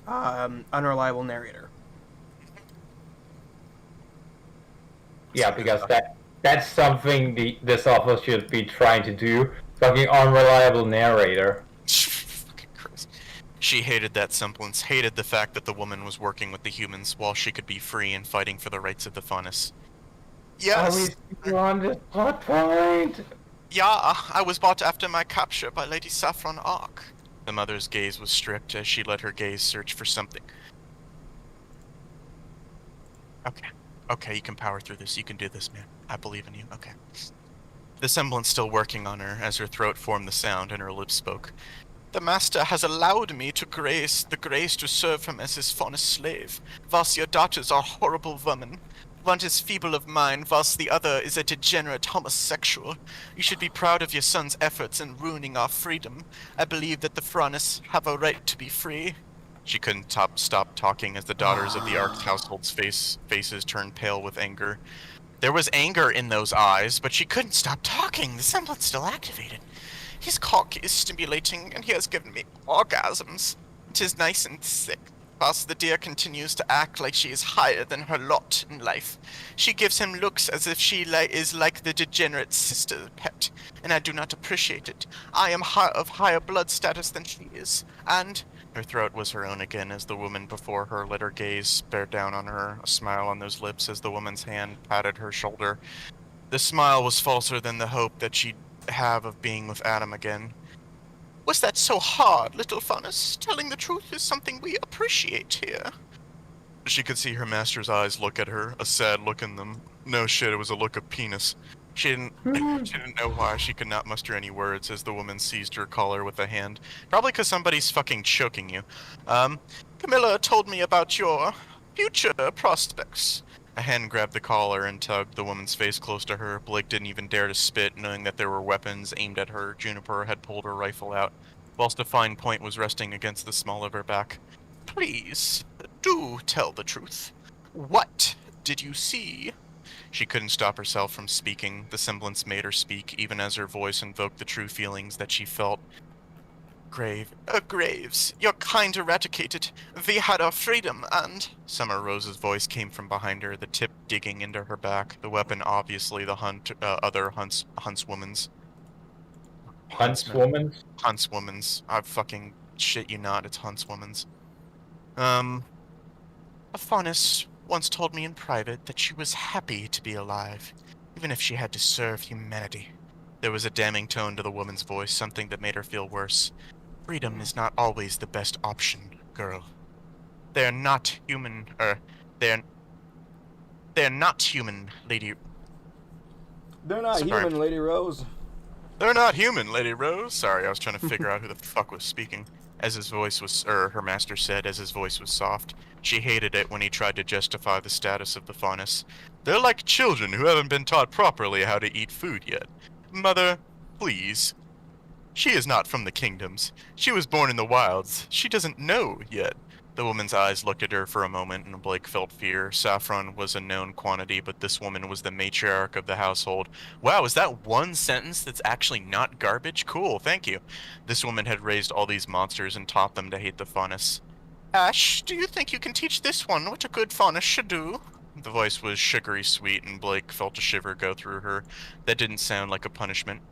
unreliable narrator. Yeah, because that's something this author should be trying to do. Fucking unreliable narrator. Fucking Christ. She hated that semblance, hated the fact that the woman was working with the humans while she could be free and fighting for the rights of the faunus. Yes! Are we on this plot point? Yeah, I was bought after my capture by Lady Saffron Ark. The mother's gaze was stripped as she let her gaze search for something. Okay, you can power through this. You can do this, man. I believe in you. Okay. The semblance still working on her as her throat formed the sound and her lips spoke. The master has allowed me to the grace to serve him as his faunus slave. Whilst your daughters are horrible women. One is feeble of mind, whilst the other is a degenerate homosexual. You should be proud of your son's efforts in ruining our freedom. I believe that the faunus have a right to be free. She couldn't stop talking as the daughters of the Ark's household's faces turned pale with anger. There was anger in those eyes, but she couldn't stop talking. The semblance still activated. His cock is stimulating, and he has given me orgasms. 'Tis nice and thick. Whilst the deer continues to act like she is higher than her lot in life. She gives him looks as if she is like the degenerate sister pet, and I do not appreciate it. I am of higher blood status than she is, and... Her throat was her own again as the woman before her let her gaze bear down on her, a smile on those lips as the woman's hand patted her shoulder. The smile was falser than the hope that she'd have of being with Adam again. Was that so hard, little faunus? Telling the truth is something we appreciate here. She could see her master's eyes look at her, a sad look in them. No shit, it was a look of penis. She didn't know why she could not muster any words as the woman seized her collar with a hand. Probably because somebody's fucking choking you. Camilla told me about your future prospects. A hand grabbed the collar and tugged the woman's face close to her. Blake didn't even dare to spit, knowing that there were weapons aimed at her. Juniper had pulled her rifle out, whilst a fine point was resting against the small of her back. Please, do tell the truth. What did you see? She couldn't stop herself from speaking. The semblance made her speak, even as her voice invoked the true feelings that she felt. Graves, your kind eradicated. We had our freedom, and... Summer Rose's voice came from behind her, the tip digging into her back. The weapon, obviously, the other huntswoman's. Huntswoman's? Huntswoman's. I fucking shit you not, it's huntswoman's. A faunus once told me in private that she was happy to be alive, even if she had to serve humanity. There was a damning tone to the woman's voice, something that made her feel worse. Freedom is not always the best option, girl. They're not human, they're not human, Lady... They're not human, Lady Rose. They're not human, Lady Rose. Sorry, I was trying to figure out who the fuck was speaking. As his voice was, her master said, as his voice was soft. She hated it when he tried to justify the status of the faunus. They're like children who haven't been taught properly how to eat food yet. Mother, please. She is not from the kingdoms. She was born in the wilds. She doesn't know yet. The woman's eyes looked at her for a moment, and Blake felt fear. Saffron was a known quantity, but this woman was the matriarch of the household. Wow, is that one sentence that's actually not garbage? Cool, thank you. This woman had raised all these monsters and taught them to hate the faunus. Ash, do you think you can teach this one what a good faunus should do? The voice was sugary sweet, and Blake felt a shiver go through her. That didn't sound like a punishment.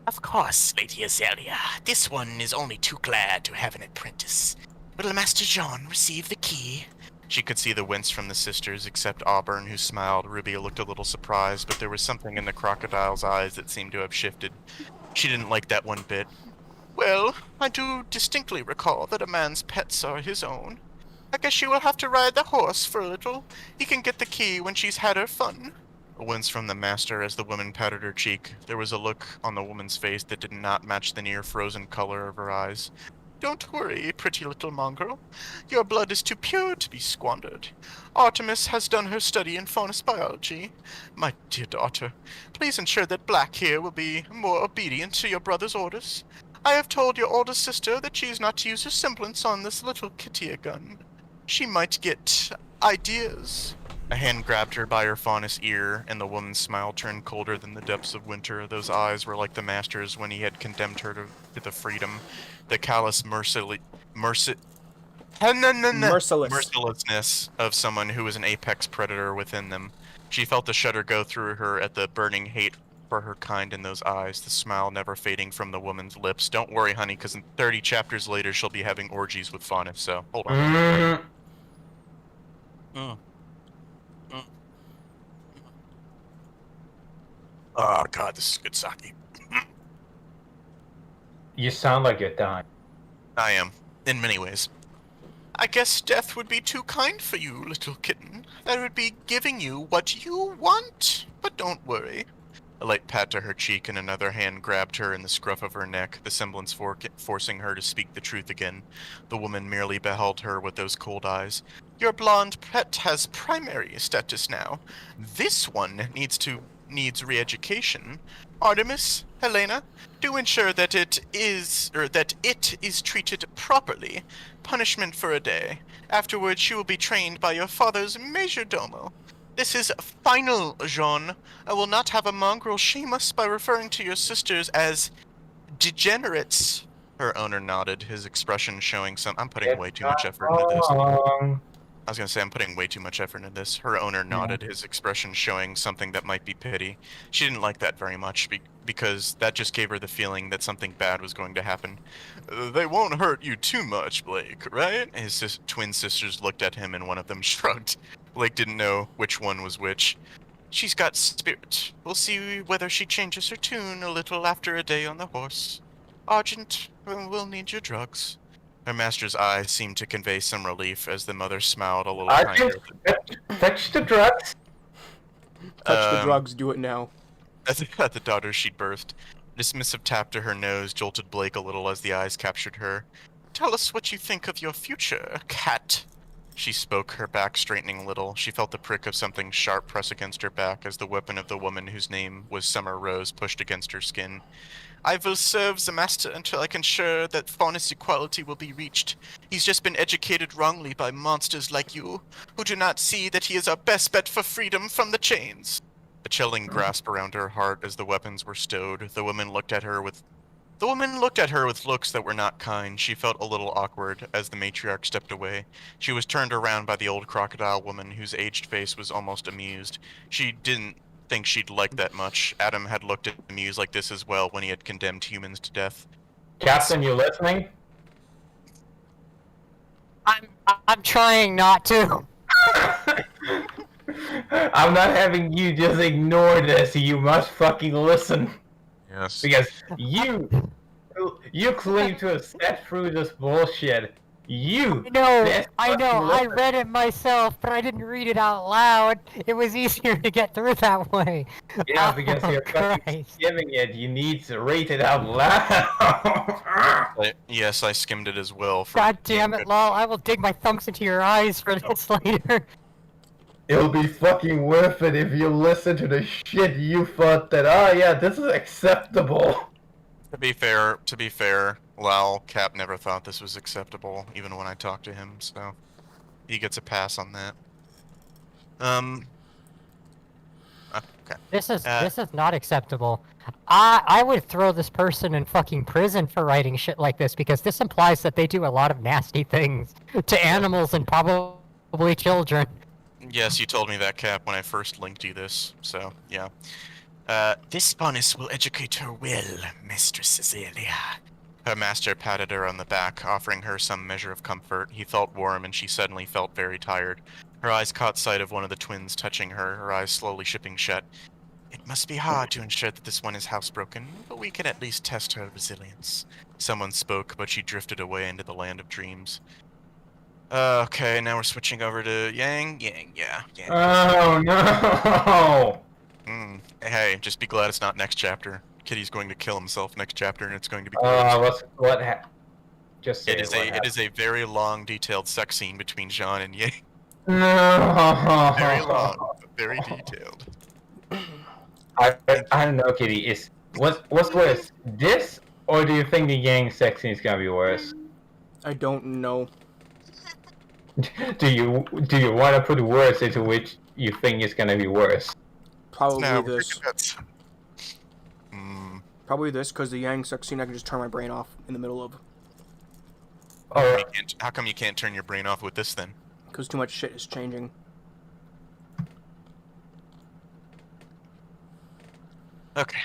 Of course, Lady Azalea. This one is only too glad to have an apprentice. Will Master John receive the key? She could see the wince from the sisters, except Auburn, who smiled. Ruby looked a little surprised, but there was something in the crocodile's eyes that seemed to have shifted. She didn't like that one bit. Well, I do distinctly recall that a man's pets are his own. I guess she will have to ride the horse for a little. He can get the key when she's had her fun. A wince from the master as the woman patted her cheek. There was a look on the woman's face that did not match the near-frozen color of her eyes. Don't worry, pretty little mongrel. Your blood is too pure to be squandered. Artemis has done her study in faunus biology. My dear daughter, please ensure that Black here will be more obedient to your brother's orders. I have told your older sister that she is not to use her semblance on this little kitty gun. She might get ideas. A hand grabbed her by her faunus ear, and the woman's smile turned colder than the depths of winter. Those eyes were like the master's when he had condemned her to the freedom. The callous mercilessness of someone who was an apex predator within them. She felt the shudder go through her at the burning hate for her kind in those eyes, the smile never fading from the woman's lips. Don't worry, honey, because in 30 chapters later she'll be having orgies with faunus, so hold on. Oh god, this is good sake. You sound like you're dying. I am, in many ways. I guess death would be too kind for you, little kitten. That would be giving you what you want. But don't worry. A light pat to her cheek and another hand grabbed her in the scruff of her neck, the semblance forcing her to speak the truth again. The woman merely beheld her with those cold eyes. Your blonde pet has primary status now. This one needs re-education. Artemis, Helena, do ensure that it is treated properly. Punishment for a day. Afterwards, she will be trained by your father's majordomo. This is final, Jean. I will not have a mongrel shame us by referring to your sisters as degenerates. Her owner nodded, his expression showing some. I'm putting way too much effort into this. I was going to say I'm putting way too much effort into this. Her owner nodded, his expression showing something that might be pity. She didn't like that very much because that just gave her the feeling that something bad was going to happen. They won't hurt you too much, Blake, right? His twin sisters looked at him and one of them shrugged. Blake didn't know which one was which. She's got spirit. We'll see whether she changes her tune a little after a day on the horse. Argent, we'll need your drugs. Her master's eyes seemed to convey some relief as the mother smiled a little kinder. Fetch the drugs. Touch the drugs, do it now. At the daughter she'd birthed. A dismissive tap to her nose jolted Blake a little as the eyes captured her. Tell us what you think of your future, cat. She spoke, her back straightening a little. She felt the prick of something sharp press against her back as the weapon of the woman whose name was Summer Rose pushed against her skin. I will serve the master until I can ensure that faunus equality will be reached. He's just been educated wrongly by monsters like you, who do not see that he is our best bet for freedom from the chains. A chilling grasp around her heart as the weapons were stowed. The woman looked at her with looks that were not kind. She felt a little awkward as the matriarch stepped away. She was turned around by the old crocodile woman whose aged face was almost amused. She didn't think she'd like that much. Adam had looked amused like this as well when he had condemned humans to death. Captain, you listening? I'm trying not to. I'm not having you just ignore this. You must fucking listen. Yes. Because you claim to have sat through this bullshit. I know, I read it myself, but I didn't read it out loud. It was easier to get through that way. Yeah, because you're fucking skimming it. You need to read it out loud. Yes, I skimmed it as well. God damn it, lol. I will dig my thumbs into your eyes for this later. It'll be fucking worth it if you listen to the shit you thought that, yeah, this is acceptable. To be fair, Lal Cap never thought this was acceptable, even when I talked to him, so he gets a pass on that. Okay. This is not acceptable. I would throw this person in fucking prison for writing shit like this, because this implies that they do a lot of nasty things to animals and probably children. Yes, you told me that, Cap, when I first linked you this, so, yeah. This bonus will educate her well, Mistress Cecilia. Her master patted her on the back, offering her some measure of comfort. He felt warm, and she suddenly felt very tired. Her eyes caught sight of one of the twins touching her eyes slowly shipping shut. It must be hard to ensure that this one is housebroken, but we can at least test her resilience. Someone spoke, but she drifted away into the land of dreams. Okay, now we're switching over to Yang. Yeah. Oh no! Hey, just be glad it's not next chapter. Kitty's going to kill himself next chapter, and it's going to be. Just say it is a very long, detailed sex scene between Jean and Yang. No. Very long, very detailed. I don't know, Kitty. What's worse, this, or do you think the Yang sex scene is gonna be worse? I don't know. Do you want to put words into which you think is gonna be worse? Probably this. Probably this, because the Yang sex scene I can just turn my brain off in the middle of. How come you can't turn your brain off with this then? Because too much shit is changing. Okay.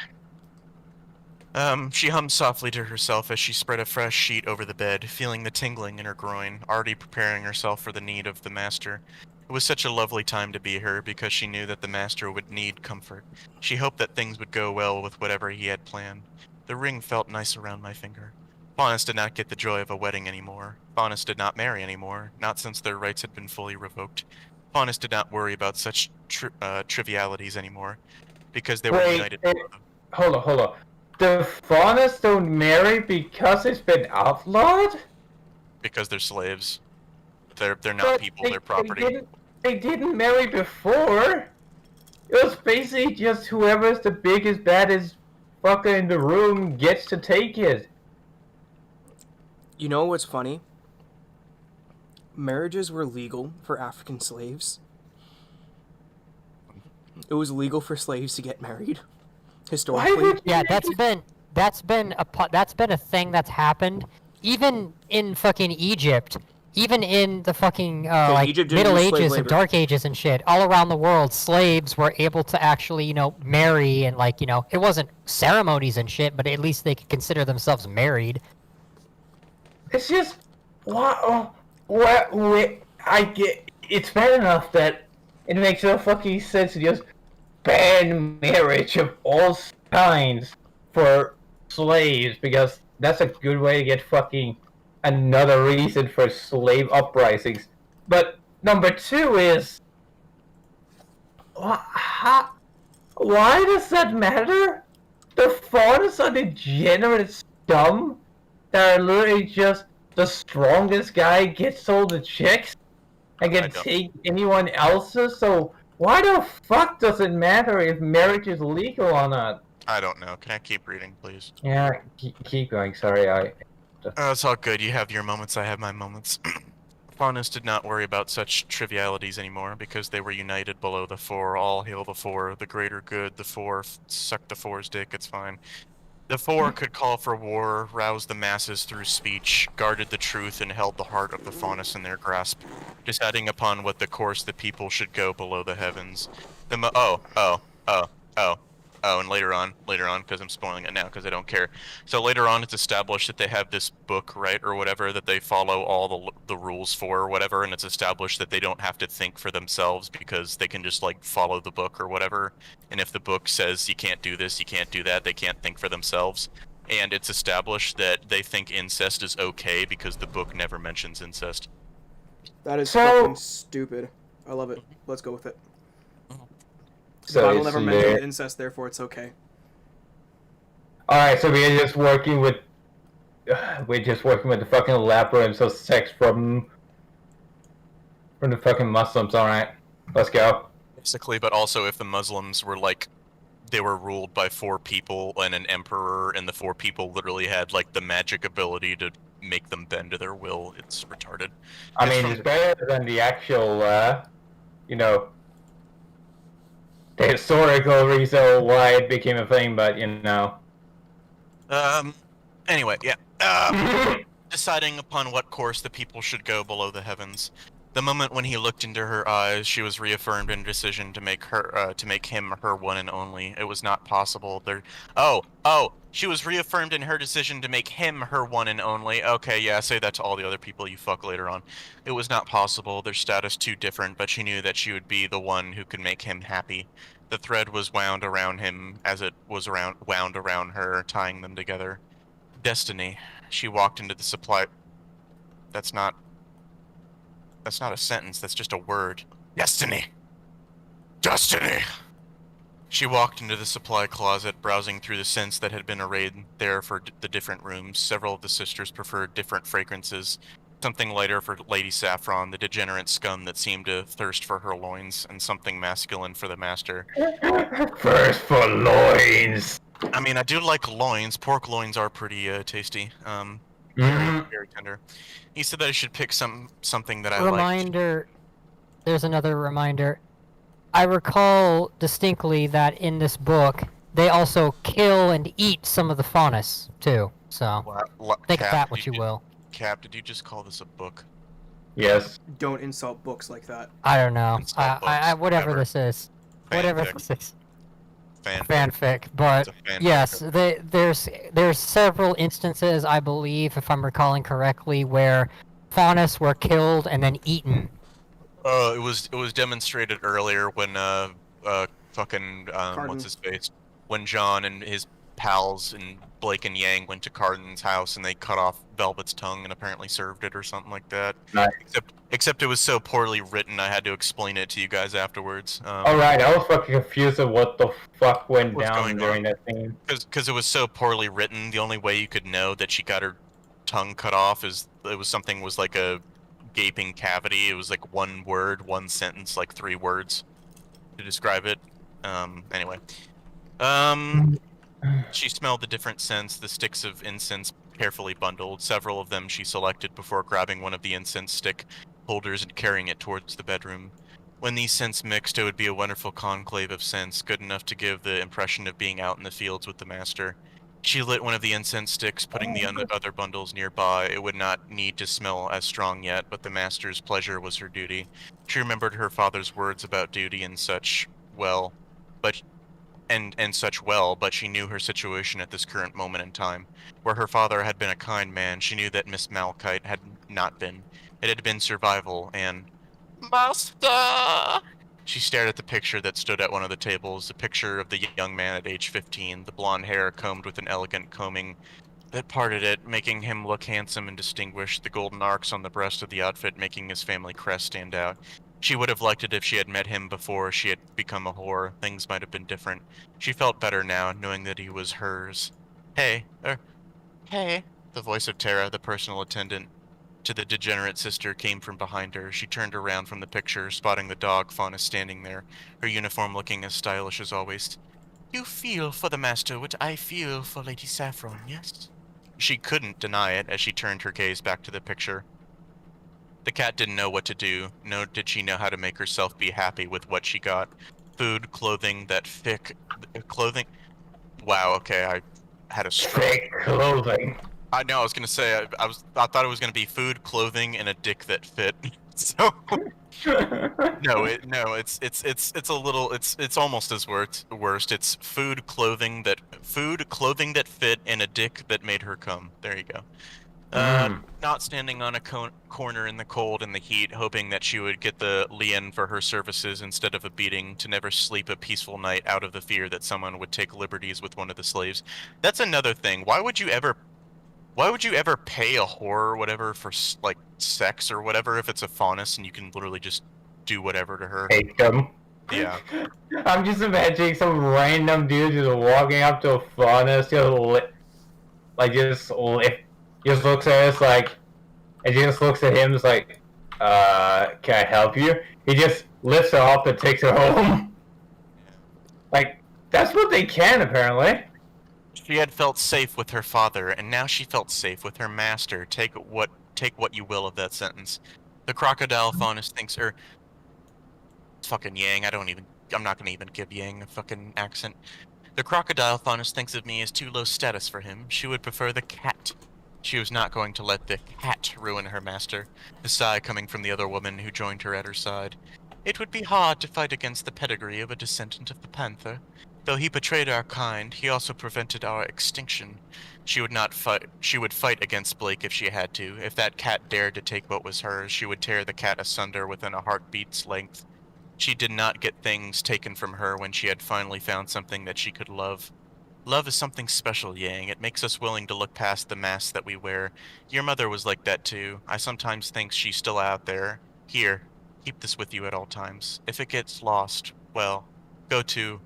She hummed softly to herself as she spread a fresh sheet over the bed, feeling the tingling in her groin, already preparing herself for the need of the master. It was such a lovely time to be her, because she knew that the master would need comfort. She hoped that things would go well with whatever he had planned. The ring felt nice around my finger. Faunus did not get the joy of a wedding anymore. Faunus did not marry anymore, not since their rights had been fully revoked. Faunus did not worry about such trivialities anymore, because they were united. Hold on. The Faunus don't marry because it's been outlawed? Because they're slaves. They're not people, they're property. They didn't marry before. It was basically just whoever's the biggest, baddest fucker in the room gets to take it. You know what's funny? Marriages were legal for African slaves. It was legal for slaves to get married. Historically. Yeah, that's been a thing that's happened even in fucking Egypt. Even in the fucking Middle Ages and Dark Ages and shit, all around the world, slaves were able to actually, marry and it wasn't ceremonies and shit, but at least they could consider themselves married. It's just, I get, it's bad enough that it makes no fucking sense to just ban marriage of all kinds for slaves, because that's a good way to get fucking another reason for slave uprisings. But number two is, why does that matter? The Faunus are degenerate scum that are literally just the strongest guy gets all the chicks and can take anyone else's, so why the fuck does it matter if marriage is legal or not? I don't know. Can I keep reading, please? Yeah, keep going. Sorry, it's all good. You have your moments, I have my moments. Faunus did not worry about such trivialities anymore, because they were united below the Four. All hail the Four, the greater good, the Four, suck the Four's dick, it's fine. The Four could call for war, rouse the masses through speech, guarded the truth, and held the heart of the Faunus in their grasp, deciding upon what the course the people should go below the heavens. And later on, because I'm spoiling it now because I don't care. So later on, it's established that they have this book, right, or whatever, that they follow all the rules for, or whatever, and it's established that they don't have to think for themselves because they can just, follow the book or whatever. And if the book says you can't do this, you can't do that, they can't think for themselves. And it's established that they think incest is okay because the book never mentions incest. That is fucking stupid. I love it. Let's go with it. The Bible never mentioned incest, therefore it's okay. Alright, so we're just working with the fucking labyrinths of sex from the fucking Muslims. Alright, let's go. Basically, but also if the Muslims were they were ruled by 4 people and an emperor, and the 4 people literally had the magic ability to make them bend to their will, it's retarded. It's better than the actual, the historical reason why it became a thing, but Anyway, yeah. Deciding upon what course the people should go below the heavens. The moment when he looked into her eyes, she was reaffirmed in decision to make him her one and only. It was not possible. She was reaffirmed in her decision to make him her one and only. Okay, yeah, say that to all the other people you fuck later on. It was not possible, their status too different, but she knew that she would be the one who could make him happy. The thread was wound around him as it was wound around her, tying them together. Destiny. She walked into the supply... That's not a sentence, that's just a word. Destiny! Destiny! She walked into the supply closet, browsing through the scents that had been arrayed there for the different rooms. Several of the sisters preferred different fragrances. Something lighter for Lady Saffron, the degenerate scum that seemed to thirst for her loins, and something masculine for the master. First for loins! I mean, I do like loins. Pork loins are pretty tasty. Very tender. He said that I should pick something that I liked. Reminder. There's another reminder. I recall distinctly that in this book, they also kill and eat some of the faunus, too. So, think of that what you will. Cap, did you just call this a book? Yes. Don't insult books like that. I don't know. Whatever this is. Whatever this is. Fanfic. But, yes, there's several instances, I believe, if I'm recalling correctly, where faunus were killed and then eaten. It was demonstrated earlier when what's his face? When John and his pals and Blake and Yang went to Cardin's house and they cut off Velvet's tongue and apparently served it or something like that. Nice. Except it was so poorly written I had to explain it to you guys afterwards. Alright, I was fucking confused of what the fuck went down during that scene. Because it was so poorly written, the only way you could know that she got her tongue cut off is was like a gaping cavity. It was like one word, one sentence, like 3 words to describe it. Anyway. She smelled the different scents, the sticks of incense carefully bundled. Several of them she selected before grabbing one of the incense stick holders and carrying it towards the bedroom. When these scents mixed, it would be a wonderful conclave of scents, good enough to give the impression of being out in the fields with the master. She lit one of the incense sticks, putting the other bundles nearby. It would not need to smell as strong yet, but the master's pleasure was her duty. She remembered her father's words about duty and such but she knew her situation at this current moment in time. Where her father had been a kind man, she knew that Miss Malkite had not been. It had been survival, and... Master! She stared at the picture that stood at one of the tables, the picture of the young man at age 15, the blonde hair combed with an elegant combing that parted it, making him look handsome and distinguished, the golden arcs on the breast of the outfit making his family crest stand out. She would have liked it if she had met him before she had become a whore. Things might have been different. She felt better now, knowing that he was hers. Hey. The voice of Tara, the personal attendant to the degenerate sister, came from behind her. She turned around from the picture, spotting the dog Fauna standing there, her uniform looking as stylish as always. You feel for the master what I feel for Lady Saffron, yes? She couldn't deny it as she turned her gaze back to the picture. The cat didn't know what to do, nor did she know how to make herself be happy with what she got. Food, clothing, clothing... Wow, okay, I had a stroke. Fake clothing. I know, I was gonna say, I thought it was gonna be food, clothing, and a dick that fit. So... it's a little, it's almost as worst. It's food, clothing that fit, and a dick that made her come. There you go. Not standing on a corner in the cold and the heat, hoping that she would get the lien for her services instead of a beating, to never sleep a peaceful night out of the fear that someone would take liberties with one of the slaves. That's another thing. Why would you ever pay a whore or whatever for, like, sex or whatever if it's a faunus and you can literally just do whatever to her? Take them. Yeah. I'm just imagining some random dude just walking up to a faunus, just looks at us like, and she just looks at him, just like, can I help you? He just lifts her up and takes her home. Like, that's what they can, apparently. She had felt safe with her father, and now she felt safe with her master. Take what you will of that sentence. The crocodile faunus thinks fucking Yang, I'm not gonna even give Yang a fucking accent. The crocodile faunus thinks of me as too low status for him. She would prefer the cat. She was not going to let the cat ruin her master, a sigh coming from the other woman who joined her at her side. It would be hard to fight against the pedigree of a descendant of the panther. Though he betrayed our kind, he also prevented our extinction. She would not fight. She would fight against Blake if she had to. If that cat dared to take what was hers, she would tear the cat asunder within a heartbeat's length. She did not get things taken from her when she had finally found something that she could love. Love is something special, Yang. It makes us willing to look past the masks that we wear. Your mother was like that too. I sometimes think she's still out there. Here, keep this with you at all times. If it gets lost, well, go to...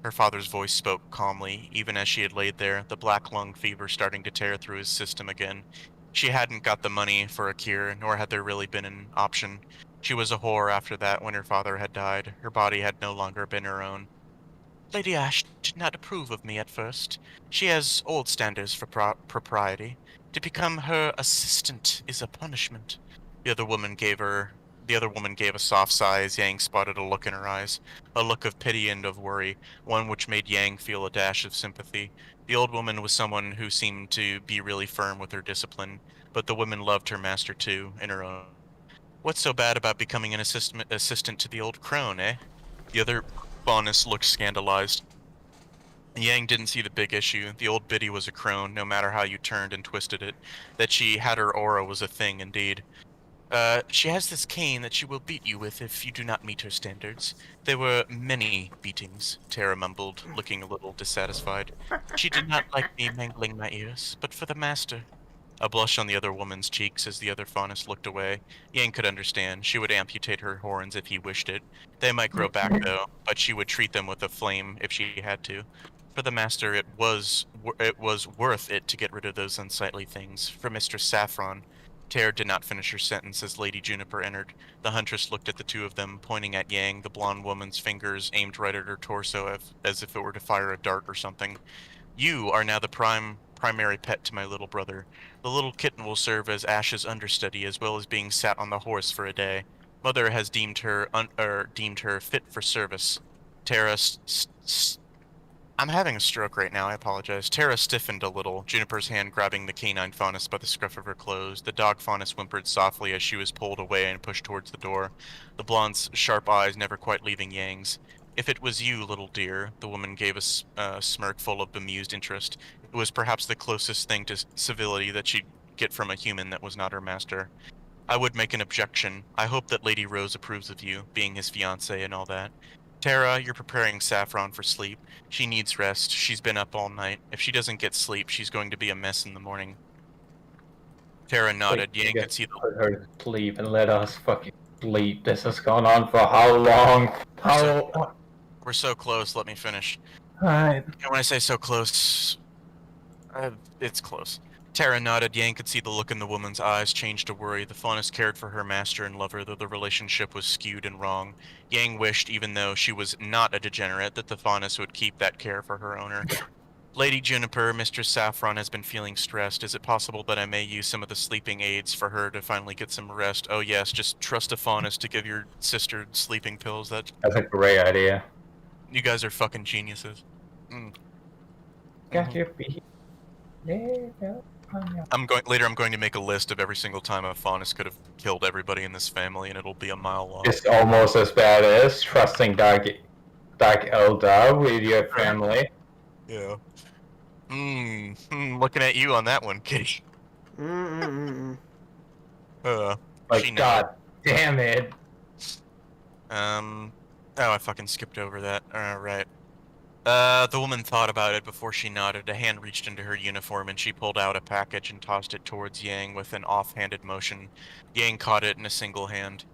Her father's voice spoke calmly, even as she had laid there, the black lung fever starting to tear through his system again. She hadn't got the money for a cure, nor had there really been an option. She was a whore after that when her father had died. Her body had no longer been her own. Lady Ash did not approve of me at first. She has old standards for propriety. To become her assistant is a punishment. The other woman gave a soft sigh as Yang spotted a look in her eyes, a look of pity and of worry, one which made Yang feel a dash of sympathy. The old woman was someone who seemed to be really firm with her discipline, but the woman loved her master too, in her own. What's so bad about becoming an assistant to the old crone, eh? The other Faunus looked scandalized. Yang didn't see the big issue. The old biddy was a crone, no matter how you turned and twisted it. That she had her aura was a thing, indeed. She has this cane that she will beat you with if you do not meet her standards. There were many beatings, Tara mumbled, looking a little dissatisfied. She did not like me mangling my ears, but for the master. A blush on the other woman's cheeks as the other Faunus looked away. Yang could understand. She would amputate her horns if he wished it. They might grow back, though, but she would treat them with a flame if she had to. For the master, it was worth it to get rid of those unsightly things. For Mistress Saffron... Tara did not finish her sentence as Lady Juniper entered. The huntress looked at the two of them, pointing at Yang, the blonde woman's fingers aimed right at her torso as if it were to fire a dart or something. You are now the primary pet to my little brother. The little kitten will serve as Ash's understudy as well as being sat on the horse for a day. Mother has deemed her fit for service. Tara I'm having a stroke right now, I apologize. Tara stiffened a little, Juniper's hand grabbing the canine Faunus by the scruff of her clothes. The dog Faunus whimpered softly as she was pulled away and pushed towards the door, the blonde's sharp eyes never quite leaving Yang's. If it was you, little dear, the woman gave a smirk full of bemused interest. It was perhaps the closest thing to civility that she'd get from a human that was not her master. I would make an objection. I hope that Lady Rose approves of you, being his fiancé and all that. Tara, you're preparing Saffron for sleep. She needs rest. She's been up all night. If she doesn't get sleep, she's going to be a mess in the morning. Tara nodded. Yang could see Let her sleep and let us fucking sleep. This has gone on for how long? We're so close. Let me finish. Alright. And when I say so close, it's close. Tara nodded. Yang could see the look in the woman's eyes change to worry. The Faunus cared for her master and lover, though the relationship was skewed and wrong. Yang wished, even though she was not a degenerate, that the Faunus would keep that care for her owner. Lady Juniper, Mistress Saffron has been feeling stressed. Is it possible that I may use some of the sleeping aids for her to finally get some rest? Oh yes, just trust a Faunus to give your sister sleeping pills. That's a great idea. You guys are fucking geniuses. Got your feet. Yeah. I'm going to make a list of every single time a Faunus could have killed everybody in this family, and it'll be a mile long. It's almost as bad as trusting Dark Elder with your family. Yeah. Looking at you on that one, Kitty. Like, god damn it. Oh, I fucking skipped over that. Right. The woman thought about it before she nodded. A hand reached into her uniform and she pulled out a package and tossed it towards Yang with an off-handed motion. Yang caught it in a single hand.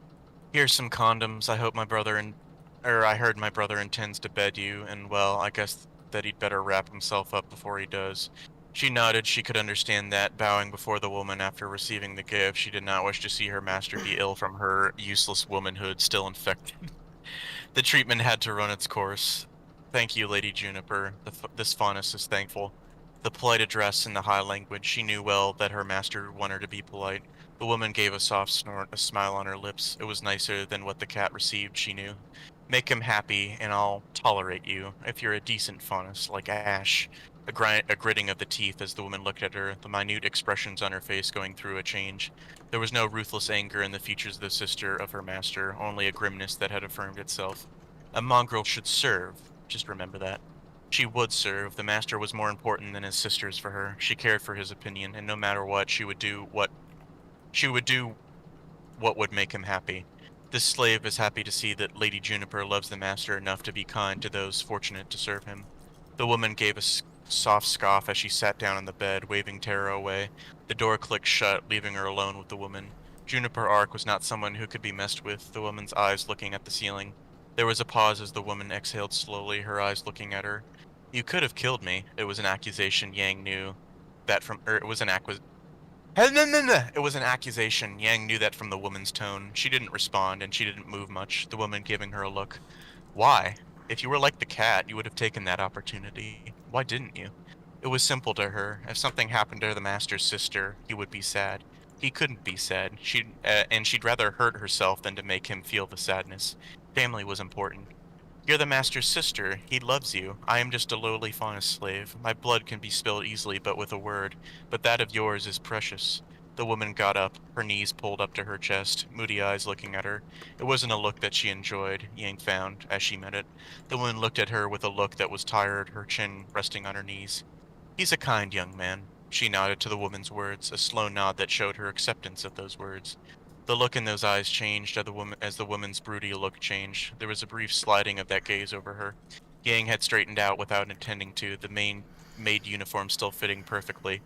Here's some condoms. I heard my brother intends to bed you, and well, I guess that he'd better wrap himself up before he does. She nodded. She could understand that, bowing before the woman after receiving the gift. She did not wish to see her master be ill from her useless womanhood still infected. The treatment had to run its course. Thank you, Lady Juniper. This Faunus is thankful. The polite address in the high language, she knew well that her master wanted her to be polite. The woman gave a soft snort, a smile on her lips. It was nicer than what the cat received, she knew. Make him happy, and I'll tolerate you, if you're a decent Faunus, like Ash. A gritting of the teeth as the woman looked at her, the minute expressions on her face going through a change. There was no ruthless anger in the features of the sister of her master, only a grimness that had affirmed itself. A mongrel should serve. Just remember that. She would serve. The master was more important than his sisters for her. She cared for his opinion, and no matter what, she would do what would make him happy. This slave is happy to see that Lady Juniper loves the master enough to be kind to those fortunate to serve him. The woman gave a soft scoff as she sat down on the bed, waving terror away. The door clicked shut, leaving her alone with the woman. Juniper Ark was not someone who could be messed with, the woman's eyes looking at the ceiling. There was a pause as the woman exhaled slowly, her eyes looking at her. You could have killed me. It was an accusation Yang knew that from, it was an It was an accusation. Yang knew that from the woman's tone. She didn't respond, and she didn't move much, the woman giving her a look. Why? If you were like the cat, you would have taken that opportunity. Why didn't you? It was simple to her. If something happened to the master's sister, he would be sad. He couldn't be sad. And she'd rather hurt herself than to make him feel the sadness. Family was important. You're the master's sister. He loves you. I am just a lowly faunus slave. My blood can be spilled easily but with a word, but that of yours is precious. The woman got up, her knees pulled up to her chest, moody eyes looking at her. It wasn't a look that she enjoyed, Yang found, as she met it. The woman looked at her with a look that was tired, her chin resting on her knees. He's a kind young man. She nodded to the woman's words, a slow nod that showed her acceptance of those words. The look in those eyes changed as the woman's broody look changed. There was a brief sliding of that gaze over her. Yang had straightened out without intending to, the maid uniform still fitting perfectly.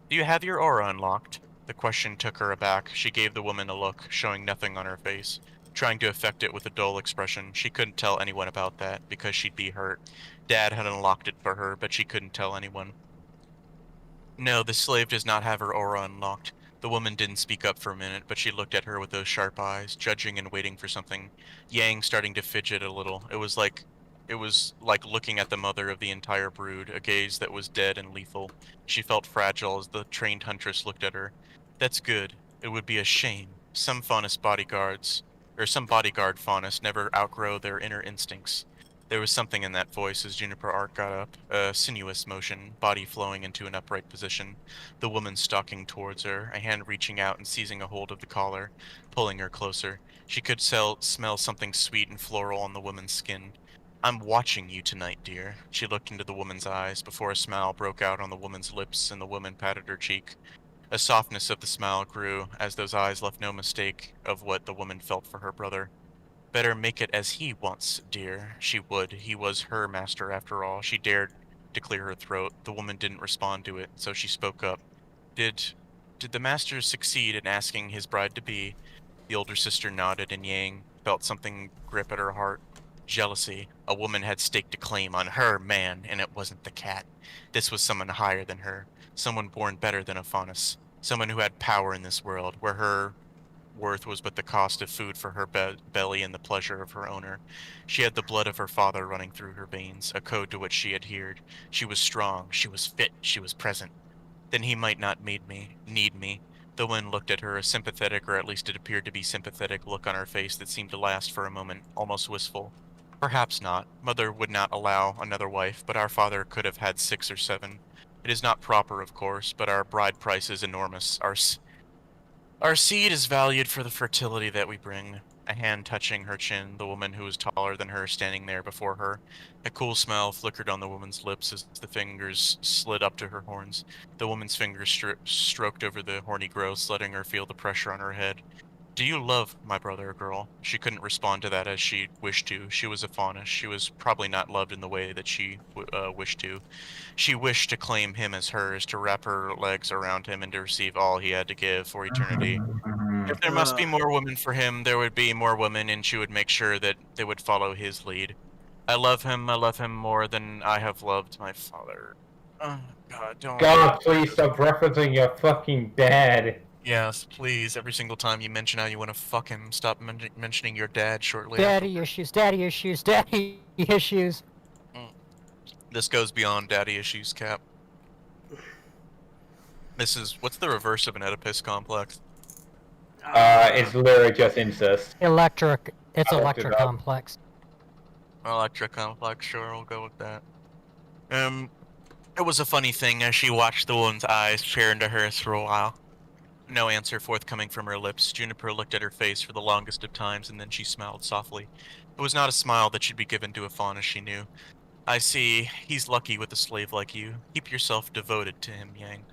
Do you have your aura unlocked? The question took her aback. She gave the woman a look, showing nothing on her face, trying to affect it with a dull expression. She couldn't tell anyone about that, because she'd be hurt. Dad had unlocked it for her, but she couldn't tell anyone. No, the slave does not have her aura unlocked. The woman didn't speak up for a minute, but she looked at her with those sharp eyes, judging and waiting for something. Yang starting to fidget a little. It was like looking at the mother of the entire brood, a gaze that was dead and lethal. She felt fragile as the trained huntress looked at her. That's good. It would be a shame. Some bodyguard faunus never outgrow their inner instincts. There was something in that voice as Juniper Ark got up, a sinuous motion, body flowing into an upright position, the woman stalking towards her, a hand reaching out and seizing a hold of the collar, pulling her closer. She could smell something sweet and floral on the woman's skin. I'm watching you tonight, dear. She looked into the woman's eyes before a smile broke out on the woman's lips and the woman patted her cheek. A softness of the smile grew as those eyes left no mistake of what the woman felt for her brother. Better make it as he wants, dear. She would. He was her master after all. She dared to clear her throat. The woman didn't respond to it, so she spoke up. Did the master succeed in asking his bride-to-be? The older sister nodded, and Yang felt something grip at her heart. Jealousy. A woman had staked a claim on her man, and it wasn't the cat. This was someone higher than her. Someone born better than a faunus. Someone who had power in this world, where her worth was but the cost of food for her belly and the pleasure of her owner. She had the blood of her father running through her veins, a code to which she adhered. She was strong, she was fit, she was present. Then he might not need me. The wind looked at her, a sympathetic, or at least it appeared to be sympathetic, look on her face that seemed to last for a moment, almost wistful. Perhaps not. Mother would not allow another wife, but our father could have had 6 or 7. It is not proper, of course, but our bride price is enormous. Our seed is valued for the fertility that we bring. A hand touching her chin, the woman who was taller than her standing there before her. A cool smile flickered on the woman's lips as the fingers slid up to her horns. The woman's fingers stroked over the horny growths, letting her feel the pressure on her head. Do you love my brother, girl? She couldn't respond to that as she wished to. She was a faunus. She was probably not loved in the way that she wished to. She wished to claim him as hers, to wrap her legs around him and to receive all he had to give for eternity. If there must be more women for him, there would be more women, and she would make sure that they would follow his lead. I love him more than I have loved my father. Oh, God, don't... God, please stop referencing your fucking dad. Yes, please. Every single time you mention how you want to fuck him, stop mentioning your dad shortly Daddy issues, daddy issues, daddy issues. This goes beyond daddy issues, Cap. This is... What's the reverse of an Oedipus complex? It's literally just incest. Electric. It's electric complex. Electric complex, sure, we'll go with that. It was a funny thing as she watched the woman's eyes peer into hers for a while. No answer forthcoming from her lips. Juniper looked at her face for the longest of times, and then she smiled softly. It was not a smile that should be given to a faunus, she knew. I see. He's lucky with a slave like you. Keep yourself devoted to him, Yang.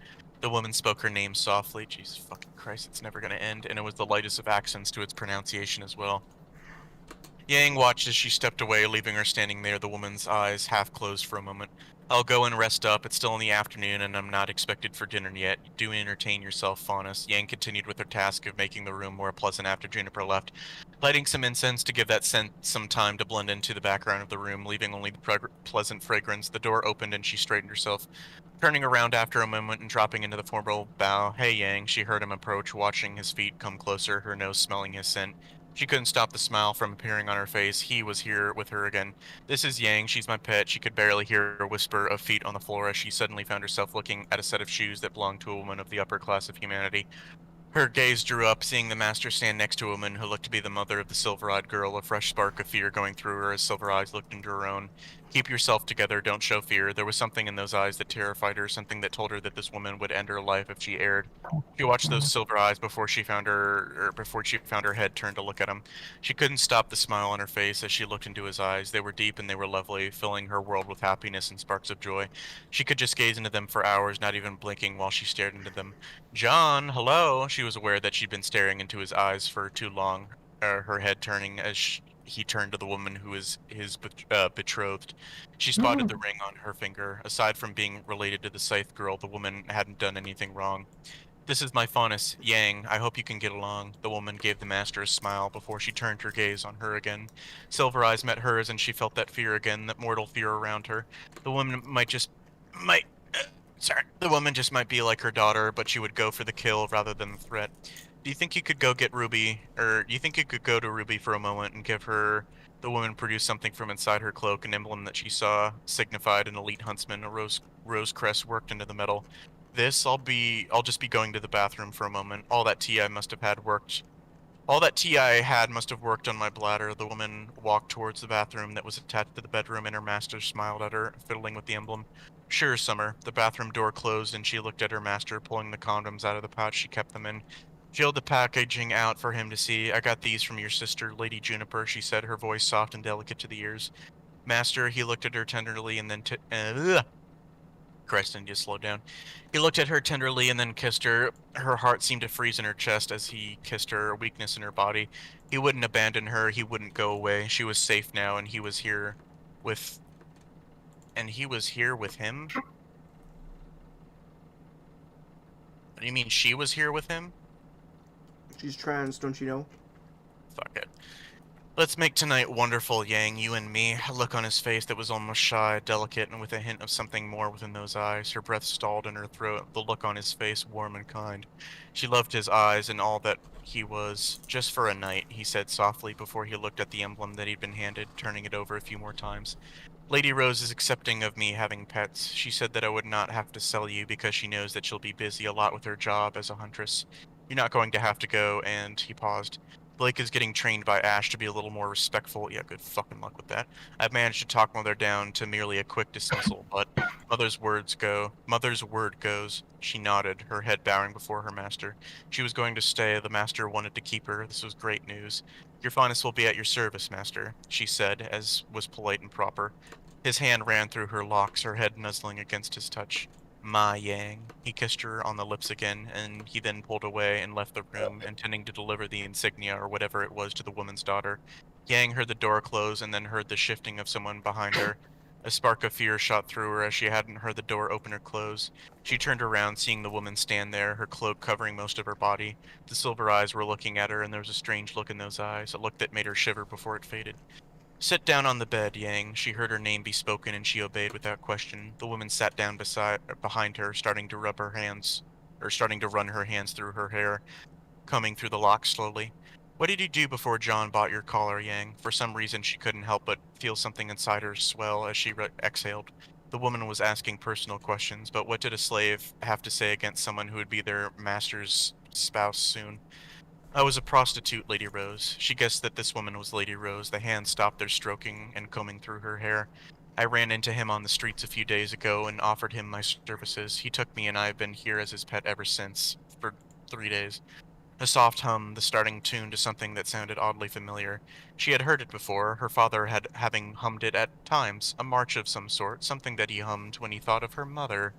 The woman spoke her name softly. Jesus fucking Christ, it's never gonna end. And it was the lightest of accents to its pronunciation as well. Yang watched as she stepped away, leaving her standing there, the woman's eyes half closed for a moment. I'll go and rest up. It's still in the afternoon, and I'm not expected for dinner yet. Do entertain yourself, Faunus. Yang continued with her task of making the room more pleasant after Juniper left, lighting some incense to give that scent some time to blend into the background of the room, leaving only the pleasant fragrance. The door opened, and she straightened herself, turning around after a moment and dropping into the formal bow. Hey, Yang. She heard him approach, watching his feet come closer, her nose smelling his scent. She couldn't stop the smile from appearing on her face. He was here with her again. This is Yang. She's my pet. She could barely hear a whisper of feet on the floor as she suddenly found herself looking at a set of shoes that belonged to a woman of the upper class of humanity. Her gaze drew up, seeing the master stand next to a woman who looked to be the mother of the silver-eyed girl, a fresh spark of fear going through her as Silver Eyes looked into her own. Keep yourself together, don't show fear. There was something in those eyes that terrified her, something that told her that this woman would end her life if she erred. She watched those silver eyes before she found her head turned to look at him. She couldn't stop the smile on her face as she looked into his eyes. They were deep and they were lovely, filling her world with happiness and sparks of joy. She could just gaze into them for hours, not even blinking while she stared into them. John, hello. She was aware that she'd been staring into his eyes for too long, her head turning as he turned to the woman who was his betrothed. She spotted the ring on her finger. Aside from being related to the Scythe girl, the woman hadn't done anything wrong. This is my Faunus, Yang. I hope you can get along. The woman gave the master a smile before she turned her gaze on her again. Silver Eyes met hers, and she felt that fear again, that mortal fear around her. The woman the woman just might be like her daughter, but she would go for the kill rather than the threat. Do you think you could go get Ruby, or do you think you could go to Ruby for a moment and give her... The woman produced something from inside her cloak, an emblem that she saw signified an elite huntsman, a rose crest worked into the metal. I'll just be going to the bathroom for a moment. All that tea I must have had worked on my bladder. The woman walked towards the bathroom that was attached to the bedroom, and her master smiled at her, fiddling with the emblem. Sure, Summer. The bathroom door closed, and she looked at her master, pulling the condoms out of the pouch she kept them in. She held the packaging out for him to see. I got these from your sister, Lady Juniper, she said, her voice soft and delicate to the ears. Master, he looked at her tenderly and then Creston just slowed down. He looked at her tenderly and then kissed her. Her heart seemed to freeze in her chest as he kissed her, a weakness in her body. He wouldn't abandon her, he wouldn't go away. She was safe now, and he was here with him? What do you mean she was here with him? She's trans, don't you know? Fuck it. Let's make tonight wonderful, Yang, you and me. A look on his face that was almost shy, delicate, and with a hint of something more within those eyes. Her breath stalled in her throat, the look on his face warm and kind. She loved his eyes and all that he was. Just for a night, he said softly before he looked at the emblem that he'd been handed, turning it over a few more times. Lady Rose is accepting of me having pets. She said that I would not have to sell you because she knows that she'll be busy a lot with her job as a huntress. You're not going to have to go, and he paused. Blake is getting trained by Ash to be a little more respectful. Yeah, good fucking luck with that. I've managed to talk Mother down to merely a quick dismissal, but Mother's word goes. She nodded, her head bowing before her master. She was going to stay. The master wanted to keep her. This was great news. Your Finest will be at your service, Master, she said, as was polite and proper. His hand ran through her locks, her head nuzzling against his touch. My Yang. He kissed her on the lips again, and he then pulled away and left the room, intending to deliver the insignia or whatever it was to the woman's daughter. Yang heard the door close and then heard the shifting of someone behind her. A spark of fear shot through her as she hadn't heard the door open or close. She turned around, seeing the woman stand there, her cloak covering most of her body. The silver eyes were looking at her, and there was a strange look in those eyes, a look that made her shiver before it faded. Sit down on the bed, Yang. She heard her name be spoken, and she obeyed without question. The woman sat down behind her, starting to run her hands through her hair, combing through the locks slowly. What did you do before John bought your collar, Yang? For some reason, she couldn't help but feel something inside her swell as she exhaled. The woman was asking personal questions, but what did a slave have to say against someone who would be their master's spouse soon? I was a prostitute, Lady Rose. She guessed that this woman was Lady Rose. The hands stopped their stroking and combing through her hair. I ran into him on the streets a few days ago and offered him my services. He took me, and I have been here as his pet ever since, for 3 days. A soft hum, the starting tune to something that sounded oddly familiar. She had heard it before, her father having hummed it at times, a march of some sort, something that he hummed when he thought of her mother.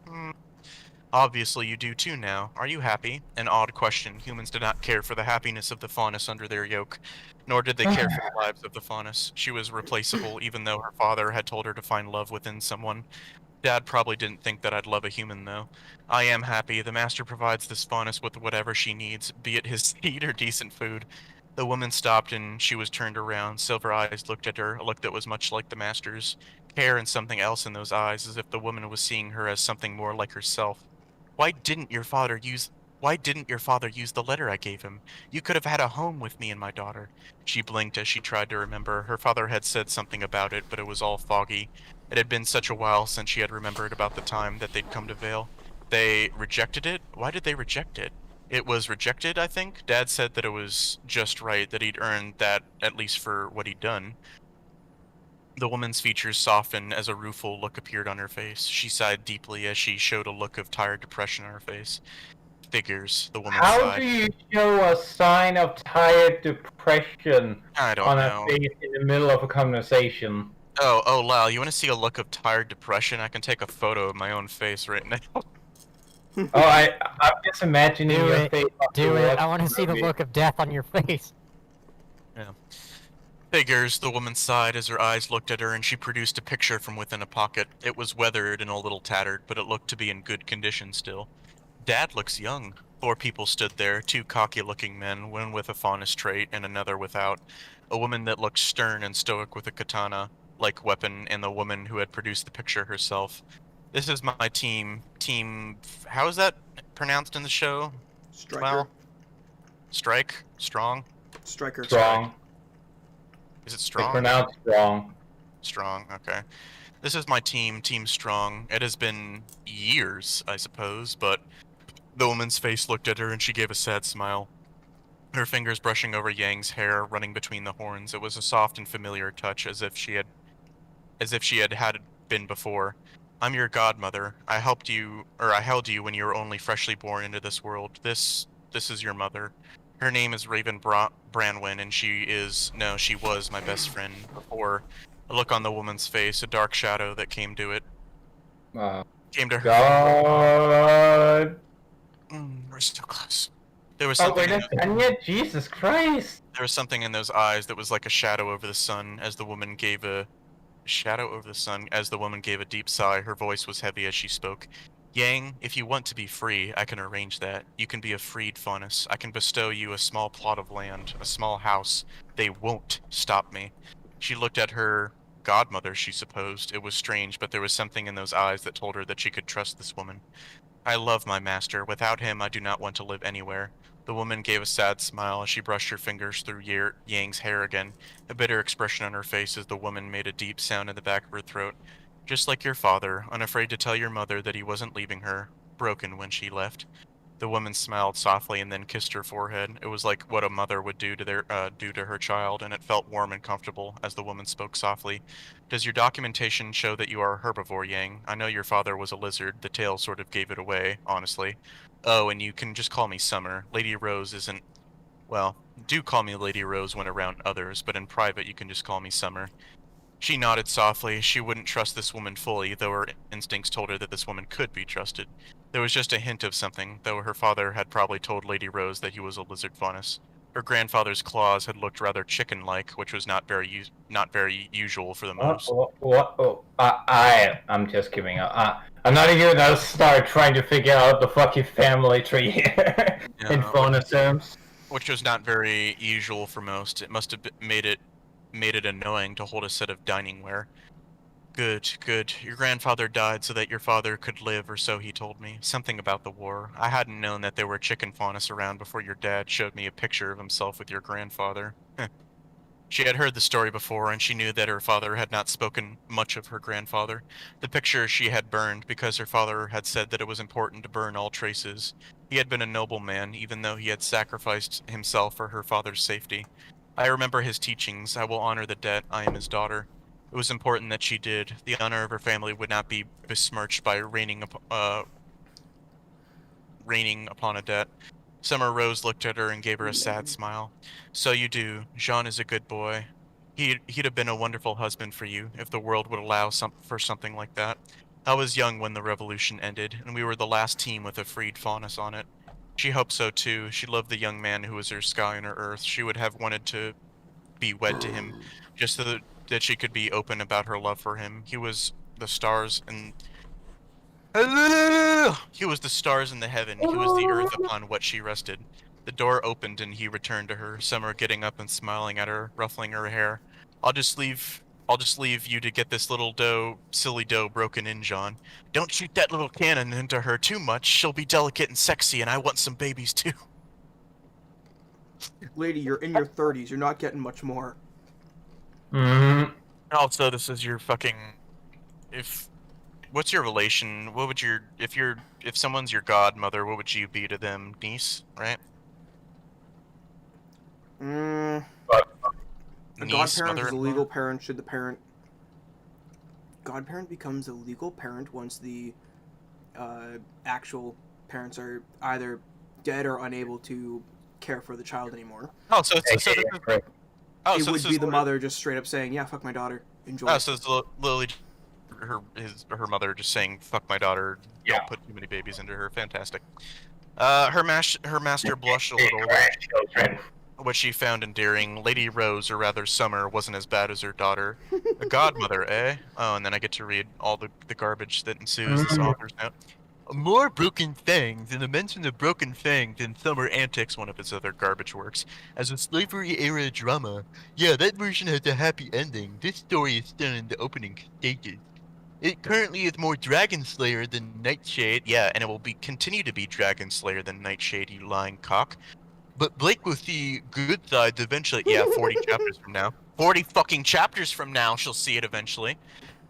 Obviously you do too now. Are you happy? An odd question. Humans did not care for the happiness of the faunus under their yoke, nor did they care for the lives of the faunus. She was replaceable, even though her father had told her to find love within someone. Dad probably didn't think that I'd love a human, though. I am happy. The master provides this faunus with whatever she needs, be it his seed or decent food. The woman stopped and she was turned around. Silver eyes looked at her, a look that was much like the master's. Care and something else in those eyes, as if the woman was seeing her as something more like herself. Why didn't your father use the letter I gave him? You could have had a home with me and my daughter. She blinked as she tried to remember. Her father had said something about it, but it was all foggy. It had been such a while since she had remembered about the time that they'd come to Vale. They rejected it? Why did they reject it? It was rejected, I think. Dad said that it was just right, that he'd earned that, at least for what he'd done. The woman's features softened as a rueful look appeared on her face. She sighed deeply as she showed a look of tired depression on her face. Figures, the woman sighed. How do you show a sign of tired depression on know. a face in the middle of a conversation? Oh, Lal, you want to see a look of tired depression? I can take a photo of my own face right now. I'm just imagining your face. Do it. I want to see the look of death on your face. Yeah. Figures, the woman sighed as her eyes looked at her, and she produced a picture from within a pocket. It was weathered and a little tattered, but it looked to be in good condition still. Dad looks young. 4 people stood there, 2 cocky-looking men, one with a faunus trait and another without. A woman that looked stern and stoic with a katana-like weapon, and the woman who had produced the picture herself. This is my team. How is that pronounced in the show? Striker. Well, Strike? Strong? Striker. Strong. Is it Strong? It's pronounced Strong. Strong, okay. This is my team, Team Strong. It has been years, I suppose, but the woman's face looked at her and she gave a sad smile. Her fingers brushing over Yang's hair, running between the horns. It was a soft and familiar touch, as if she had been before. I'm your godmother. I held you when you were only freshly born into this world. This is your mother. Her name is Raven Branwyn, and she was my best friend before. A look on the woman's face, a dark shadow that came to it. Came to her. God. We're so close. There was something. Oh, wait, done yet? Jesus Christ! There was something in those eyes that was like a shadow over the sun as the woman gave a deep sigh. Her voice was heavy as she spoke. Yang, if you want to be free, I can arrange that. You can be a freed faunus. I can bestow you a small plot of land, a small house. They won't stop me. She looked at her godmother, she supposed. It was strange, but there was something in those eyes that told her that she could trust this woman. I love my master. Without him, I do not want to live anywhere. The woman gave a sad smile as she brushed her fingers through Yang's hair again, a bitter expression on her face as the woman made a deep sound in the back of her throat. Just like your father, unafraid to tell your mother that he wasn't leaving her, broken when she left. The woman smiled softly and then kissed her forehead. It was like what a mother would do to her child, and it felt warm and comfortable as the woman spoke softly. Does your documentation show that you are a herbivore, Yang? I know your father was a lizard. The tail sort of gave it away, honestly. Oh, and you can just call me Summer. Lady Rose isn't... Well, do call me Lady Rose when around others, but in private you can just call me Summer. She nodded softly. She wouldn't trust this woman fully, though her instincts told her that this woman could be trusted. There was just a hint of something, though her father had probably told Lady Rose that he was a lizard faunus. Her grandfather's claws had looked rather chicken-like, which was not very usual for the most. I'm just giving up. I'm not even gonna start trying to figure out the fucking family tree here in faunus terms. Which was not very usual for most. It must have made it annoying to hold a set of diningware. Good. Your grandfather died so that your father could live, or so he told me. Something about the war. I hadn't known that there were chicken faunus around before your dad showed me a picture of himself with your grandfather. She had heard the story before, and she knew that her father had not spoken much of her grandfather. The picture she had burned because her father had said that it was important to burn all traces. He had been a noble man, even though he had sacrificed himself for her father's safety. I remember his teachings. I will honor the debt. I am his daughter. It was important that she did. The honor of her family would not be besmirched by raining upon a debt. Summer Rose looked at her and gave her a sad smile. So you do. Jean is a good boy. He'd have been a wonderful husband for you if the world would allow for something like that. I was young when the revolution ended, and we were the last team with a freed faunus on it. She hoped so too. She loved the young man who was her sky and her earth. She would have wanted to be wed to him, just so that she could be open about her love for him. He was the stars and he was the stars in the heaven. He was the earth upon which she rested. The door opened and he returned to her, Summer getting up and smiling at her, ruffling her hair. I'll just leave you to get this little silly dough broken in, John. Don't shoot that little cannon into her too much. She'll be delicate and sexy, and I want some babies too. Lady, you're in your 30s. You're not getting much more. Mm-hmm. Also, this is your fucking... What's your relation? What would if someone's your godmother, what would you be to them? Niece, right? A Niece, godparent is a mother-in-law? legal parent should the parent... Godparent becomes a legal parent once the actual parents are either dead or unable to care for the child anymore. Oh, so it would be the mother just straight up saying, yeah, fuck my daughter. Enjoy. Oh, so it's Lily, her mother just saying, fuck my daughter, don't put too many babies into her. Fantastic. Her master blushed a little, which she found endearing. Lady Rose, or rather Summer, wasn't as bad as her daughter. A godmother, eh? Oh, and then I get to read all the garbage that ensues this author's note. More Broken Fangs, and a mention of Broken Fangs in Summer Antics, one of his other garbage works, as a slavery-era drama. Yeah, that version has a happy ending. This story is still in the opening stages. It currently is more Dragon Slayer than Nightshade. Yeah, and it will continue to be Dragon Slayer than Nightshade, you lying cock. But Blake will see good sides eventually. Yeah, 40 chapters from now. 40 fucking chapters from now, she'll see it eventually.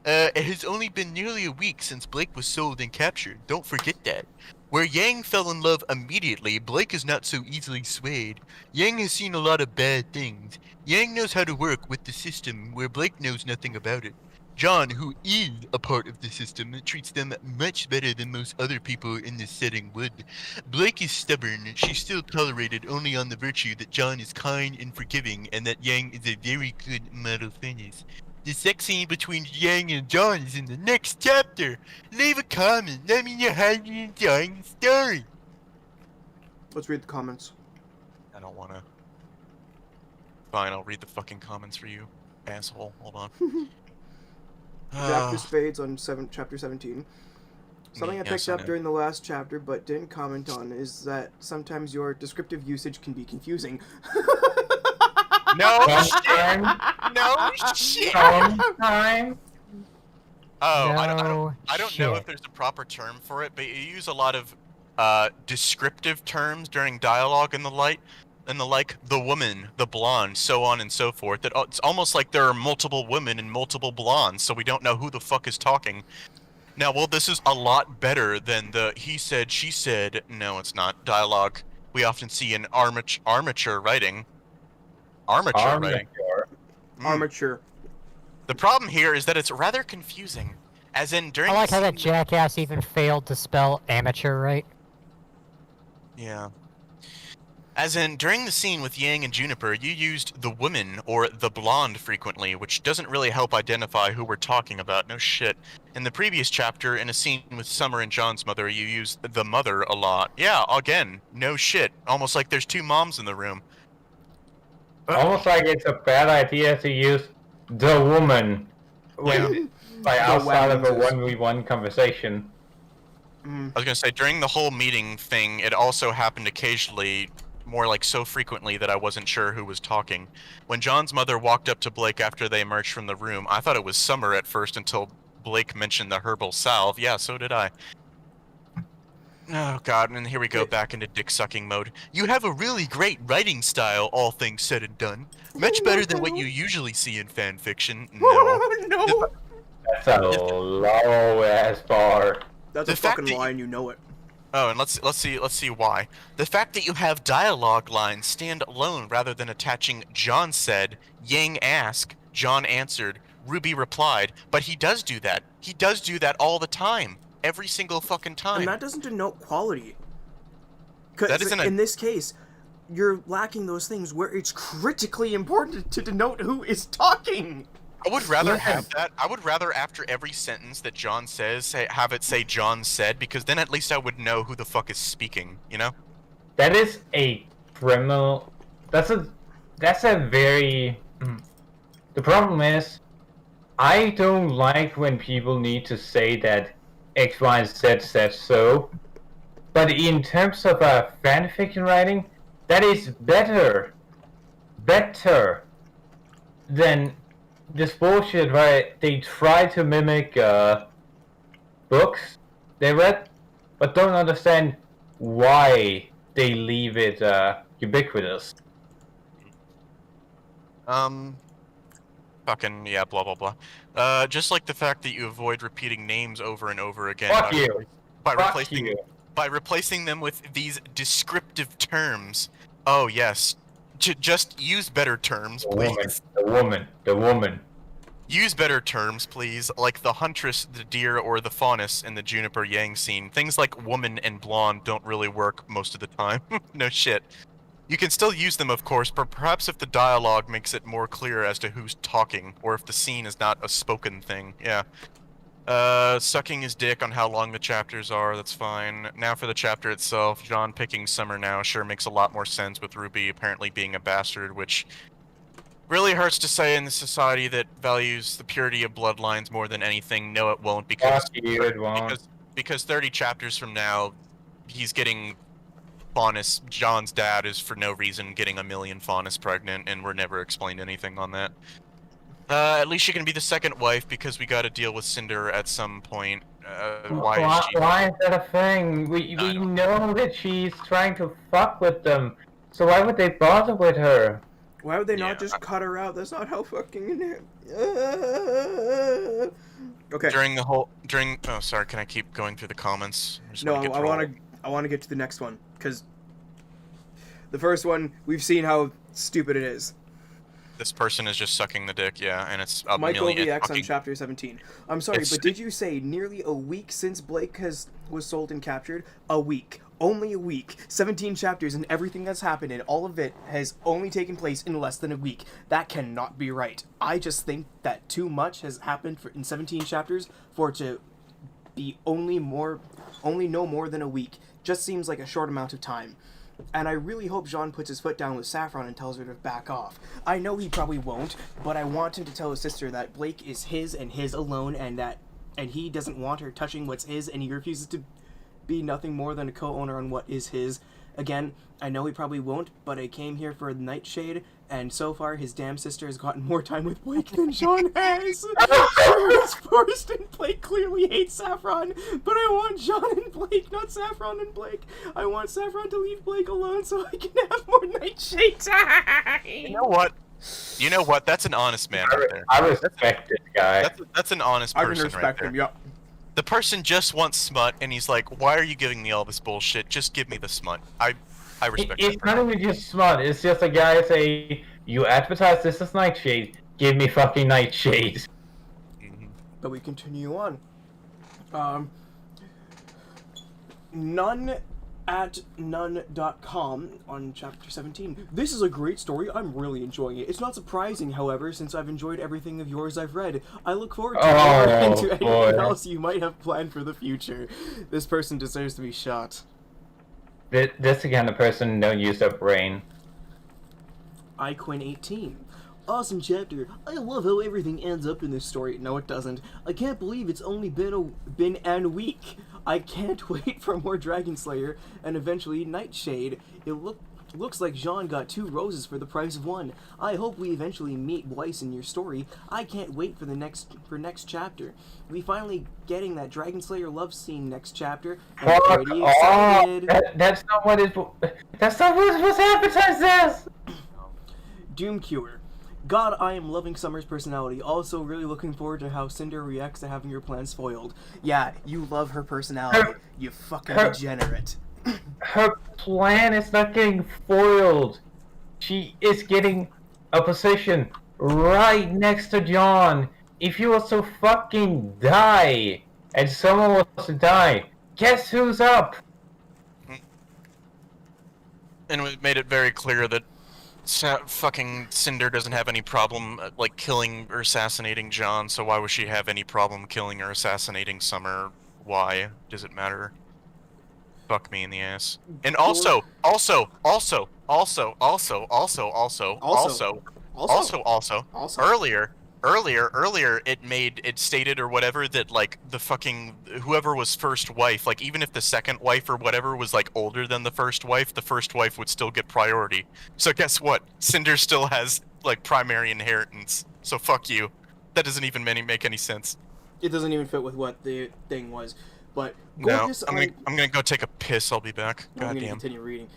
It has only been nearly a week since Blake was sold and captured. Don't forget that. Where Yang fell in love immediately, Blake is not so easily swayed. Yang has seen a lot of bad things. Yang knows how to work with the system where Blake knows nothing about it. John, who is a part of the system, treats them much better than most other people in this setting would. Blake is stubborn. She's still tolerated only on the virtue that John is kind and forgiving, and that Yang is a very good model furnace. The sex scene between Yang and John is in the next chapter. Leave a comment. Let me know how you're enjoying the story. Let's read the comments. I don't wanna. Fine, I'll read the fucking comments for you, asshole. Hold on. Chapter Spades on chapter 17. Something I picked up during the last chapter but didn't comment on is that sometimes your descriptive usage can be confusing. No shit. No shit. Sometime. Oh, No I don't know if there's a proper term for it, but you use a lot of descriptive terms during dialogue and the like, the woman, the blonde, so on and so forth. That it's almost like there are multiple women and multiple blondes, so we don't know who the fuck is talking. Now, well, this is a lot better than the he said, she said. No, it's not dialogue we often see in armature writing. Armature writing. Armature. The problem here is that it's rather confusing. As in, during I like how that jackass even failed to spell amateur right. Yeah. As in, during the scene with Yang and Juniper, you used the woman or the blonde frequently, which doesn't really help identify who we're talking about. No shit. In the previous chapter, in a scene with Summer and John's mother, you used the mother a lot. Yeah, again, no shit. Almost like there's two moms in the room. Almost like it's a bad idea to use the woman when, outside of a 1v1 conversation. I was gonna say, during the whole meeting thing, it also happened occasionally, more like so frequently that I wasn't sure who was talking. When John's mother walked up to Blake after they emerged from the room, I thought it was Summer at first until Blake mentioned the herbal salve. Yeah, so did I. Oh god, and here we go back into dick-sucking mode. You have a really great writing style, all things said and done. Much better than what you usually see in fan fiction. No. No. That's a low-ass bar. That's a fucking line, you know it. Oh, and let's see why. The fact that you have dialogue lines stand alone rather than attaching John said, Yang asked, John answered, Ruby replied, but he does do that. He does do that all the time. Every single fucking time. And that doesn't denote quality. Because in this case, you're lacking those things where it's critically important to denote who is talking. I would rather have that. I would rather after every sentence that John says, have it say John said, because then at least I would know who the fuck is speaking, you know? That is a criminal... That's a very... The problem is, I don't like when people need to say that X, Y, and Z said so. But in terms of fanfiction writing, that is better than this bullshit where they try to mimic books they read, but don't understand why they leave it ubiquitous. Fucking, yeah, blah, blah, blah. Just like the fact that you avoid repeating names over and over again. Fuck you. By replacing them with these descriptive terms. Oh, yes. Just use better terms, please. The woman. Use better terms, please, like the huntress, the deer, or the faunus in the Juniper Yang scene. Things like woman and blonde don't really work most of the time. No shit. You can still use them, of course, but perhaps if the dialogue makes it more clear as to who's talking, or if the scene is not a spoken thing, yeah. Sucking his dick on how long the chapters are, that's fine. Now for the chapter itself, John picking Summer now sure makes a lot more sense with Ruby apparently being a bastard, which really hurts to say in a society that values the purity of bloodlines more than anything. No, it won't, because because 30 chapters from now, he's getting Faunus, John's dad is for no reason getting a million Faunus pregnant, and we're never explained anything on that. At least she can be the second wife, because we gotta deal with Cinder at some point. Why is that a thing? We know that she's trying to fuck with them, so why would they bother with her? Why would they not just cut her out? That's not how fucking... Okay. Oh, sorry, can I keep going through the comments? No, I want to get to the next one, because the first one, we've seen how stupid it is. This person is just sucking the dick, yeah, and it's a Michael million... VX on chapter 17. I'm sorry, but did you say nearly a week since Blake was sold and captured? A week. Only a week. 17 chapters, and everything that's happened in all of it has only taken place in less than a week. That cannot be right. I just think that too much has happened in 17 chapters for it to be only no more than a week. Just seems like a short amount of time. And I really hope Jean puts his foot down with Saffron and tells her to back off. I know he probably won't, but I want him to tell his sister that Blake is his and his alone, and he doesn't want her touching what's his, and he refuses to be nothing more than a co-owner on what is his. Again, I know he probably won't, but I came here for the Nightshade, and so far his damn sister has gotten more time with Blake than Jean has. It's forced, and Blake clearly hates Saffron, but I want Jean and Blake, not Saffron and Blake. I want Saffron to leave Blake alone so I can have more Nightshade time. You know what? That's an honest man right there. I respect this guy. That's an honest person I can respect him, yeah. The person just wants smut, and he's like, why are you giving me all this bullshit? Just give me the smut. I respect it. It's not even just smut, it's just a guy say, you advertise this as Nightshade, give me fucking Nightshade. But we continue on. None@none.com on chapter 17. This is a great story. I'm really enjoying it. It's not surprising, however, since I've enjoyed everything of yours I've read. I look forward to into anything else you might have planned for the future. This person deserves to be shot. This again, the person don't use their brain. iQuinn18. Awesome chapter. I love how everything ends up in this story. No, it doesn't. I can't believe it's only been a week. I can't wait for more Dragon Slayer and eventually Nightshade. It looks like Jean got 2 roses for the price of 1. I hope we eventually meet Weiss in your story. I can't wait for next chapter. We finally getting that Dragon Slayer love scene next chapter. I'm pretty excited. That's not what was advertised as. Doom Cure. God, I am loving Summer's personality. Also, really looking forward to how Cinder reacts to having your plans foiled. Yeah, you love her personality. You fucking degenerate. Her plan is not getting foiled. She is getting a position right next to John. If he was to fucking die, and someone was to die, guess who's up? And we made it very clear that fucking Cinder doesn't have any problem, like, killing or assassinating John, so why would she have any problem killing or assassinating Summer? Why? Does it matter? Fuck me in the ass. And also, earlier, it stated or whatever that, like, the fucking, whoever was first wife, like, even if the second wife or whatever was, like, older than the first wife would still get priority. So guess what? Cinder still has, like, primary inheritance. So fuck you. That doesn't even make any sense. It doesn't even fit with what the thing was. But Gorgeous, no, I'm gonna go take a piss. I'll be back. I'm gonna continue reading.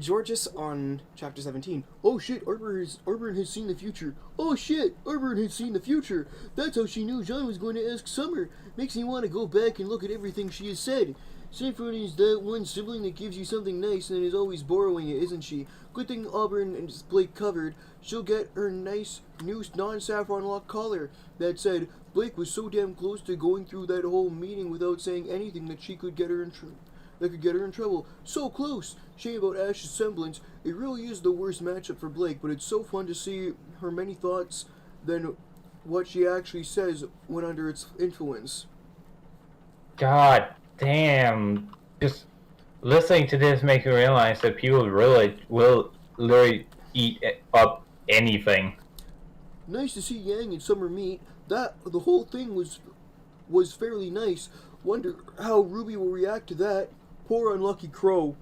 Gorgeous on chapter 17. Oh shit, Arbor has seen the future. Oh shit, Arbor has seen the future. That's how she knew John was going to ask Summer. Makes me want to go back and look at everything she has said. Symphony is that one sibling that gives you something nice and is always borrowing it, isn't she? Good thing Auburn and Blake covered. She'll get her nice new non-saffron lock collar. That said, Blake was so damn close to going through that whole meeting without saying anything that could get her in trouble. So close! Shame about Ash's semblance. It really is the worst matchup for Blake, but it's so fun to see her many thoughts than what she actually says when under its influence. God damn. Just listening to this makes me realize that people really will literally eat up anything. Nice to see Yang and Summer meet. The whole thing was fairly nice. Wonder how Ruby will react to that. Poor unlucky Crow.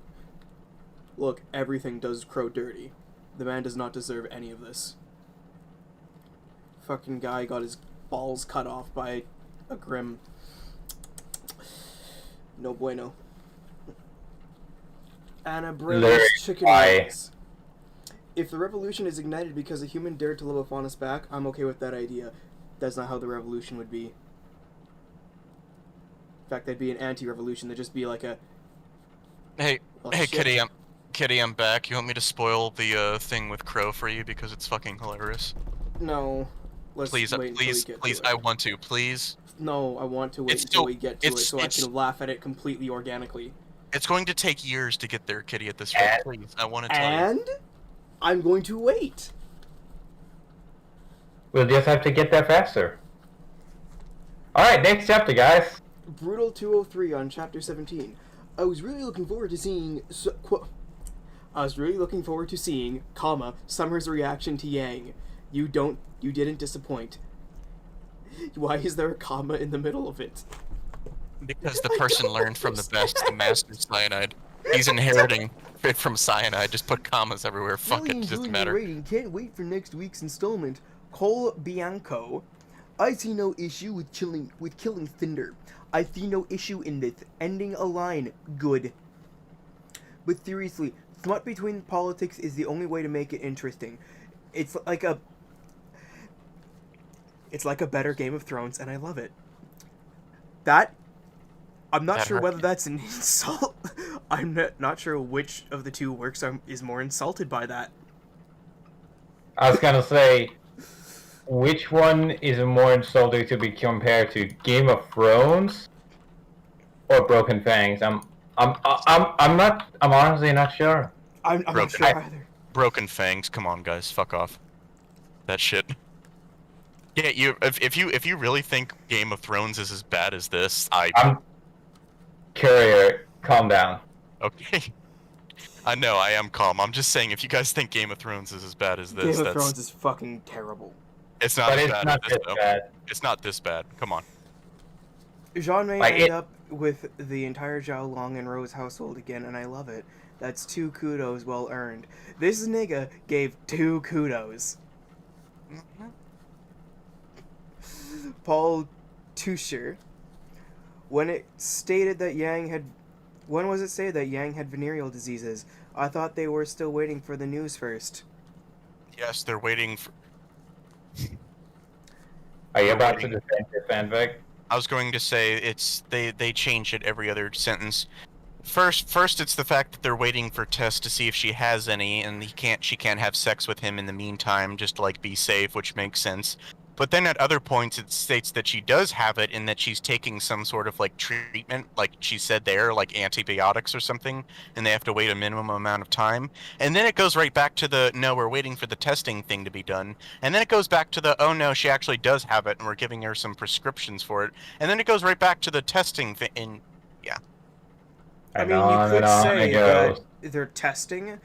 Look, everything does Crow dirty. The man does not deserve any of this. Fucking guy got his balls cut off by a Grim. No bueno. Anna Bray's chicken wings. If the revolution is ignited because a human dared to live upon us back, I'm okay with that idea. That's not how the revolution would be. In fact, that'd be an anti-revolution. That'd just be like a... Hey, Kitty, I'm back. You want me to spoil the thing with Crow for you because it's fucking hilarious? No. Please, I want to, please. No, I want to wait until we get to it so I can laugh at it completely organically. It's going to take years to get there, Kitty, at this rate. Please, I want to tell you. And I'm going to wait. We'll just have to get there faster. Alright, next chapter, guys. Brutal 203 on chapter 17. I was really looking forward to seeing... Summer's reaction to Yang. You didn't disappoint. Why is there a comma in the middle of it? Because the person learned from the best, the master cyanide. He's inheriting it from cyanide. Just put commas everywhere. Fuck it, doesn't matter. Rating. Can't wait for next week's installment. Cole Bianco. I see no issue with killing Cinder. I see no issue in this. Ending a line. Good. But seriously, smut between politics is the only way to make it interesting. It's like a better Game of Thrones, and I love it. I'm not sure whether that's an insult. I'm not sure which of the two works is more insulted by that. I was gonna say, which one is more insulting to be compared to, Game of Thrones or Broken Fangs? I'm honestly not sure. I'm not sure either. Broken Fangs, come on, guys, fuck off. That shit. Yeah, if you really think Game of Thrones is as bad as this, Courier, calm down. Okay. I know, I am calm. I'm just saying, if you guys think Game of Thrones is as bad as this, Game of Thrones is fucking terrible. It's not as bad as this, though. It's not this bad. Come on. Jean may end up with the entire Zhao Long and Rose household again, and I love it. That's 2 kudos well earned. This nigga gave 2 kudos. Paul Tusher. When was it stated that Yang had venereal diseases? I thought they were still waiting for the news first. Yes, they're waiting for... Are you about to defend your fanfic? I was going to say, they change it every other sentence. First, it's the fact that they're waiting for Tess to see if she has any, and she can't have sex with him in the meantime, just to, like, be safe, which makes sense. But then at other points it states that she does have it and that she's taking some sort of like treatment, like she said there, like antibiotics or something, and they have to wait a minimum amount of time. And then it goes right back to the, no, we're waiting for the testing thing to be done. And then it goes back to the, oh no, she actually does have it and we're giving her some prescriptions for it. And then it goes right back to the testing thing, and yeah. I mean, you could say that they're testing,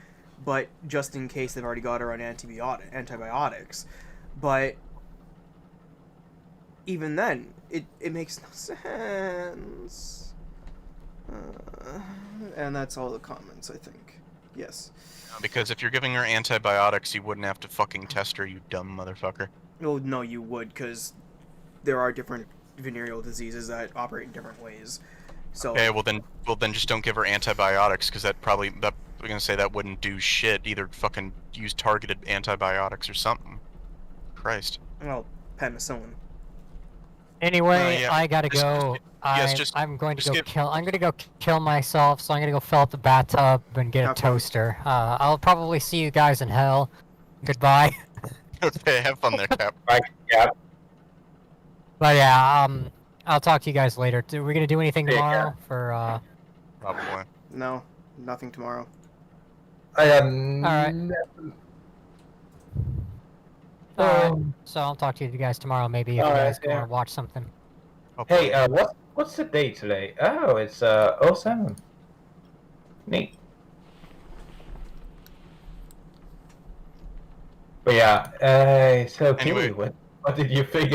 but just in case they've already got her on antibiotics. But even then, it makes no sense. And that's all the comments, I think. Yes. Because if you're giving her antibiotics, you wouldn't have to fucking test her, you dumb motherfucker. Well, no, you would, because there are different venereal diseases that operate in different ways. So. Okay, well then just don't give her antibiotics, because I'm gonna say that wouldn't do shit. Either fucking use targeted antibiotics or something. Christ. Well, penicillin. Anyway, yeah. I gotta go. I'm going to go kill myself, so I'm gonna go fill up the bathtub and get a toaster. I'll probably see you guys in hell. Goodbye. Okay, have fun there, Cap. Bye, Cap. But yeah, I'll talk to you guys later. Are we gonna do anything tomorrow for Probably. No, nothing tomorrow. Alright. So I'll talk to you guys tomorrow, maybe, if you guys want to watch something. Hey, what's the date today? Oh, it's 07. Neat. But yeah, so Anyway. Keely, what did you think?